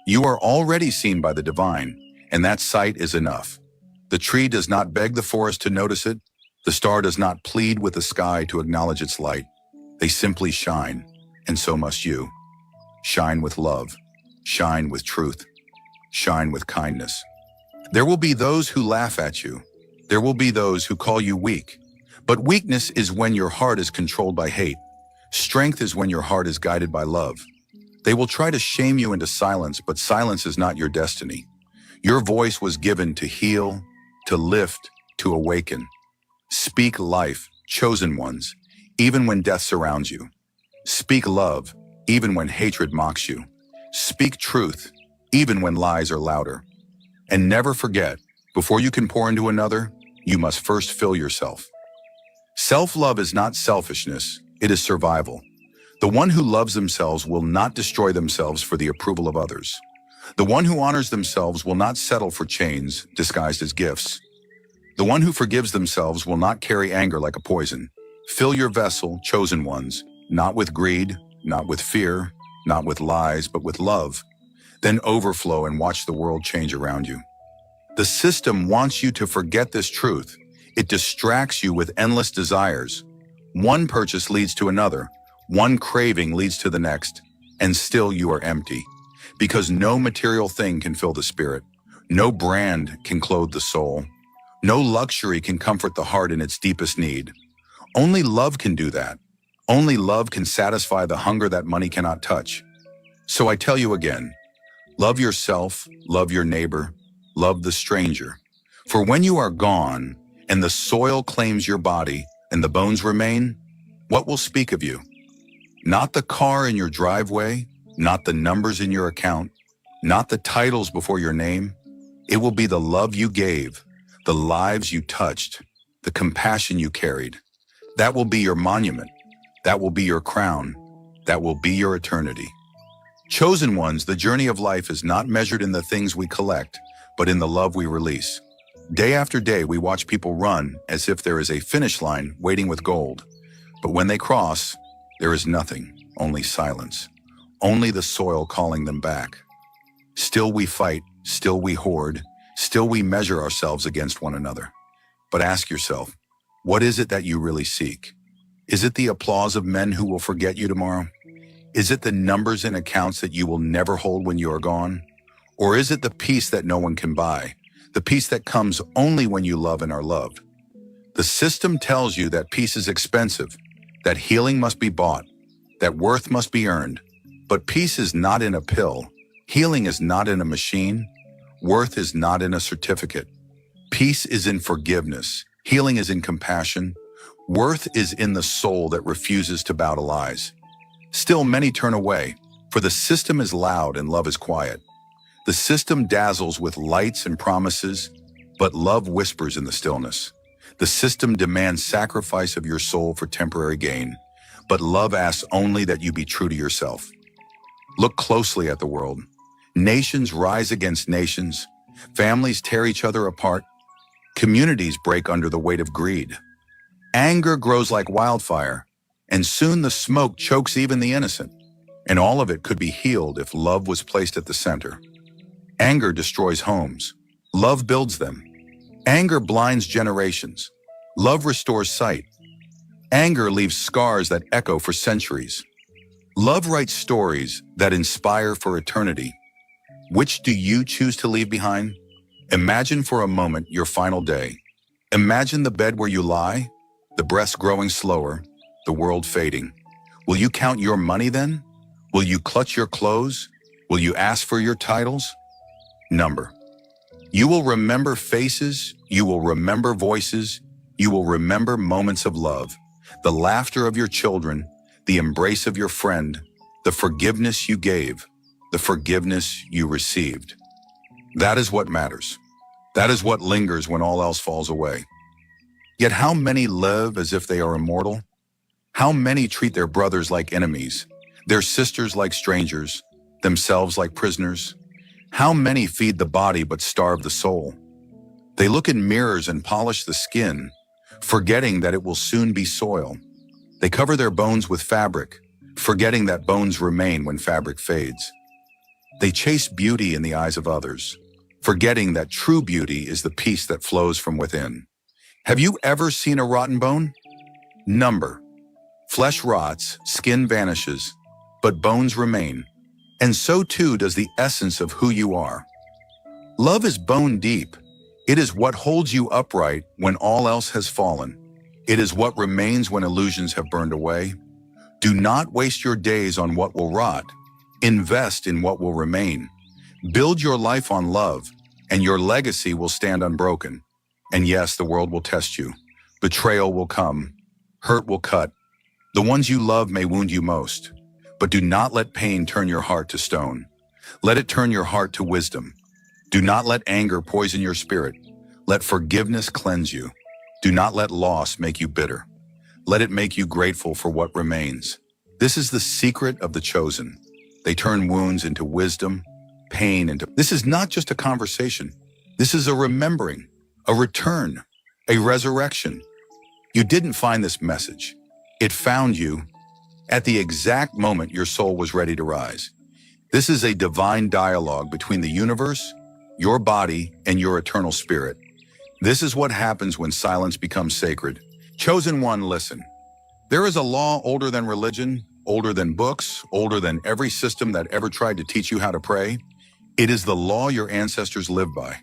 You are already seen by the divine, and that sight is enough. The tree does not beg the forest to notice it. The star does not plead with the sky to acknowledge its light. They simply shine, and so must you. Shine with love. Shine with truth. Shine with kindness. There will be those who laugh at you. There will be those who call you weak. But weakness is when your heart is controlled by hate. Strength is when your heart is guided by love. They will try to shame you into silence, but silence is not your destiny. Your voice was given to heal, to lift, to awaken. Speak life, chosen ones, even when death surrounds you. Speak love, even when hatred mocks you. Speak truth, even when lies are louder. And never forget, before you can pour into another, you must first fill yourself. Self-love is not selfishness, it is survival. The one who loves themselves will not destroy themselves for the approval of others. The one who honors themselves will not settle for chains disguised as gifts. The one who forgives themselves will not carry anger like a poison. Fill your vessel, chosen ones, not with greed, not with fear, not with lies, but with love. Then overflow and watch the world change around you. The system wants you to forget this truth. It distracts you with endless desires. One purchase leads to another. One craving leads to the next. And still you are empty. Because no material thing can fill the spirit. No brand can clothe the soul. No luxury can comfort the heart in its deepest need. Only love can do that. Only love can satisfy the hunger that money cannot touch. So I tell you again, love yourself, love your neighbor, love the stranger. For when you are gone, and the soil claims your body, and the bones remain, what will speak of you? Not the car in your driveway, not the numbers in your account, not the titles before your name. It will be the love you gave, the lives you touched, the compassion you carried. That will be your monument. That will be your crown. That will be your eternity. Chosen ones, the journey of life is not measured in the things we collect, but in the love we release. Day after day, we watch people run as if there is a finish line waiting with gold. But when they cross, there is nothing, only silence, only the soil calling them back. Still we fight, still we hoard, still we measure ourselves against one another. But ask yourself, what is it that you really seek? Is it the applause of men who will forget you tomorrow? Is it the numbers in accounts that you will never hold when you are gone? Or is it the peace that no one can buy? The peace that comes only when you love and are loved? The system tells you that peace is expensive, that healing must be bought, that worth must be earned. But peace is not in a pill. Healing is not in a machine. Worth is not in a certificate. Peace is in forgiveness. Healing is in compassion. Worth is in the soul that refuses to bow to lies. Still, many turn away, for the system is loud and love is quiet. The system dazzles with lights and promises, but love whispers in the stillness. The system demands sacrifice of your soul for temporary gain, but love asks only that you be true to yourself. Look closely at the world. Nations rise against nations. Families tear each other apart. Communities break under the weight of greed. Anger grows like wildfire, and soon the smoke chokes even the innocent. And all of it could be healed if love was placed at the center. Anger destroys homes. Love builds them. Anger blinds generations. Love restores sight. Anger leaves scars that echo for centuries. Love writes stories that inspire for eternity. Which do you choose to leave behind? Imagine for a moment your final day. Imagine the bed where you lie, the breaths growing slower, the world fading. Will you count your money then? Will you clutch your clothes? Will you ask for your titles? Number. You will remember faces, you will remember voices, you will remember moments of love, the laughter of your children, the embrace of your friend, the forgiveness you gave, the forgiveness you received. That is what matters. That is what lingers when all else falls away. Yet how many live as if they are immortal? How many treat their brothers like enemies, their sisters like strangers, themselves like prisoners? How many feed the body but starve the soul? They look in mirrors and polish the skin, forgetting that it will soon be soil. They cover their bones with fabric, forgetting that bones remain when fabric fades. They chase beauty in the eyes of others, forgetting that true beauty is the peace that flows from within. Have you ever seen a rotten bone? Number. Flesh rots, skin vanishes, but bones remain. And so too does the essence of who you are. Love is bone deep. It is what holds you upright when all else has fallen. It is what remains when illusions have burned away. Do not waste your days on what will rot. Invest in what will remain. Build your life on love, and your legacy will stand unbroken. And yes, the world will test you. Betrayal will come. Hurt will cut. The ones you love may wound you most. But do not let pain turn your heart to stone. Let it turn your heart to wisdom. Do not let anger poison your spirit. Let forgiveness cleanse you. Do not let loss make you bitter. Let it make you grateful for what remains. This is the secret of the chosen. They turn wounds into wisdom, pain into... This is not just a conversation. This is a remembering, a return, a resurrection. You didn't find this message. It found you at the exact moment your soul was ready to rise. This is a divine dialogue between the universe, your body, and your eternal spirit. This is what happens when silence becomes sacred. Chosen one, listen. There is a law older than religion, older than books, older than every system that ever tried to teach you how to pray. It is the law your ancestors lived by,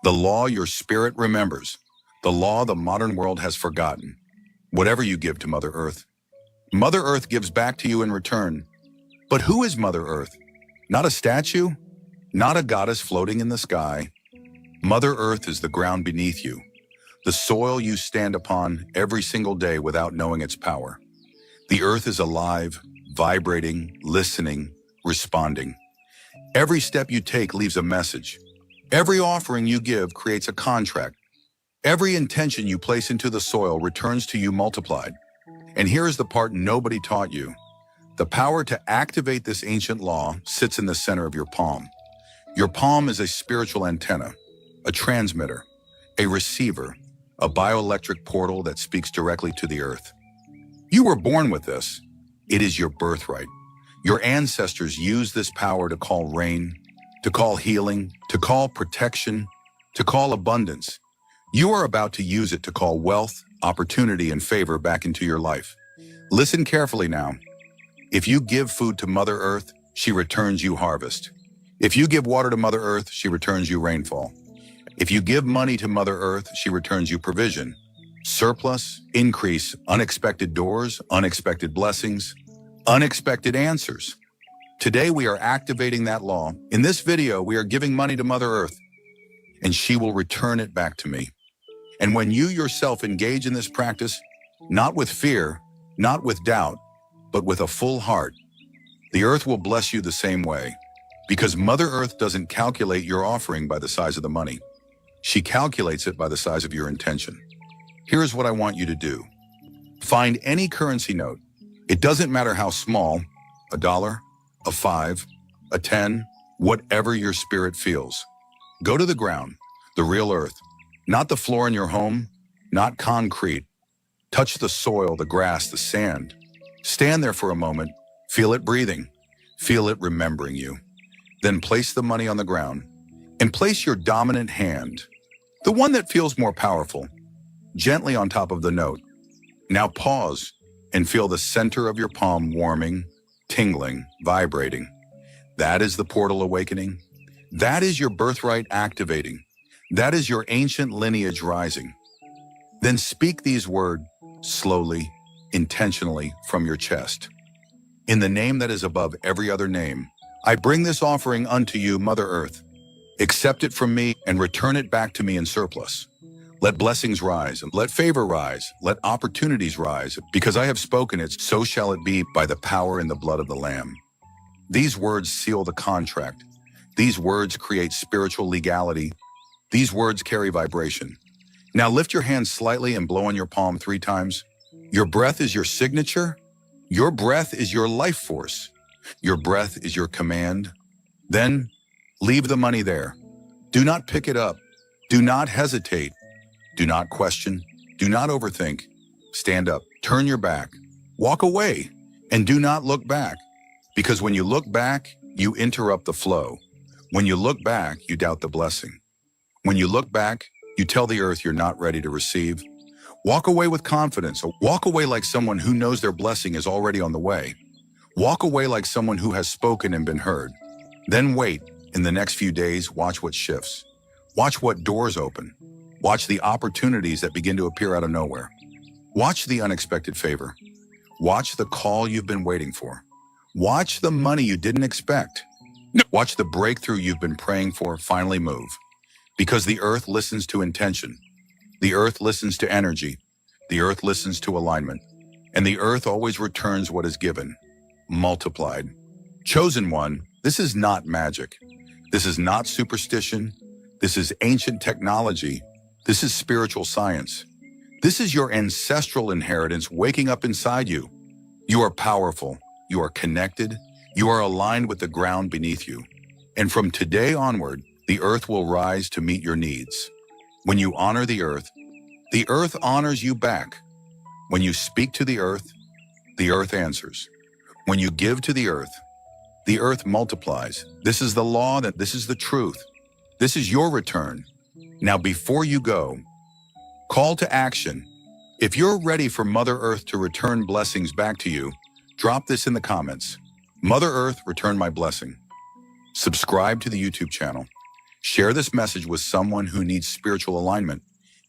the law your spirit remembers, the law the modern world has forgotten. Whatever you give to Mother Earth, Mother Earth gives back to you in return. But who is Mother Earth? Not a statue, not a goddess floating in the sky. Mother Earth is the ground beneath you, the soil you stand upon every single day without knowing its power. The earth is alive, vibrating, listening, responding. Every step you take leaves a message. Every offering you give creates a contract. Every intention you place into the soil returns to you multiplied. And here is the part nobody taught you. The power to activate this ancient law sits in the center of your palm. Your palm is a spiritual antenna, a transmitter, a receiver, a bioelectric portal that speaks directly to the earth. You were born with this. It is your birthright. Your ancestors used this power to call rain, to call healing, to call protection, to call abundance. You are about to use it to call wealth, opportunity, and favor back into your life. Listen carefully now. If you give food to Mother Earth, she returns you harvest. If you give water to Mother Earth, she returns you rainfall. If you give money to Mother Earth, she returns you provision, surplus, increase, unexpected doors, unexpected blessings, unexpected answers. Today we are activating that law. In this video, we are giving money to Mother Earth, and she will return it back to me. And when you yourself engage in this practice, not with fear, not with doubt, but with a full heart, the earth will bless you the same way. Because Mother Earth doesn't calculate your offering by the size of the money. She calculates it by the size of your intention. Here's what I want you to do. Find any currency note. It doesn't matter how small, $1, a 5, a 10, whatever your spirit feels. Go to the ground, the real earth, not the floor in your home, not concrete. Touch the soil, the grass, the sand. Stand there for a moment, feel it breathing, feel it remembering you. Then place the money on the ground and place your dominant hand, the one that feels more powerful, gently on top of the note. Now pause and feel the center of your palm warming, tingling, vibrating. That is the portal awakening. That is your birthright activating. That is your ancient lineage rising. Then speak these words slowly, intentionally from your chest. In the name that is above every other name, I bring this offering unto you, Mother Earth. Accept it from me and return it back to me in surplus. Let blessings rise, and let favor rise, let opportunities rise. Because I have spoken it, so shall it be by the power and the blood of the Lamb. These words seal the contract. These words create spiritual legality. These words carry vibration. Now lift your hand slightly and blow on your palm 3 times. Your breath is your signature. Your breath is your life force. Your breath is your command. Then leave the money there. Do not pick it up. Do not hesitate. Do not question. Do not overthink. Stand up. Turn your back. Walk away. And do not look back. Because when you look back, you interrupt the flow. When you look back, you doubt the blessing. When you look back, you tell the earth you're not ready to receive. Walk away with confidence. Walk away like someone who knows their blessing is already on the way. Walk away like someone who has spoken and been heard. Then wait. In the next few days, watch what shifts. Watch what doors open. Watch the opportunities that begin to appear out of nowhere. Watch the unexpected favor. Watch the call you've been waiting for. Watch the money you didn't expect. Watch the breakthrough you've been praying for finally move. Because the earth listens to intention. The earth listens to energy. The earth listens to alignment. And the earth always returns what is given, multiplied. Chosen one, this is not magic. This is not superstition. This is ancient technology. This is spiritual science. This is your ancestral inheritance waking up inside you. You are powerful. You are connected. You are aligned with the ground beneath you. And from today onward, the earth will rise to meet your needs. When you honor the earth honors you back. When you speak to the earth answers. When you give to the earth multiplies. This is the law, this is the truth. This is your return. Now, before you go, call to action. If you're ready for Mother Earth to return blessings back to you, drop this in the comments. Mother Earth, return my blessing. Subscribe to the YouTube channel. Share this message with someone who needs spiritual alignment.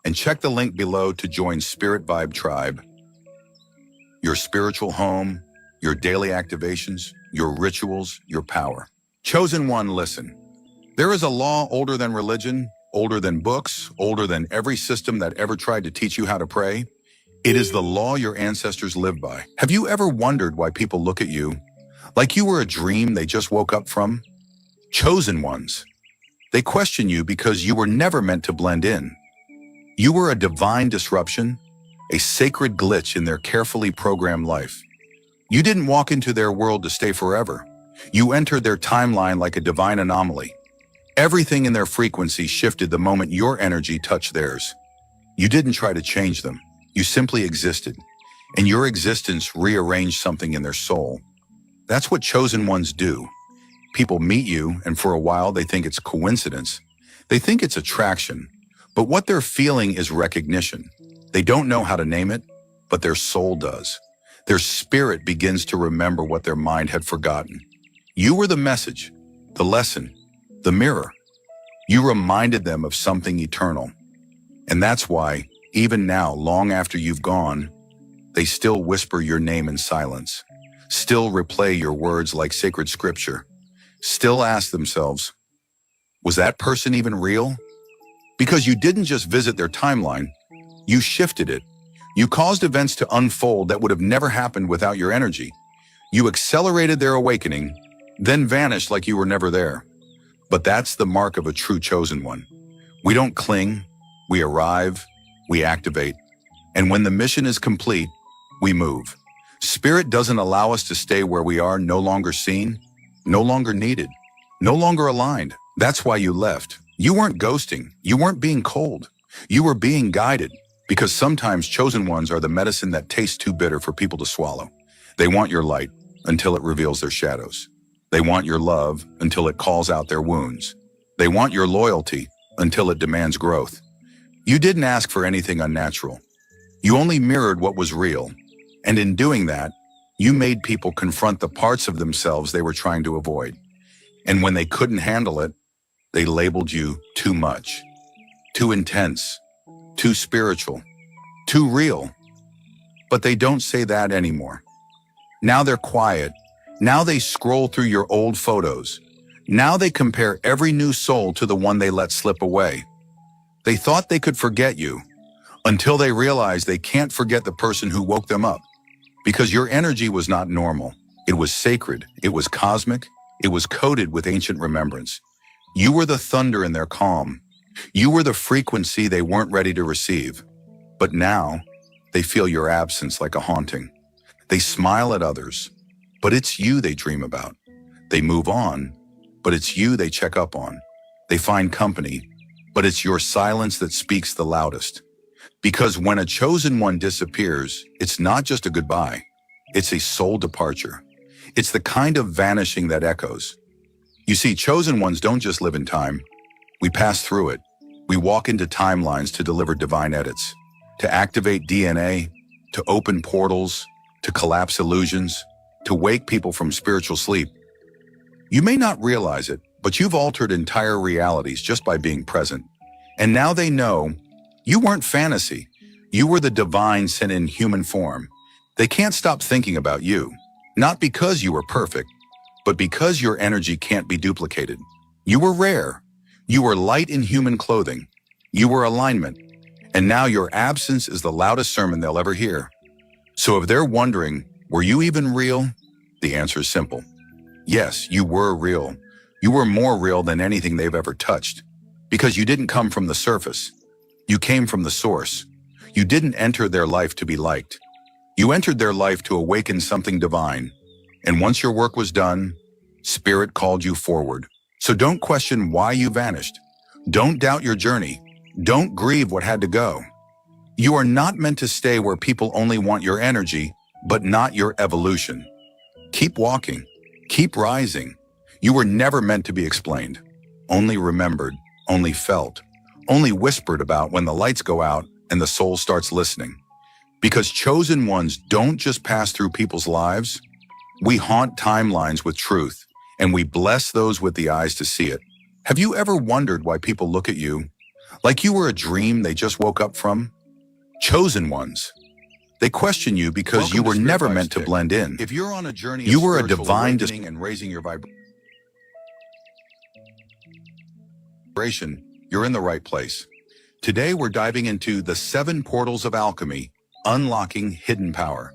And check the link below to join Spirit Vibe Tribe. Your spiritual home, your daily activations, your rituals, your power. Chosen one, listen. There is a law older than religion, older than books, older than every system that ever tried to teach you how to pray. It is the law your ancestors lived by. Have you ever wondered why people look at you like you were a dream they just woke up from? Chosen ones. They question you because you were never meant to blend in. You were a divine disruption, a sacred glitch in their carefully programmed life. You didn't walk into their world to stay forever. You entered their timeline like a divine anomaly. Everything in their frequency shifted the moment your energy touched theirs. You didn't try to change them. You simply existed, and your existence rearranged something in their soul. That's what chosen ones do. People meet you, and for a while they think it's coincidence. They think it's attraction. But what they're feeling is recognition. They don't know how to name it, but their soul does. Their spirit begins to remember what their mind had forgotten. You were the message, the lesson, the mirror. You reminded them of something eternal. And that's why, even now, long after you've gone, they still whisper your name in silence, still replay your words like sacred scripture, still ask themselves, was that person even real? Because you didn't just visit their timeline, you shifted it. You caused events to unfold that would have never happened without your energy. You accelerated their awakening, then vanished like you were never there. But that's the mark of a true chosen one. We don't cling, we arrive, we activate. And when the mission is complete, we move. Spirit doesn't allow us to stay where we are, no longer seen, no longer needed, no longer aligned. That's why you left. You weren't ghosting. You weren't being cold. You were being guided. Because sometimes chosen ones are the medicine that tastes too bitter for people to swallow. They want your light until it reveals their shadows. They want your love until it calls out their wounds. They want your loyalty until it demands growth. You didn't ask for anything unnatural. You only mirrored what was real. And in doing that, you made people confront the parts of themselves they were trying to avoid. And when they couldn't handle it, they labeled you too much, too intense, too spiritual, too real. But they don't say that anymore. Now they're quiet. Now they scroll through your old photos. Now they compare every new soul to the one they let slip away. They thought they could forget you until they realized they can't forget the person who woke them up. Because your energy was not normal. It was sacred. It was cosmic. It was coated with ancient remembrance. You were the thunder in their calm. You were the frequency they weren't ready to receive. But now, they feel your absence like a haunting. They smile at others, but it's you they dream about. They move on, but it's you they check up on. They find company, but it's your silence that speaks the loudest. Because when a chosen one disappears, it's not just a goodbye. It's a soul departure. It's the kind of vanishing that echoes. You see, chosen ones don't just live in time. We pass through it. We walk into timelines to deliver divine edits, to activate DNA, to open portals, to collapse illusions, to wake people from spiritual sleep. You may not realize it, but you've altered entire realities just by being present. And now they know you weren't fantasy. You were the divine sent in human form. They can't stop thinking about you, not because you were perfect, but because your energy can't be duplicated. You were rare. You were light in human clothing. You were alignment. And now your absence is the loudest sermon they'll ever hear. So if they're wondering, were you even real? The answer is simple. Yes, you were real. You were more real than anything they've ever touched. Because you didn't come from the surface. You came from the source. You didn't enter their life to be liked. You entered their life to awaken something divine. And once your work was done, Spirit called you forward. So don't question why you vanished. Don't doubt your journey. Don't grieve what had to go. You are not meant to stay where people only want your energy, but not your evolution. Keep walking. Keep rising. You were never meant to be explained. Only remembered. Only felt. Only whispered about when the lights go out and the soul starts listening. Because chosen ones don't just pass through people's lives. We haunt timelines with truth, and we bless those with the eyes to see it. Have you ever wondered why people look at you like you were a dream they just woke up from? Chosen ones. They question you because you were never meant to blend in. If you're on a journey of spiritual awakening and raising your vibration, you're in the right place. Today we're diving into the 7 portals of alchemy, unlocking hidden power.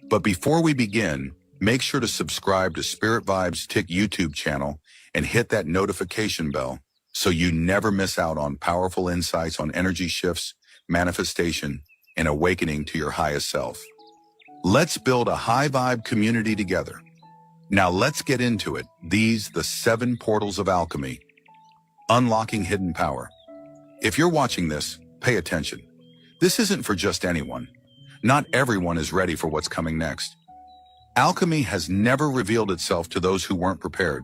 But before we begin, make sure to subscribe to Spirit VibesTik YouTube channel and hit that notification bell so you never miss out on powerful insights on energy shifts, manifestation, and awakening to your highest self. Let's build a high vibe community together. Now let's get into it. These, the 7 portals of alchemy, unlocking hidden power. If you're watching this, pay attention. This isn't for just anyone. Not everyone is ready for what's coming next. Alchemy has never revealed itself to those who weren't prepared.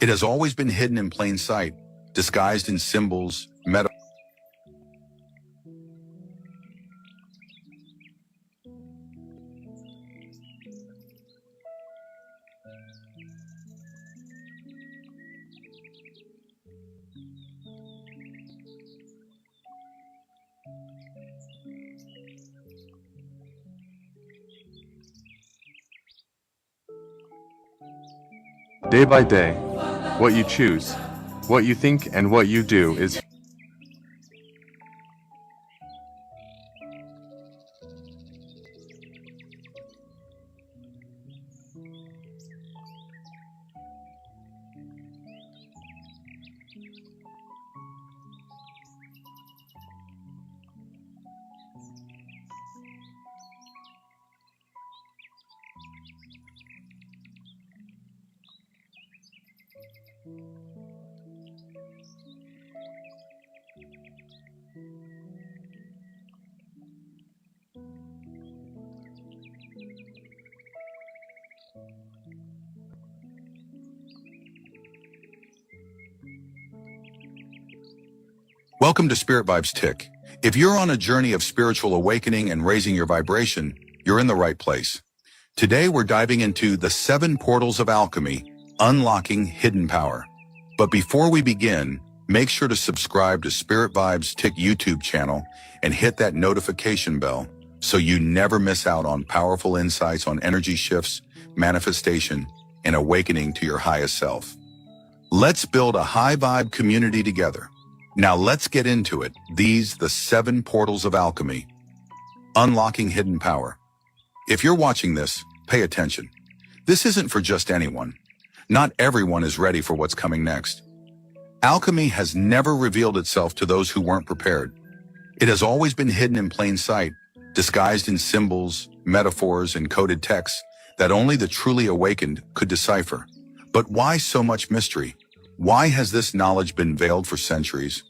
It has always been hidden in plain sight, disguised in symbols, metaphors. Day by day, what you choose, what you think, and what you do is Welcome to Spirit VibesTik. If you're on a journey of spiritual awakening and raising your vibration, you're in the right place. Today we're diving into the 7 portals of alchemy, unlocking hidden power. But before we begin, make sure to subscribe to Spirit VibesTik YouTube channel and hit that notification bell so you never miss out on powerful insights on energy shifts, manifestation, and awakening to your highest self. Let's build a high vibe community together. Now let's get into it. These, the 7 portals of alchemy, unlocking hidden power. If you're watching this, pay attention. This isn't for just anyone. Not everyone is ready for what's coming next. Alchemy has never revealed itself to those who weren't prepared. It has always been hidden in plain sight, disguised in symbols, metaphors, and coded texts that only the truly awakened could decipher. But why so much mystery? Why has this knowledge been veiled for centuries?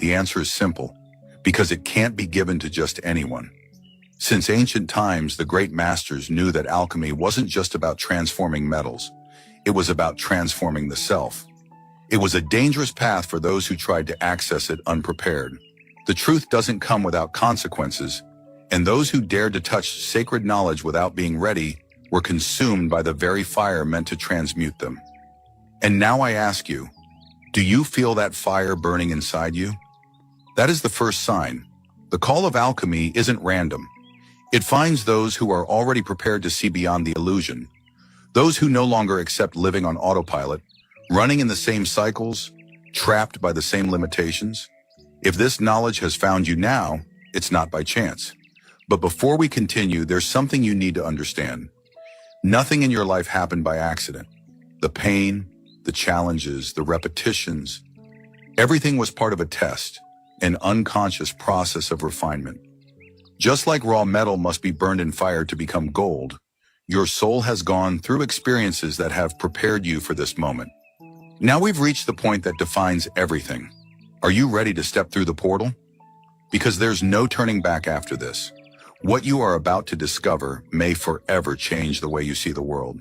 The answer is simple: because it can't be given to just anyone. Since ancient times, the great masters knew that alchemy wasn't just about transforming metals. It was about transforming the self. It was a dangerous path for those who tried to access it unprepared. The truth doesn't come without consequences, and those who dared to touch sacred knowledge without being ready were consumed by the very fire meant to transmute them. And now I ask you, do you feel that fire burning inside you? That is the first sign. The call of alchemy isn't random. It finds those who are already prepared to see beyond the illusion, those who no longer accept living on autopilot, running in the same cycles, trapped by the same limitations. If this knowledge has found you now, it's not by chance. But before we continue, there's something you need to understand. Nothing in your life happened by accident. The pain, the challenges, the repetitions, everything was part of a test, an unconscious process of refinement. Just like raw metal must be burned in fire to become gold, your soul has gone through experiences that have prepared you for this moment. Now we've reached the point that defines everything. Are you ready to step through the portal? Because there's no turning back after this. What you are about to discover may forever change the way you see the world,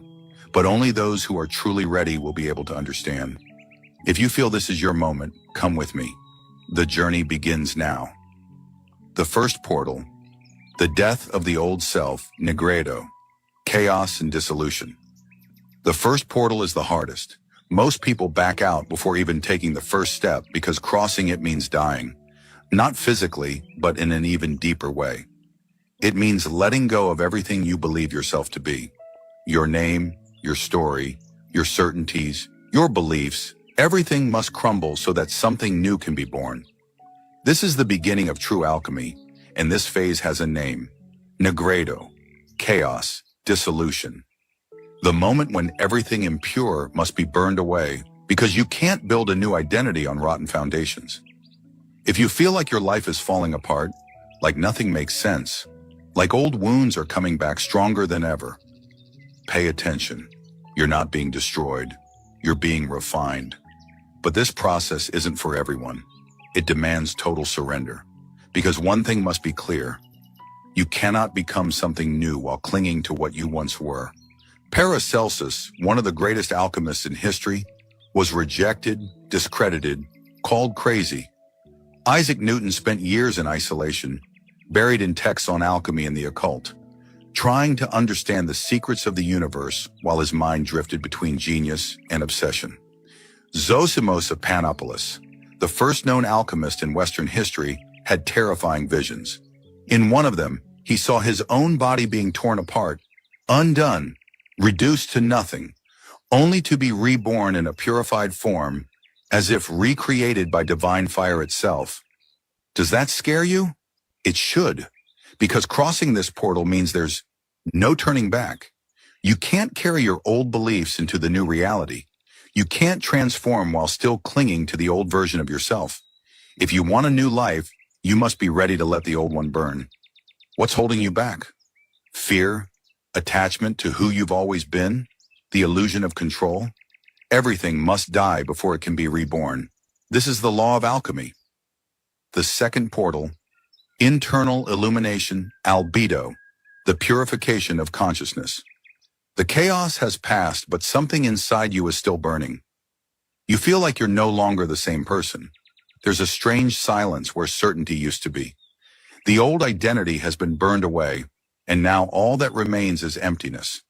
but only those who are truly ready will be able to understand. If you feel this is your moment, come with me. The journey begins now. The first portal, the death of the old self, Negredo, chaos and dissolution. The first portal is the hardest. Most people back out before even taking the first step because crossing it means dying. Not physically, but in an even deeper way. It means letting go of everything you believe yourself to be. Your name, your story, your certainties, your beliefs, everything must crumble so that something new can be born. This is the beginning of true alchemy, and this phase has a name: Negredo, chaos, dissolution. The moment when everything impure must be burned away, because you can't build a new identity on rotten foundations. If you feel like your life is falling apart, like nothing makes sense, like old wounds are coming back stronger than ever, pay attention. You're not being destroyed. You're being refined. But this process isn't for everyone. It demands total surrender. Because one thing must be clear: you cannot become something new while clinging to what you once were. Paracelsus, one of the greatest alchemists in history, was rejected, discredited, called crazy. Isaac Newton spent years in isolation, buried in texts on alchemy and the occult, trying to understand the secrets of the universe while his mind drifted between genius and obsession. Zosimos of Panopolis, the first known alchemist in Western history, had terrifying visions. In one of them, he saw his own body being torn apart, undone, reduced to nothing, only to be reborn in a purified form, as if recreated by divine fire itself. Does that scare you? It should, because crossing this portal means there's no turning back. You can't carry your old beliefs into the new reality. You can't transform while still clinging to the old version of yourself. If you want a new life, you must be ready to let the old one burn. What's holding you back? Fear? Attachment to who you've always been? The illusion of control? Everything must die before it can be reborn. This is the law of alchemy. The second portal, internal illumination, albedo, the purification of consciousness. The chaos has passed, but something inside you is still burning. You feel like you're no longer the same person. There's a strange silence where certainty used to be. The old identity has been burned away, and now all that remains is emptiness.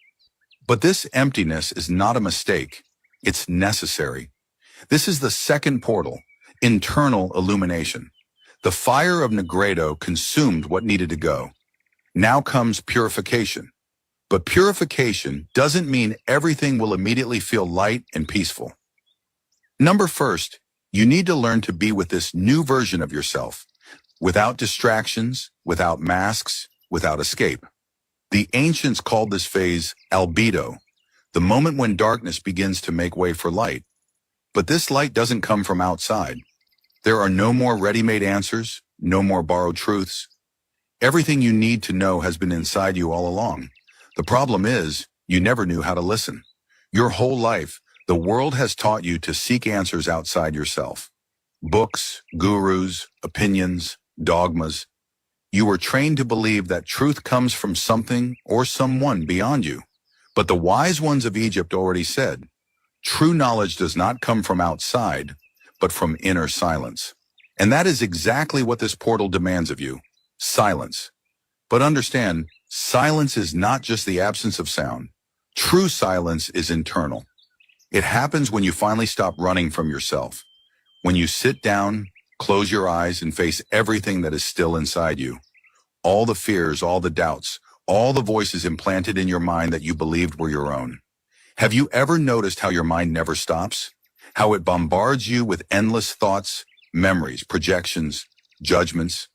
But this emptiness is not a mistake. It's necessary. This is the second portal, internal illumination. The fire of Negredo consumed what needed to go. Now comes purification. But purification doesn't mean everything will immediately feel light and peaceful. First, you need to learn to be with this new version of yourself, without distractions, without masks, without escape. The ancients called this phase albedo, the moment when darkness begins to make way for light. But this light doesn't come from outside. There are no more ready-made answers, no more borrowed truths. Everything you need to know has been inside you all along. The problem is, you never knew how to listen. Your whole life, the world has taught you to seek answers outside yourself. Books, gurus, opinions, dogmas. You were trained to believe that truth comes from something or someone beyond you. But the wise ones of Egypt already said, true knowledge does not come from outside, but from inner silence. And that is exactly what this portal demands of you, silence. But understand, silence is not just the absence of sound. True silence is internal. It happens when you finally stop running from yourself. When you sit down, close your eyes, and face everything that is still inside you. All the fears, all the doubts, all the voices implanted in your mind that you believed were your own. Have you ever noticed how your mind never stops? How it bombards you with endless thoughts, memories, projections, judgments?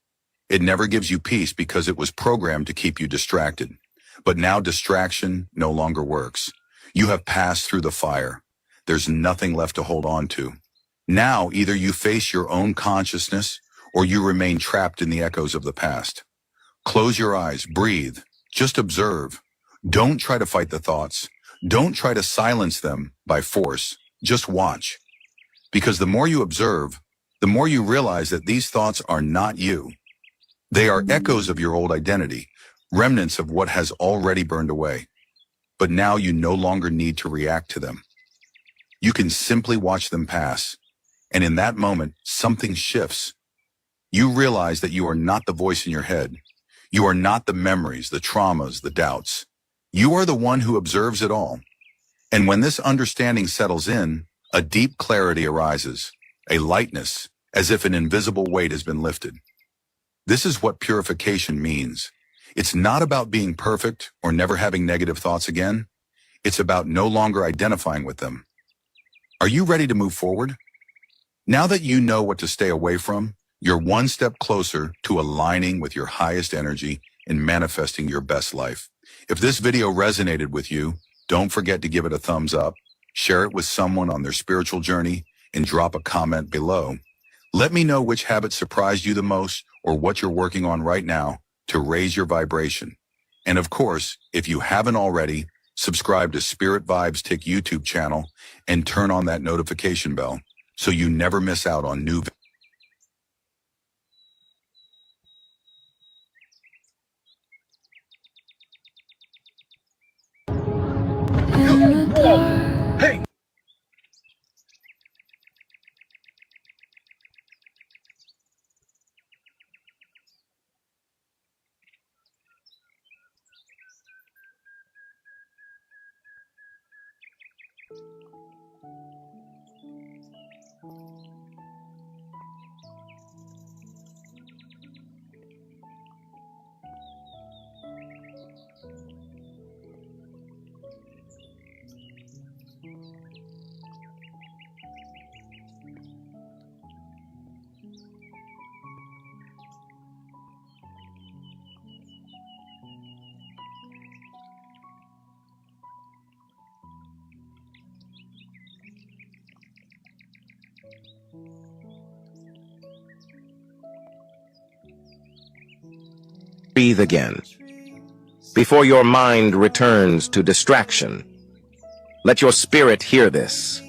It never gives you peace because it was programmed to keep you distracted. But now distraction no longer works. You have passed through the fire. There's nothing left to hold on to. Now either you face your own consciousness or you remain trapped in the echoes of the past. Close your eyes, breathe, just observe. Don't try to fight the thoughts. Don't try to silence them by force. Just watch. Because the more you observe, the more you realize that these thoughts are not you. They are echoes of your old identity, remnants of what has already burned away. But now you no longer need to react to them. You can simply watch them pass. And in that moment, something shifts. You realize that you are not the voice in your head. You are not the memories, the traumas, the doubts. You are the one who observes it all. And when this understanding settles in, a deep clarity arises, a lightness, as if an invisible weight has been lifted. This is what purification means. It's not about being perfect or never having negative thoughts again. It's about no longer identifying with them. Are you ready to move forward? Now that you know what to stay away from, you're one step closer to aligning with your highest energy and manifesting your best life. If this video resonated with you, don't forget to give it a thumbs up, share it with someone on their spiritual journey, and drop a comment below. Let me know which habit surprised you the most or what you're working on right now to raise your vibration. And of course, if you haven't already, subscribe to Spirit VibesTik YouTube channel and turn on that notification bell so you never miss out on new videos. Breathe again, before your mind returns to distraction. Let your spirit hear this.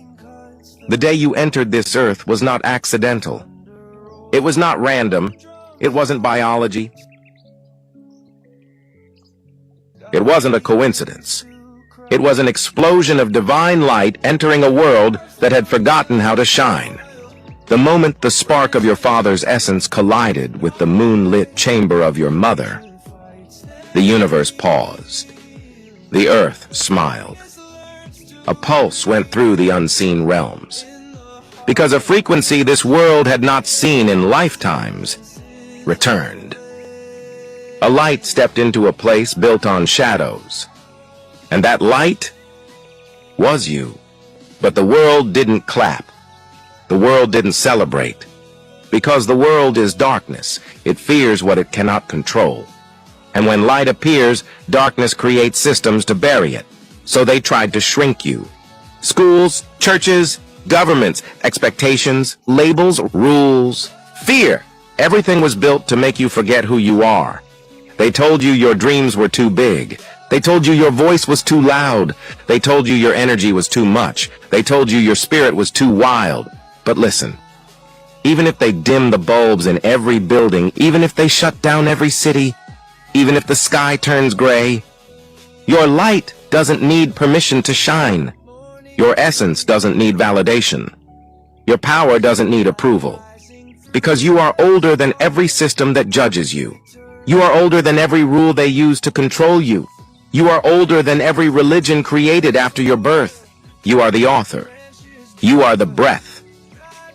The day you entered this earth was not accidental. It was not random. It wasn't biology. It wasn't a coincidence. It was an explosion of divine light entering a world that had forgotten how to shine. The moment the spark of your father's essence collided with the moonlit chamber of your mother, The universe paused. The earth smiled. A pulse went through the unseen realms. Because a frequency this world had not seen in lifetimes returned. A light stepped into a place built on shadows. And that light was you. But the world didn't clap. The world didn't celebrate. Because the world is darkness. It fears what it cannot control. And when light appears, darkness creates systems to bury it. So they tried to shrink you. Schools, churches, governments, expectations, labels, rules, fear. Everything was built to make you forget who you are. They told you your dreams were too big. They told you your voice was too loud. They told you your energy was too much. They told you your spirit was too wild. But listen, even if they dim the bulbs in every building, even if they shut down every city, even if the sky turns gray, your light doesn't need permission to shine. Your essence doesn't need validation. Your power doesn't need approval. Because you are older than every system that judges you. You are older than every rule they use to control you. You are older than every religion created after your birth. You are the author. You are the breath.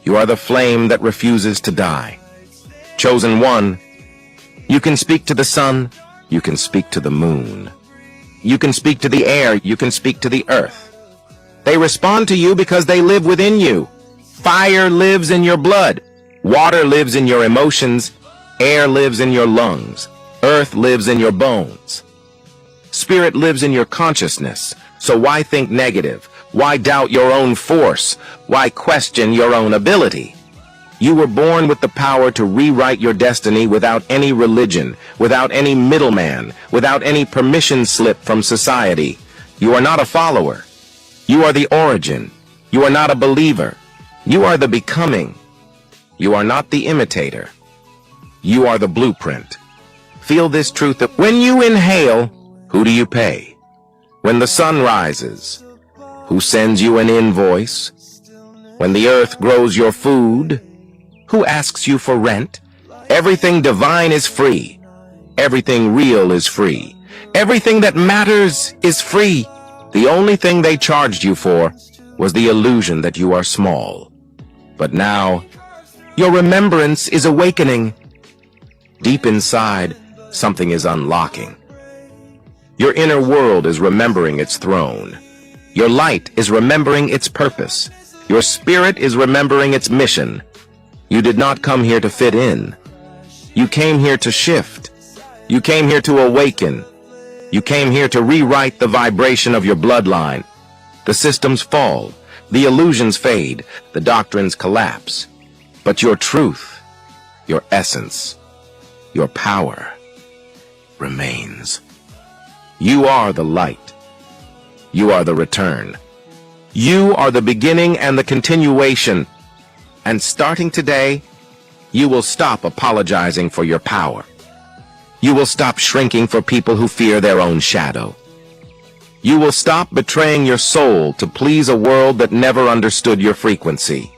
You are the flame that refuses to die. Chosen one, you can speak to the sun, you can speak to the moon. You can speak to the air, you can speak to the earth. They respond to you because they live within you. Fire lives in your blood. Water lives in your emotions. Air lives in your lungs. Earth lives in your bones. Spirit lives in your consciousness. So why think negative? Why doubt your own force? Why question your own ability? You were born with the power to rewrite your destiny without any religion, without any middleman, without any permission slip from society. You are not a follower. You are the origin. You are not a believer. You are the becoming. You are not the imitator. You are the blueprint. Feel this truth that when you inhale, who do you pay? When the sun rises, who sends you an invoice? When the earth grows your food, who asks you for rent? Everything divine is free. Everything real is free. Everything that matters is free. The only thing they charged you for was the illusion that you are small. But now, your remembrance is awakening. Deep inside, something is unlocking. Your inner world is remembering its throne. Your light is remembering its purpose. Your spirit is remembering its mission. You did not come here to fit in. You came here to shift. You came here to awaken. You came here to rewrite the vibration of your bloodline. The systems fall. The illusions fade. The doctrines collapse. But your truth, your essence, your power remains. You are the light. You are the return. You are the beginning and the continuation. And starting today, you will stop apologizing for your power. You will stop shrinking for people who fear their own shadow. You will stop betraying your soul to please a world that never understood your frequency.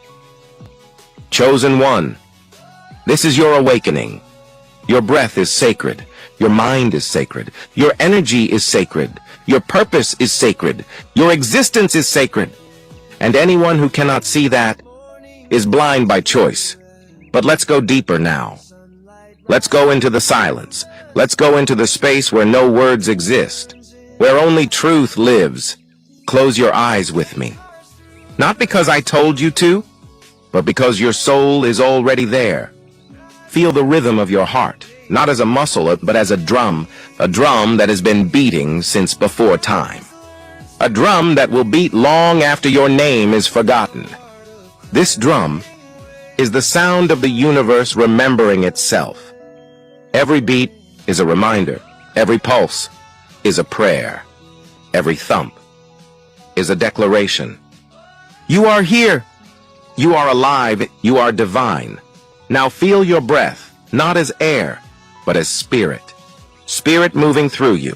Chosen one, this is your awakening. Your breath is sacred. Your mind is sacred. Your energy is sacred. Your purpose is sacred. Your existence is sacred. And anyone who cannot see that is blind by choice. But let's go deeper now. Let's go into the silence. Let's go into the space where no words exist, where only truth lives. Close your eyes with me. Not because I told you to, but because your soul is already there. Feel the rhythm of your heart, not as a muscle, but as a drum that has been beating since before time. A drum that will beat long after your name is forgotten. This drum is the sound of the universe remembering itself. Every beat is a reminder. Every pulse is a prayer. Every thump is a declaration. You are here. You are alive. You are divine. Now feel your breath, not as air, but as spirit. Spirit moving through you.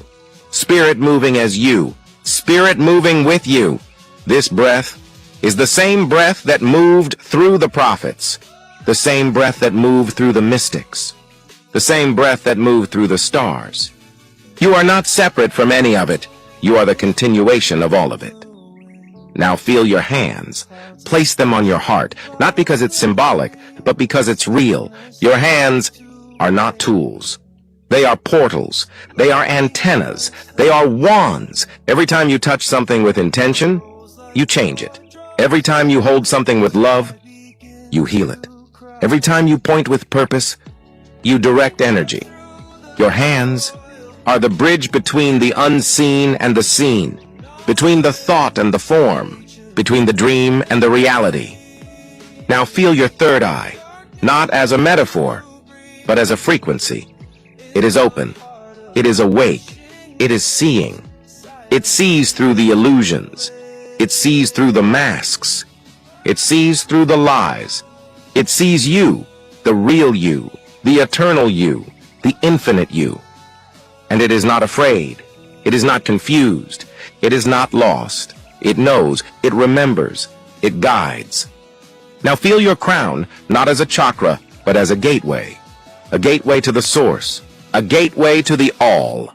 Spirit moving as you. Spirit moving with you. This breath is the same breath that moved through the prophets, the same breath that moved through the mystics, the same breath that moved through the stars. You are not separate from any of it. You are the continuation of all of it. Now feel your hands. Place them on your heart, not because it's symbolic, but because it's real. Your hands are not tools. They are portals. They are antennas. They are wands. Every time you touch something with intention, you change it. Every time you hold something with love, you heal it. Every time you point with purpose, you direct energy. Your hands are the bridge between the unseen and the seen, between the thought and the form, between the dream and the reality. Now feel your third eye, not as a metaphor, but as a frequency. It is open. It is awake. It is seeing. It sees through the illusions. It sees through the masks. It sees through the lies. It sees you, the real you, the eternal you, the infinite you. And it is not afraid. It is not confused. It is not lost. It knows. It remembers. It guides. Now feel your crown, not as a chakra, but as a gateway to the source, a gateway to the all,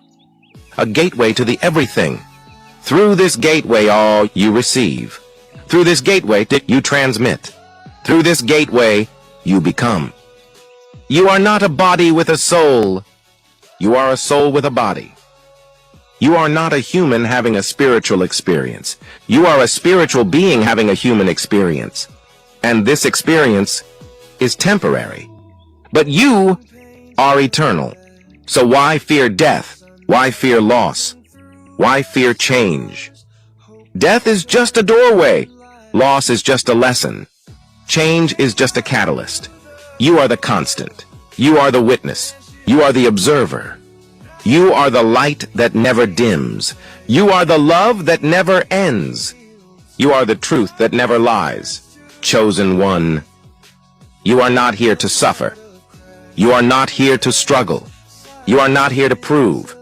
a gateway to the everything. Through this gateway, all you receive. Through this gateway, you transmit. Through this gateway, you become. You are not a body with a soul. You are a soul with a body. You are not a human having a spiritual experience. You are a spiritual being having a human experience. And this experience is temporary. But you are eternal. So why fear death? Why fear loss? Why fear change? Death is just a doorway. Loss is just a lesson. Change is just a catalyst. You are the constant. You are the witness. You are the observer. You are the light that never dims. You are the love that never ends. You are the truth that never lies. Chosen one. You are not here to suffer. You are not here to struggle. You are not here to prove.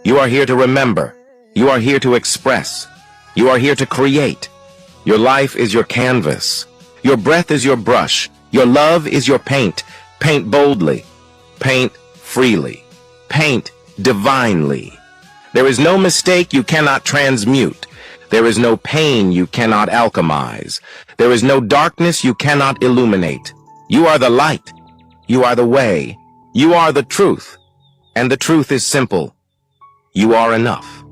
You are here to remember. You are here to express. You are here to create. Your life is your canvas. Your breath is your brush. Your love is your paint. Paint boldly. Paint freely. Paint divinely. There is no mistake you cannot transmute. There is no pain you cannot alchemize. There is no darkness you cannot illuminate. You are the light. You are the way. You are the truth. And the truth is simple. You are enough.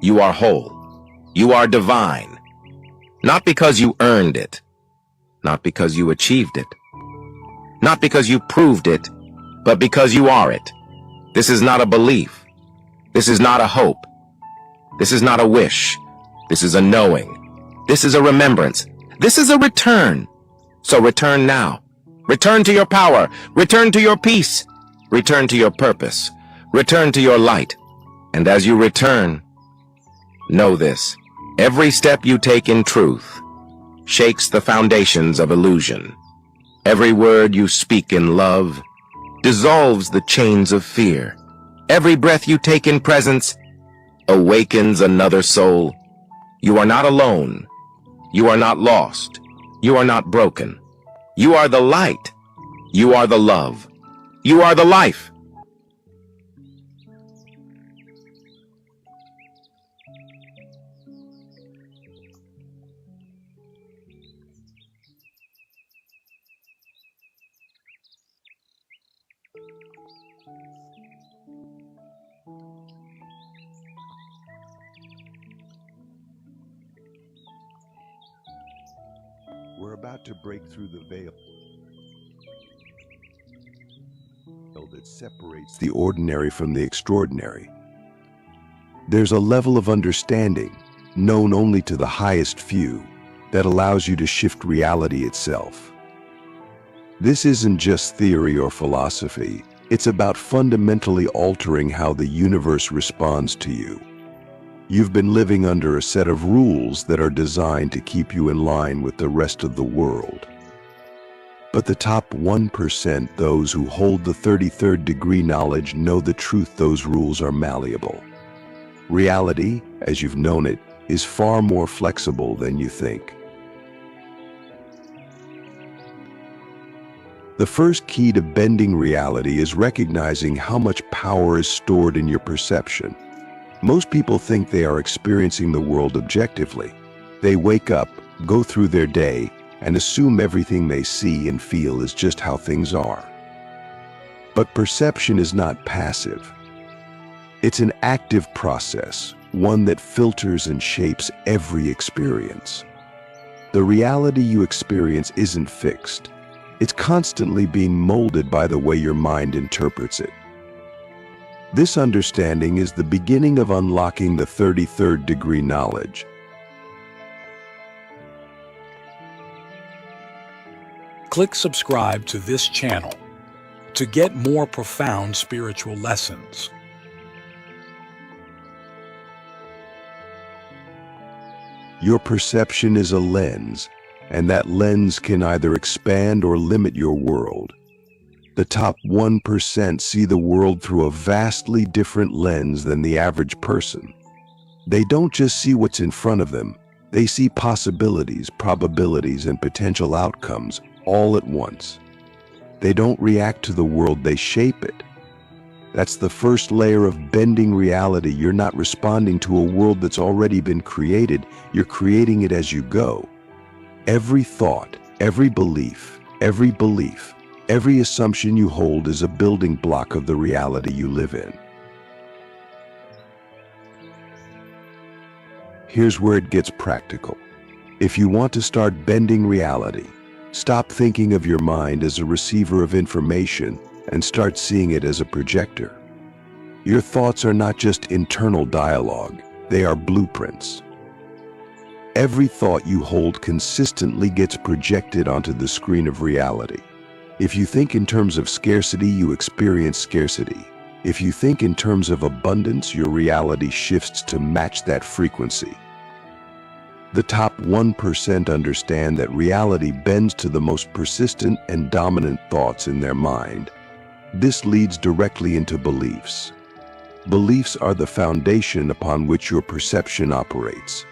You are whole. You are divine. Not because you earned it. Not because you achieved it. Not because you proved it, but because you are it. This is not a belief. This is not a hope. This is not a wish. This is a knowing. This is a remembrance. This is a return. So return now. Return to your power. Return to your peace. Return to your purpose. Return to your light. And as you return, know this. Every step you take in truth shakes the foundations of illusion. Every word you speak in love dissolves the chains of fear. Every breath you take in presence awakens another soul. You are not alone. You are not lost. You are not broken. You are the light. You are the love. You are the life. We're about to break through the veil that separates the ordinary from the extraordinary. There's a level of understanding, known only to the highest few, that allows you to shift reality itself. This isn't just theory or philosophy. It's about fundamentally altering how the universe responds to you. You've been living under a set of rules that are designed to keep you in line with the rest of the world. But the top 1%, those who hold the 33rd degree knowledge, know the truth. Those rules are malleable. Reality, as you've known it, is far more flexible than you think. The first key to bending reality is recognizing how much power is stored in your perception. Most people think they are experiencing the world objectively. They wake up, go through their day, and assume everything they see and feel is just how things are. But perception is not passive. It's an active process, one that filters and shapes every experience. The reality you experience isn't fixed. It's constantly being molded by the way your mind interprets it. This understanding is the beginning of unlocking the 33rd degree knowledge. Click subscribe to this channel to get more profound spiritual lessons. Your perception is a lens, and that lens can either expand or limit your world. The top 1% see the world through a vastly different lens than the average person. They don't just see what's in front of them, they see possibilities, probabilities, and potential outcomes all at once. They don't react to the world, they shape it. That's the first layer of bending reality. You're not responding to a world that's already been created, you're creating it as you go. Every thought, every belief, every assumption you hold is a building block of the reality you live in. Here's where it gets practical. If you want to start bending reality, stop thinking of your mind as a receiver of information and start seeing it as a projector. Your thoughts are not just internal dialogue, they are blueprints. Every thought you hold consistently gets projected onto the screen of reality. If you think in terms of scarcity, you experience scarcity. If you think in terms of abundance, your reality shifts to match that frequency. The top 1% understand that reality bends to the most persistent and dominant thoughts in their mind. This leads directly into beliefs. Beliefs are the foundation upon which your perception operates.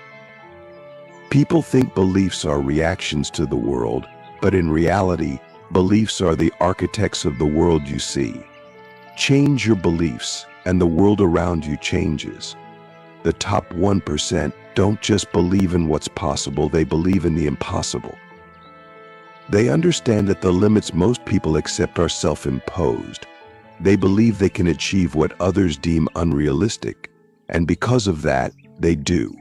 People think beliefs are reactions to the world, but in reality, beliefs are the architects of the world you see. Change your beliefs, and the world around you changes. The top 1% don't just believe in what's possible, they believe in the impossible. They understand that the limits most people accept are self-imposed. They believe they can achieve what others deem unrealistic, and because of that, they do.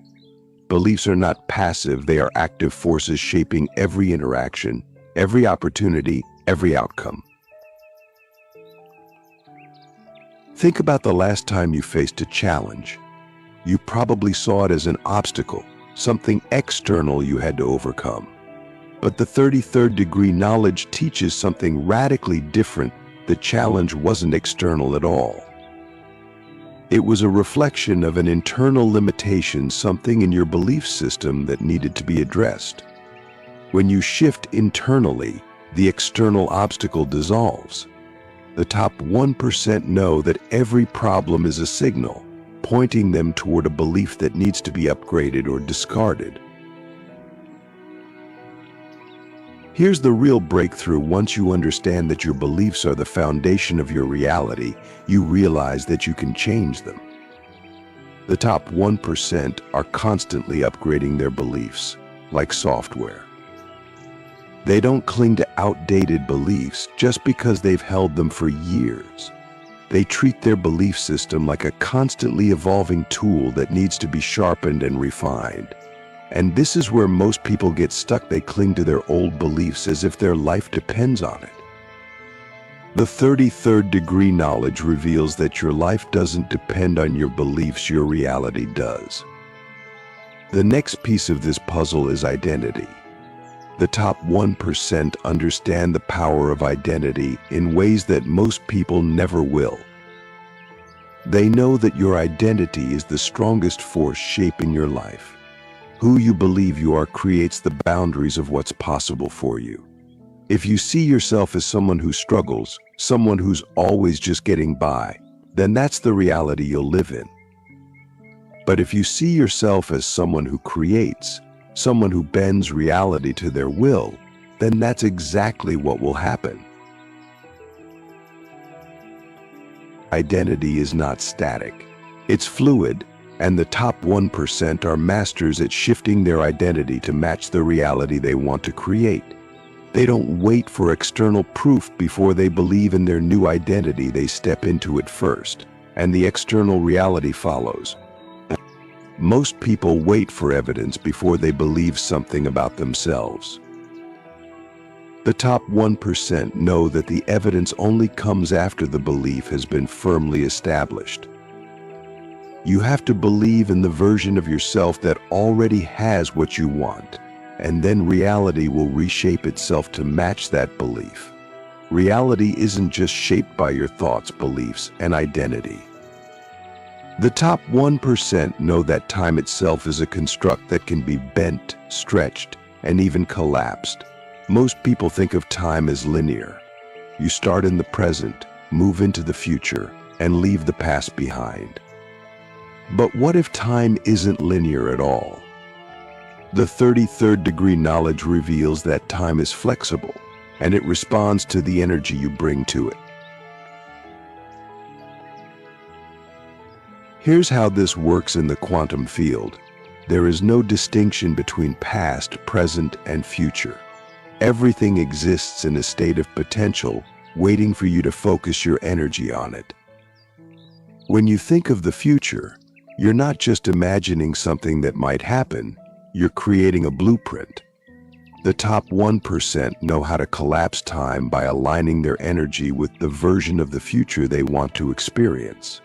Beliefs are not passive, they are active forces shaping every interaction, every opportunity, every outcome. Think about the last time you faced a challenge. You probably saw it as an obstacle, something external you had to overcome. But the 33rd degree knowledge teaches something radically different. The challenge wasn't external at all. It was a reflection of an internal limitation, something in your belief system that needed to be addressed. When you shift internally, the external obstacle dissolves. The top 1% know that every problem is a signal, pointing them toward a belief that needs to be upgraded or discarded. Here's the real breakthrough. Once you understand that your beliefs are the foundation of your reality, you realize that you can change them. The top 1% are constantly upgrading their beliefs, like software. They don't cling to outdated beliefs just because they've held them for years. They treat their belief system like a constantly evolving tool that needs to be sharpened and refined. And this is where most people get stuck. They cling to their old beliefs as if their life depends on it. The 33rd degree knowledge reveals that your life doesn't depend on your beliefs, your reality does. The next piece of this puzzle is identity. The top 1% understand the power of identity in ways that most people never will. They know that your identity is the strongest force shaping your life. Who you believe you are creates the boundaries of what's possible for you. If you see yourself as someone who struggles, someone who's always just getting by, then that's the reality you'll live in. But if you see yourself as someone who creates, someone who bends reality to their will, then that's exactly what will happen. Identity is not static. It's fluid, and the top 1% are masters at shifting their identity to match the reality they want to create. They don't wait for external proof before they believe in their new identity. They step into it first, and the external reality follows. Most people wait for evidence before they believe something about themselves. The top 1% know that the evidence only comes after the belief has been firmly established. You have to believe in the version of yourself that already has what you want, and then reality will reshape itself to match that belief. Reality isn't just shaped by your thoughts, beliefs, and identity. The top 1% know that time itself is a construct that can be bent, stretched, and even collapsed. Most people think of time as linear. You start in the present, move into the future, and leave the past behind. But what if time isn't linear at all? The 33rd degree knowledge reveals that time is flexible, and it responds to the energy you bring to it. Here's how this works in the quantum field. There is no distinction between past, present, and future. Everything exists in a state of potential, waiting for you to focus your energy on it. When you think of the future, you're not just imagining something that might happen, you're creating a blueprint. The top 1% know how to collapse time by aligning their energy with the version of the future they want to experience.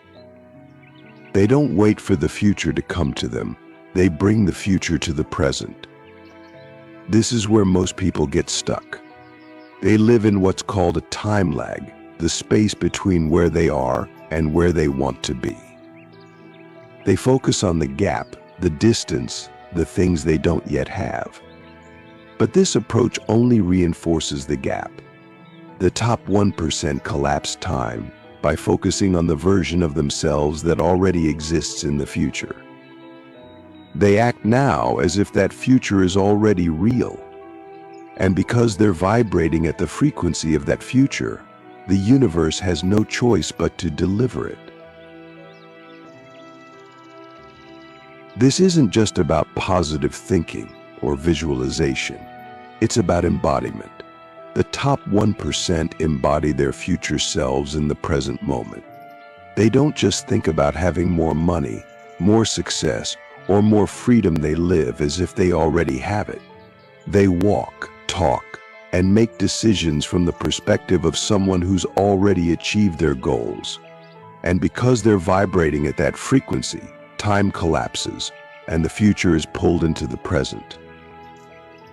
They don't wait for the future to come to them, they bring the future to the present. This is where most people get stuck. They live in what's called a time lag, the space between where they are and where they want to be. They focus on the gap, the distance, the things they don't yet have. But this approach only reinforces the gap. The top 1% collapse time by focusing on the version of themselves that already exists in the future. They act now as if that future is already real. And because they're vibrating at the frequency of that future, the universe has no choice but to deliver it. This isn't just about positive thinking or visualization. It's about embodiment. The top 1% embody their future selves in the present moment. They don't just think about having more money, more success, or more freedom. They live as if they already have it. They walk, talk, and make decisions from the perspective of someone who's already achieved their goals. And because they're vibrating at that frequency, time collapses, and the future is pulled into the present.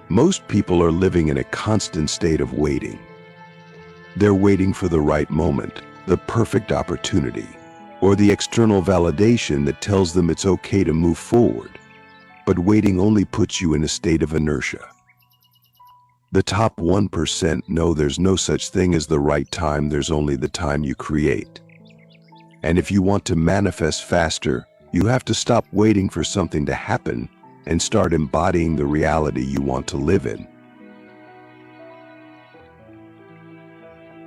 Most people are living in a constant state of waiting. They're waiting for the right moment, the perfect opportunity, or the external validation that tells them it's okay to move forward. But waiting only puts you in a state of inertia. The top 1% know there's no such thing as the right time, there's only the time you create. And if you want to manifest faster, you have to stop waiting for something to happen and start embodying the reality you want to live in.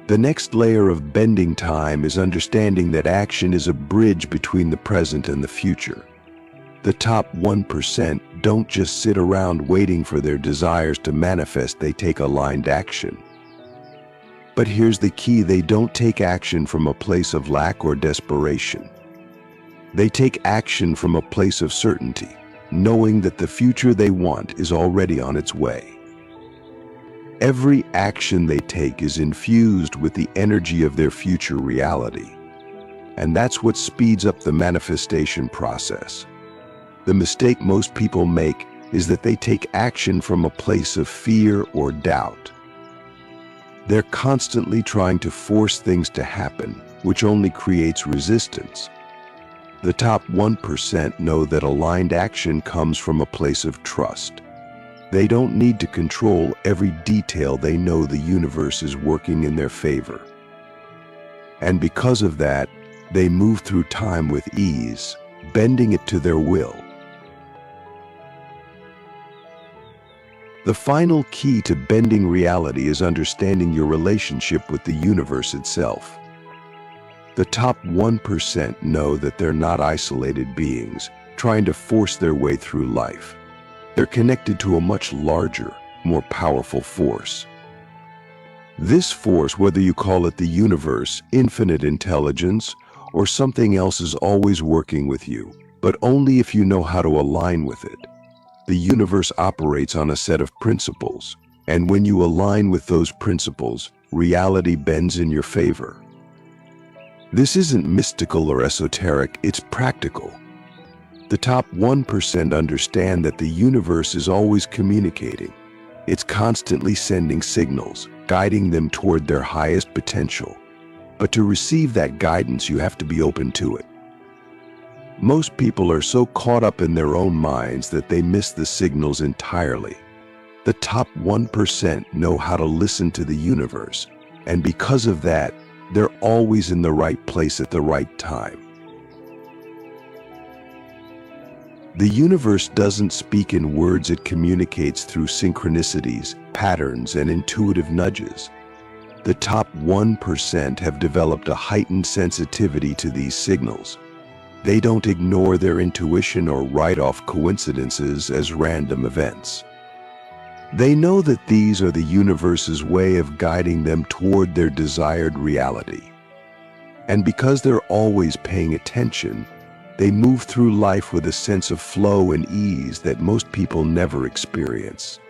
The next layer of bending time is understanding that action is a bridge between the present and the future. The top 1% don't just sit around waiting for their desires to manifest, they take aligned action. But here's the key, they don't take action from a place of lack or desperation. They take action from a place of certainty, knowing that the future they want is already on its way. Every action they take is infused with the energy of their future reality. And that's what speeds up the manifestation process. The mistake most people make is that they take action from a place of fear or doubt. They're constantly trying to force things to happen, which only creates resistance. The top 1% know that aligned action comes from a place of trust. They don't need to control every detail, they know the universe is working in their favor. And because of that, they move through time with ease, bending it to their will. The final key to bending reality is understanding your relationship with the universe itself. The top 1% know that they're not isolated beings trying to force their way through life. They're connected to a much larger, more powerful force. This force, whether you call it the universe, infinite intelligence, or something else, is always working with you, but only if you know how to align with it. The universe operates on a set of principles, and when you align with those principles, reality bends in your favor. This isn't mystical or esoteric, it's practical. The top 1% understand that the universe is always communicating. It's constantly sending signals, guiding them toward their highest potential. But to receive that guidance, you have to be open to it. Most people are so caught up in their own minds that they miss the signals entirely. The top 1% know how to listen to the universe, and because of that, they're always in the right place at the right time. The universe doesn't speak in words, it communicates through synchronicities, patterns, and intuitive nudges. The top 1% have developed a heightened sensitivity to these signals. They don't ignore their intuition or write off coincidences as random events. They know that these are the universe's way of guiding them toward their desired reality. And because they're always paying attention, they move through life with a sense of flow and ease that most people never experience.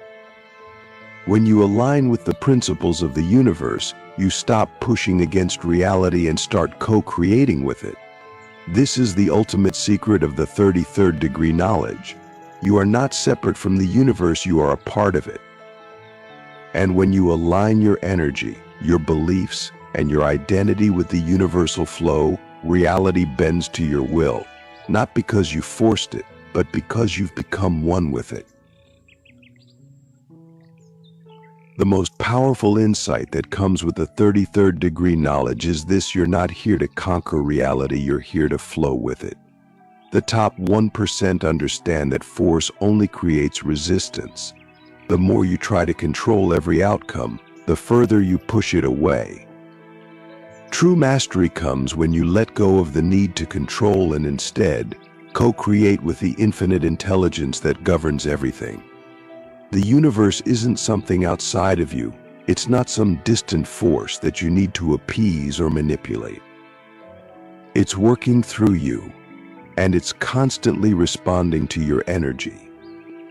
When you align with the principles of the universe, you stop pushing against reality and start co-creating with it. This is the ultimate secret of the 33rd degree knowledge. You are not separate from the universe, you are a part of it. And when you align your energy, your beliefs, and your identity with the universal flow, reality bends to your will. Not because you forced it, but because you've become one with it. The most powerful insight that comes with the 33rd degree knowledge is this: you're not here to conquer reality, you're here to flow with it. The top 1% understand that force only creates resistance. The more you try to control every outcome, the further you push it away. True mastery comes when you let go of the need to control and instead co-create with the infinite intelligence that governs everything. The universe isn't something outside of you. It's not some distant force that you need to appease or manipulate. It's working through you, and it's constantly responding to your energy.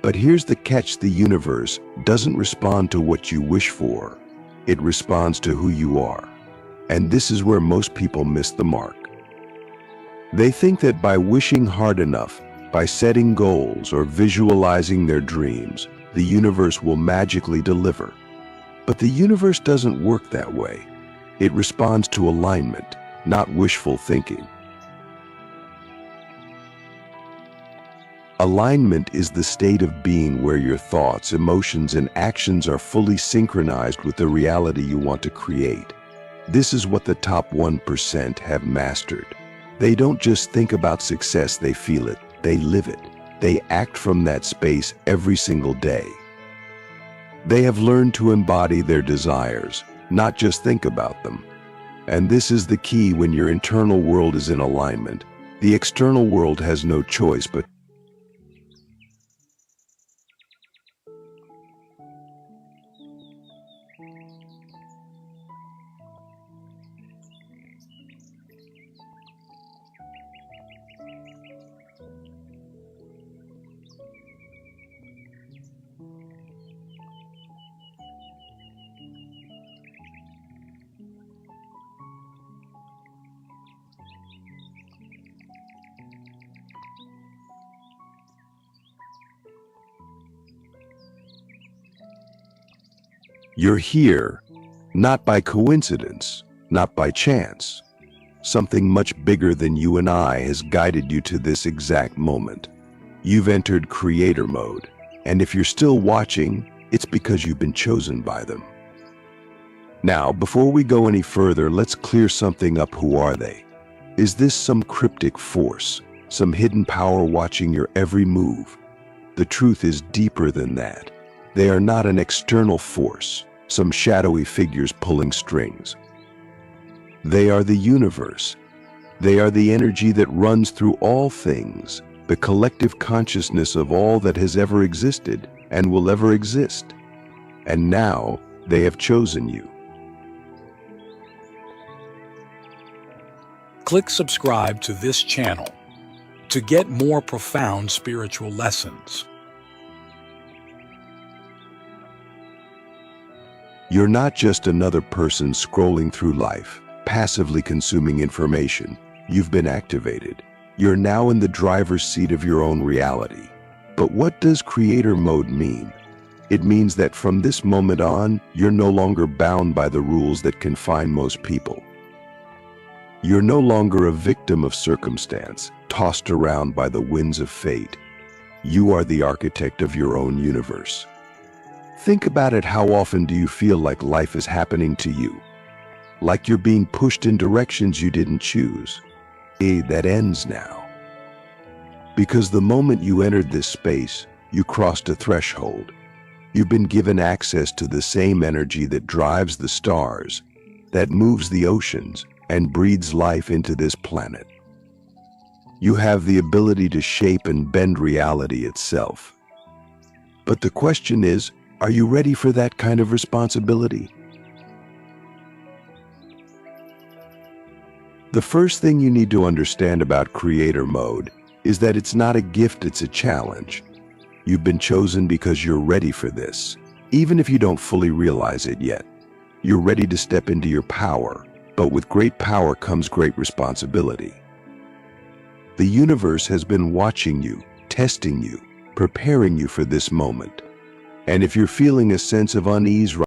But here's the catch: the universe doesn't respond to what you wish for. It responds to who you are. And this is where most people miss the mark. They think that by wishing hard enough, by setting goals or visualizing their dreams, the universe will magically deliver. But the universe doesn't work that way. It responds to alignment, not wishful thinking. Alignment is the state of being where your thoughts, emotions, and actions are fully synchronized with the reality you want to create. This is what the top 1% have mastered. They don't just think about success, they feel it, they live it. They act from that space every single day. They have learned to embody their desires, not just think about them. And this is the key: when your internal world is in alignment, the external world has no choice but you're here, not by coincidence, not by chance. Something much bigger than you and I has guided you to this exact moment. You've entered creator mode, and if you're still watching, it's because you've been chosen by them. Now, before we go any further, let's clear something up. Who are they? Is this some cryptic force, some hidden power watching your every move? The truth is deeper than that. They are not an external force, some shadowy figures pulling strings. They are the universe, They are the energy that runs through all things, the collective consciousness of all that has ever existed and will ever exist. And now they have chosen you. Click subscribe to this channel to get more profound spiritual lessons. You're not just another person scrolling through life, passively consuming information. You've been activated. You're now in the driver's seat of your own reality. But what does creator mode mean? It means that from this moment on, you're no longer bound by the rules that confine most people. You're no longer a victim of circumstance, tossed around by the winds of fate. You are the architect of your own universe. Think about it. How often do you feel like life is happening to you? Like you're being pushed in directions you didn't choose? That ends now. Because the moment you entered this space, you crossed a threshold. You've been given access to the same energy that drives the stars, that moves the oceans, and breathes life into this planet. You have the ability to shape and bend reality itself. But the question is, are you ready for that kind of responsibility? The first thing you need to understand about creator mode is that it's not a gift, it's a challenge. You've been chosen because you're ready for this, even if you don't fully realize it yet. You're ready to step into your power, but with great power comes great responsibility. The universe has been watching you, testing you, preparing you for this moment. And if you're feeling a sense of unease